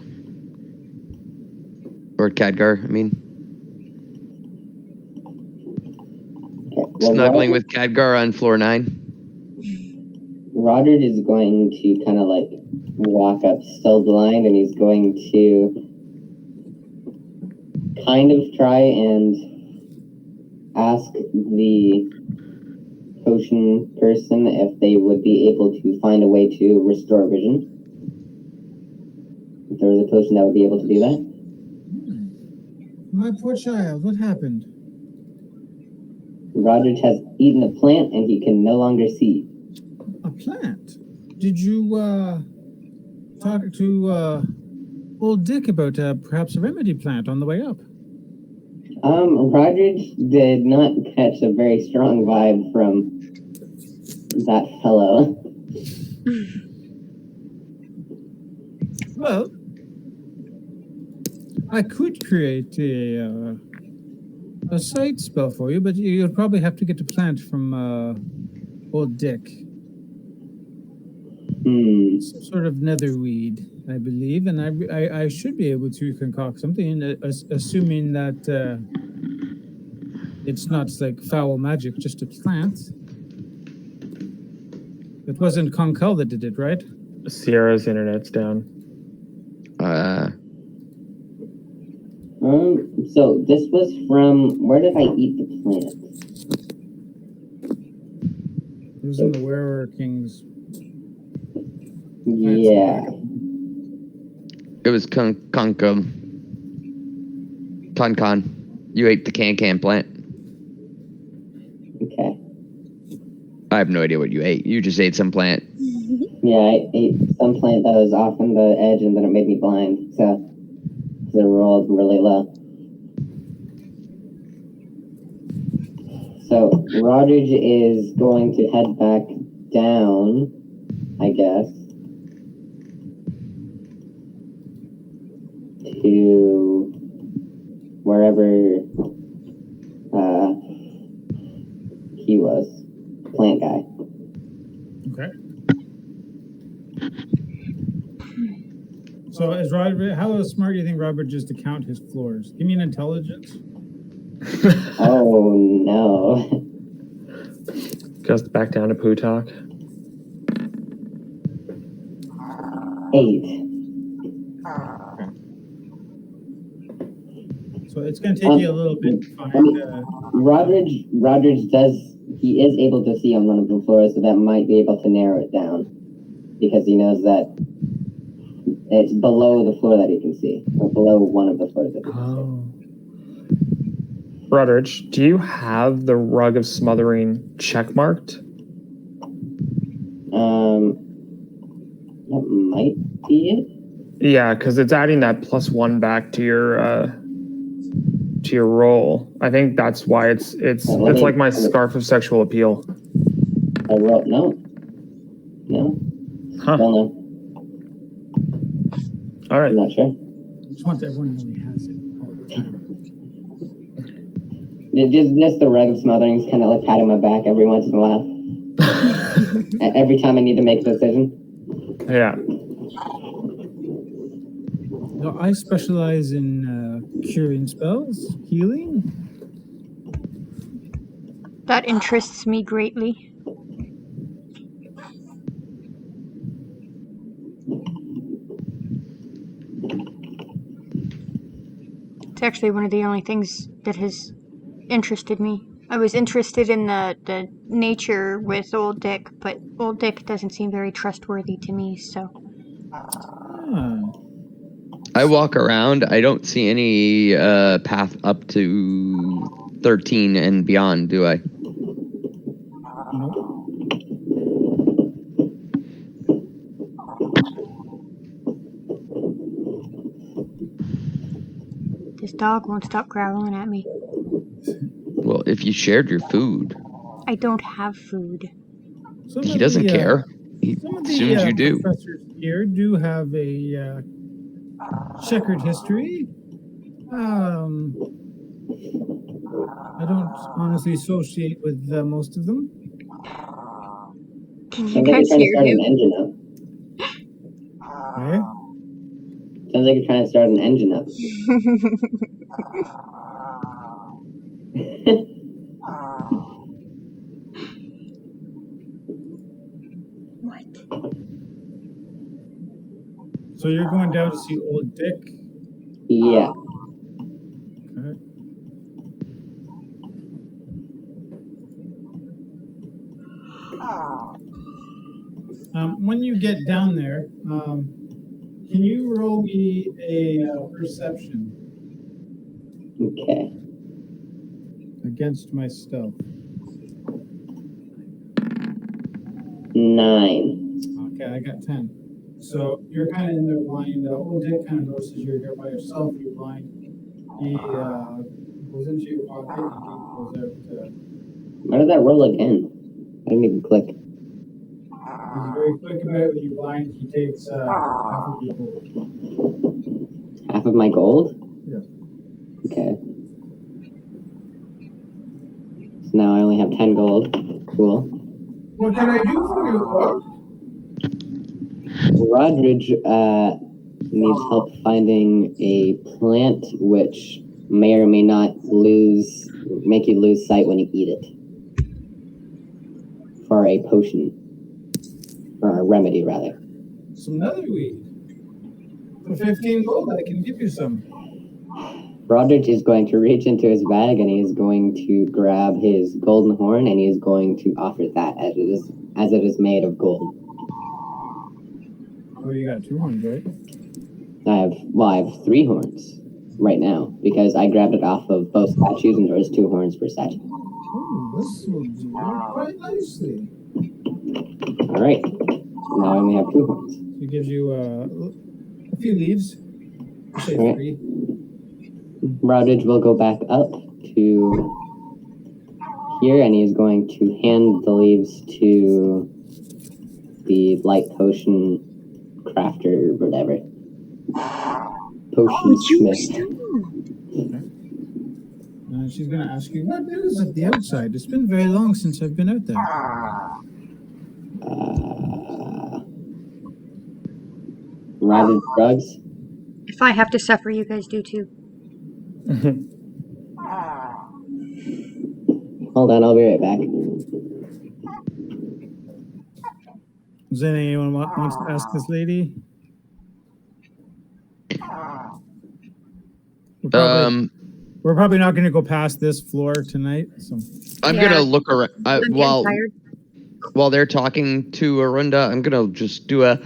Or Khadgar, I mean. Snuggling with Khadgar on floor 9. Roderick is going to kind of walk up still blind, and he's going to kind of try and ask the potion person if they would be able to find a way to restore vision. If there was a potion that would be able to do that. My poor child, what happened? Roderick has eaten a plant and he can no longer see. A plant? Did you talk to old Dick about perhaps a remedy plant on the way up? Roderick did not catch a very strong vibe from that fellow. Well, I could create a sight spell for you, but you'll probably have to get a plant from old Dick. Some sort of netherweed, I believe, and I should be able to concoct something, assuming that it's not like foul magic, just a plant. It wasn't Conkel that did it, right? Sierra's internet's down. So this was from, where did I eat the plant? It was in the Wearer King's. Yeah. It was Concom. Con. You ate the can plant. Okay. I have no idea what you ate. You just ate some plant. Yeah, I ate some plant that was off on the edge and then it made me blind. So it rolled really low. So Roderick is going to head back down, I guess, to wherever he was, plant guy. Okay. So is Robert, how smart do you think Robert is to count his floors? Give me an intelligence. Oh no. Goes back down to poo talk. 8. So it's going to take you a little bit to find. Roderick does, he is able to see on one of the floors, so that might be able to narrow it down. because he knows that it's below the floor that he can see, or below one of the floors that he can see. Rutledge, do you have the Rug of Smothering checkmarked? That might be it. Yeah, because it's adding that +1 back to your roll. I think that's why it's like my Scarf of Sexual Appeal. I wrote no. Huh. Well, no. All right. I'm not sure. I just want everyone to know he has it all the time. Just the Rug of Smothering is kind of like patting my back every once in a while. Every time I need to make a decision. Yeah. No, I specialize in curing spells, healing. That interests me greatly. It's actually one of the only things that has interested me. I was interested in the nature with Old Dick, but Old Dick doesn't seem very trustworthy to me, so. I walk around. I don't see any path up to 13 and beyond, do I? Nope. This dog won't stop growling at me. Well, if you shared your food. I don't have food. He doesn't care. Some of As soon as you do. professors here do have a checkered history. I don't honestly associate with most of them. Can you Sounds like guys you're trying to hear start him? an engine up. Okay. Sounds like you're trying to start an engine up. What? So you're going down to see Old Dick? Yeah. Okay. When you get down there, can you roll me a perception Okay. against my stealth? 9. Okay, I got 10. So you're kind of in there blind. Old Dick kind of notices you're here by yourself. You're blind. He goes into your pocket and he goes out. Why did that roll again? I didn't even click. He's very quick about it when you're blind. He takes half of your gold. Half of my gold? Yeah. Okay. So now I only have 10 gold. Cool. What can I do for you, Lord? Rodridge needs help finding a plant which may or may not make you lose sight when you eat it. For a potion. Or a remedy, rather. Some netherweed. For 15 gold, I can give you some. Rodridge is going to reach into his bag and he is going to grab his golden horn and he is going to offer that as it is made of gold. Oh, you got 2 horns, right? I have 3 horns right now because I grabbed it off of both statues and there was 2 horns per statue. Oh, this will do quite nicely. All right. Now I only have 2 horns. It gives you a few leaves. Say All right. 3. Rodridge will go back up to here and he is going to hand the leaves to the light potion crafter or whatever. Potion smith. She's going to ask you, what news at the outside? It's been very long since I've been out there. Rodridge drugs? If I have to suffer, you guys do too. Hold on, I'll be right back. Does anyone wants to ask this lady? We're probably not going to go past this floor tonight. So I'm gonna look around. I'm getting tired. while they're talking to Arunda, I'm gonna just do a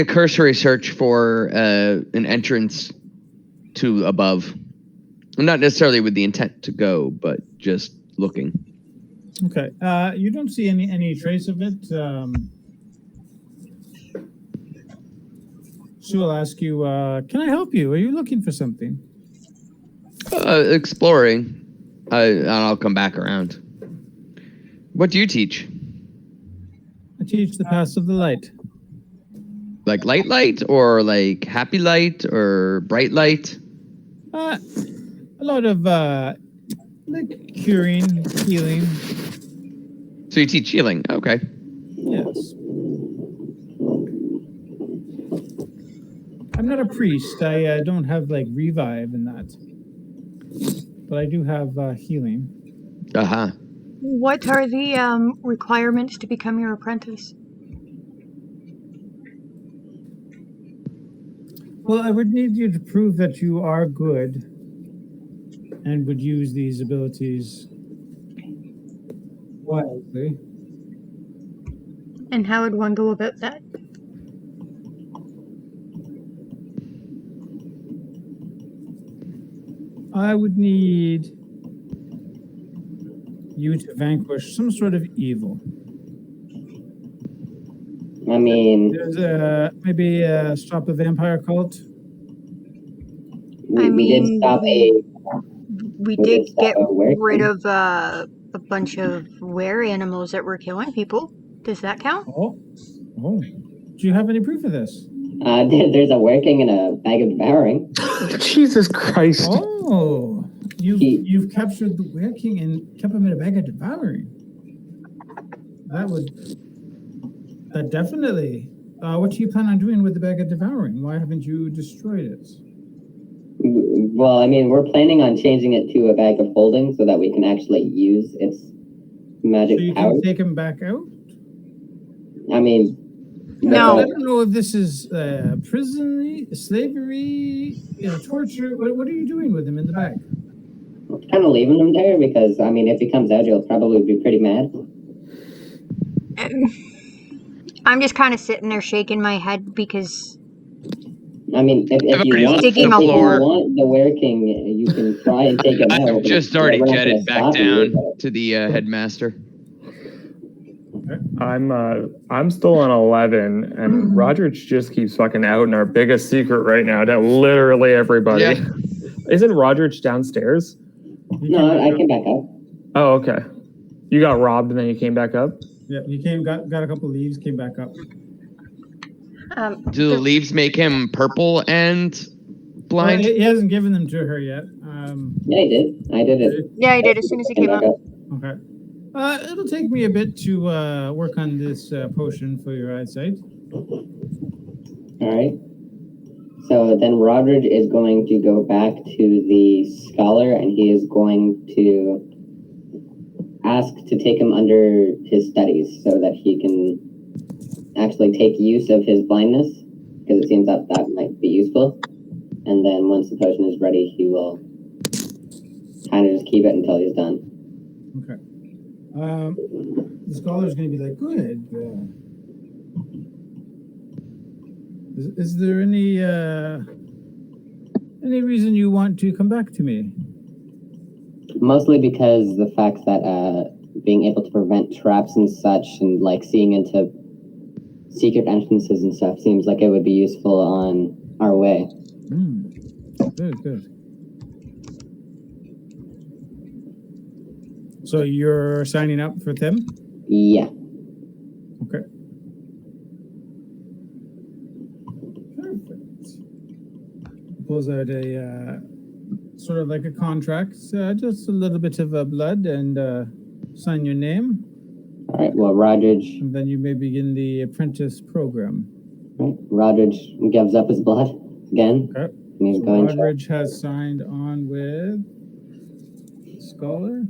cursory search for an entrance to above. Not necessarily with the intent to go, but just looking. Okay. You don't see any trace of it. She will ask you, "Can I help you? Are you looking for something?" Exploring. And I'll come back around. What do you teach? I teach the paths of the light. Like light, or like happy light, or bright light? A lot of like curing, healing. So you teach healing. Okay. Yes. I'm not a priest. I don't have like revive and that, but I do have healing. Uh-huh. What are the requirements to become your apprentice? Well, I would need you to prove that you are good and would use these abilities wisely. And how would one go about that? I would need you to vanquish some sort of evil. I mean, There's maybe stop a vampire cult. we did stop we did did stop get a were. rid of a bunch of were animals that were killing people. Does that count? Oh. Do you have any proof of this? There's a working and a bag of devouring. Jesus Christ. Oh, you've captured the Were King and kept him in a bag of devouring. That definitely. What do you plan on doing with the bag of devouring? Why haven't you destroyed it? Well, I mean, we're planning on changing it to a bag of holding so that we can actually use its magic So you powers. can take him back out? I mean, No. I don't know if this is prison, slavery, torture. What are you doing with him in the bag? kind of leaving him there because, I mean, if he comes out, he'll probably be pretty mad. I'm just kind of sitting there shaking my head because I mean, if you want the Were King, you can try and take him out. I've just already jetted back down to the headmaster. I'm still on 11, and Rogerich just keeps fucking out in our biggest secret right now to literally everybody. Yeah. Isn't Rogerich downstairs? No, I came back up. Oh, okay. You got robbed and then you came back up? Yeah, he got a couple leaves, came back up. Do the leaves make him purple and blind? Well, he hasn't given them to her yet. Yeah, he did. I did it. Yeah, I did as soon as he came up. Okay. It'll take me a bit to work on this potion for your eyesight. All right. So then Roderick is going to go back to the scholar and he is going to ask to take him under his studies so that he can actually take use of his blindness, because it seems that might be useful. And then once the potion is ready, he will kind of just keep it until he's done. Okay. The scholar's going to be like, good. Is there any reason you want to come back to me? Mostly because the fact that being able to prevent traps and such, and like seeing into secret entrances and stuff, seems like it would be useful on our way. Good. So you're signing up for them? Yeah. Okay. Perfect. Pulls out a sort of like a contract, just a little bit of blood, and sign your name. All right. Well, Rodridge. And then you may begin the apprentice program. Right. Rodridge gives up his blood again. Okay. And he's so going. Rodridge has signed on with Scholar.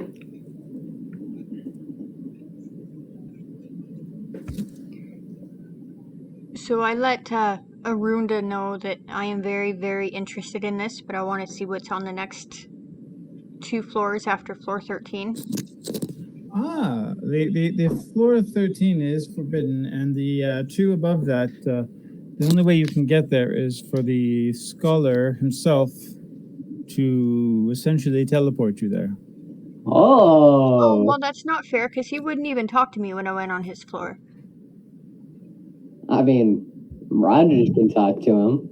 So I let Arunda know that I am very, very interested in this, but I want to see what's on the next 2 floors after floor 13. The floor 13 is forbidden, and the 2 above that, the only way you can get there is for the scholar himself to essentially teleport you there. Oh. Well, that's not fair, because he wouldn't even talk to me when I went on his floor. I mean, Rogers can talk to him.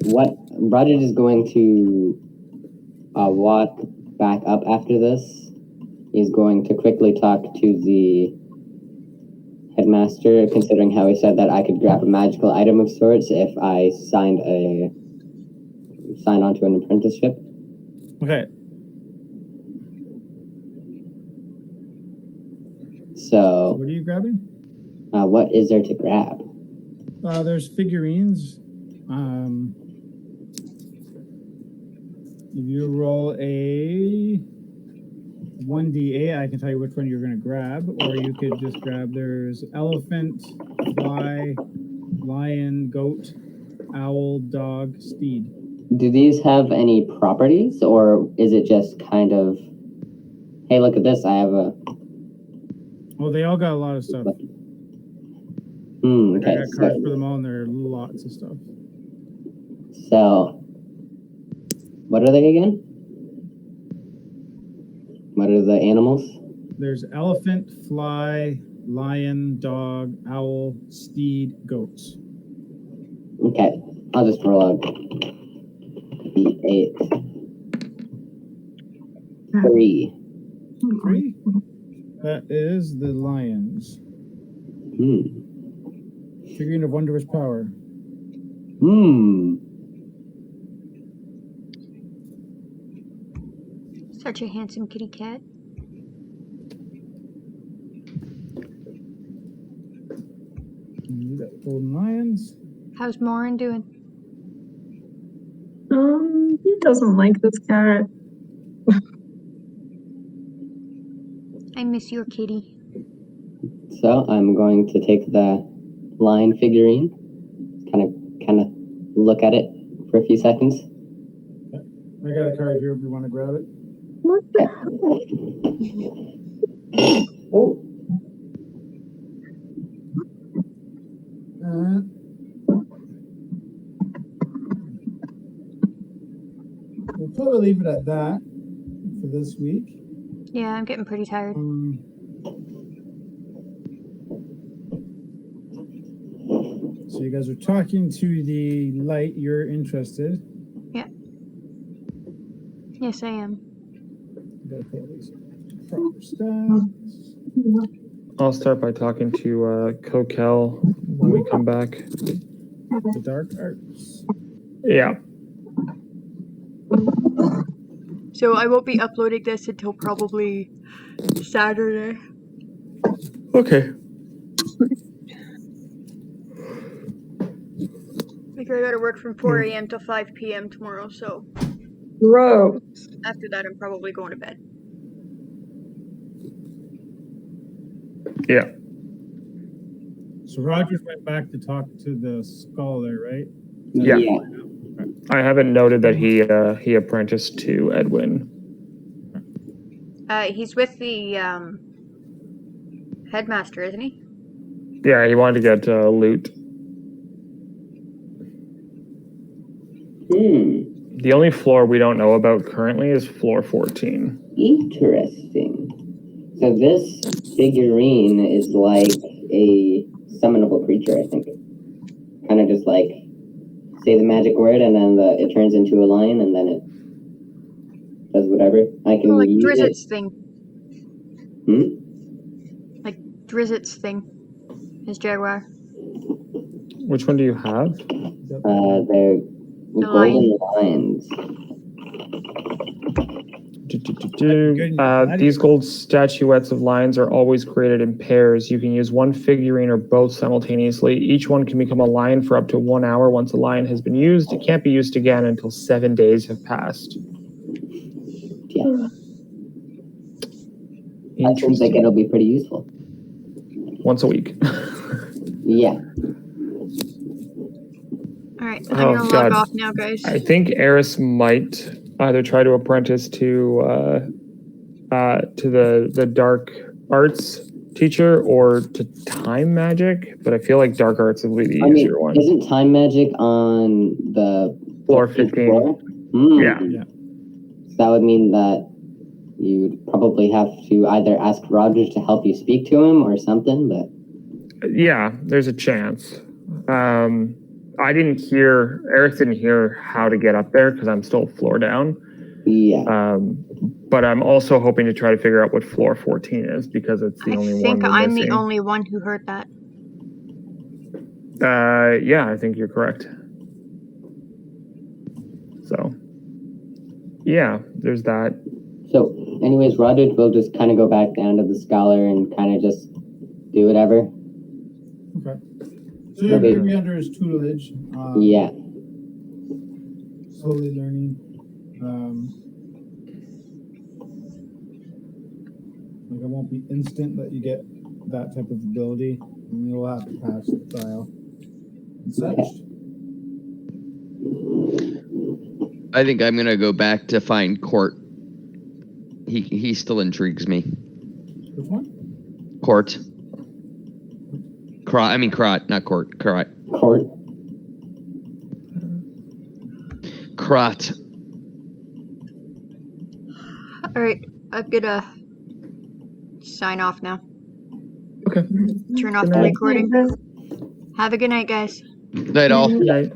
What Rogers is going to walk back up after this. He's going to quickly talk to the headmaster, considering how he said that I could grab a magical item of sorts if I sign on to an apprenticeship. Okay. So, what are you grabbing? What is there to grab? There's figurines. If you roll a 1d8, I can tell you which one you're going to grab, or you could just grab, there's elephant, fly, lion, goat, owl, dog, steed. Do these have any properties, or is it just kind of, hey, look at this, I have a... Well, they all got a lot of stuff. Okay. I got cards for them all, and there are lots of stuff. So, what are they again? What are the animals? There's elephant, fly, lion, dog, owl, steed, goats. Okay, I'll just roll a d8. 3. 3? That is the lions. Figurine of wondrous power. Such a handsome kitty cat. You got golden lions. How's Morin doing? He doesn't like this carrot. I miss your kitty. So I'm going to take the lion figurine, kind of look at it for a few seconds. I got a card here if you want to grab it. What the hell? Oh. We'll probably leave it at that for this week. Yeah, I'm getting pretty tired. So you guys are talking to the light. You're interested. Yeah. Yes, I am. Gotta put these proper stats. I'll start by talking to Coquel when we come back. The dark arts. Yeah. So I won't be uploading this until probably Saturday. Okay. Because I gotta work from 4 a.m. till 5 p.m. tomorrow, so Gross. after that I'm probably going to bed. Yeah. So Rogers went back to talk to the scholar, right? Yeah. I haven't noted that he apprenticed to Edwin. He's with the headmaster, isn't he? Yeah, he wanted to get loot. The only floor we don't know about currently is floor 14. Interesting. So this figurine is like a summonable creature, I think. Kind of just like say the magic word and then it turns into a lion and then it does whatever. I can like use Drizzt's thing. Like Drizzt's thing. His jaguar. Which one do you have? They're golden lions. These gold statuettes of lions are always created in pairs. You can use one figurine or both simultaneously. Each one can become a lion for up to 1 hour. Once a lion has been used, it can't be used again until 7 days have passed. Yeah. That seems like it'll be pretty useful. Once a week. Yeah. Alright, I'm gonna log off now, guys. I think Eris might either try to apprentice to to the dark arts teacher or to time magic, but I feel like dark arts would be the easier one. Isn't time magic on the Floor 15. Floor? Yeah. So that would mean that you'd probably have to either ask Rogers to help you speak to him or something, but... Yeah, there's a chance. Eric didn't hear how to get up there because I'm still floor down. Yeah. But I'm also hoping to try to figure out what floor 14 is because it's the only one we're missing. I think I'm the only one who heard that. Yeah, I think you're correct. So, yeah, there's that. So, anyways, Rogers will just kind of go back down to the scholar and kind of just do whatever. Okay. So you're going to be under his tutelage. Yeah. Slowly learning. Like it won't be instant that you get that type of ability, and you'll have to pass the trial and such. I think I'm gonna go back to find Court. He still intrigues me. Which one? Court. Crot, not Court. Crot. Court. Crot. All right, I'm gonna sign off now. Okay. Turn off the recording. Have a good night, guys. Night all. Good night.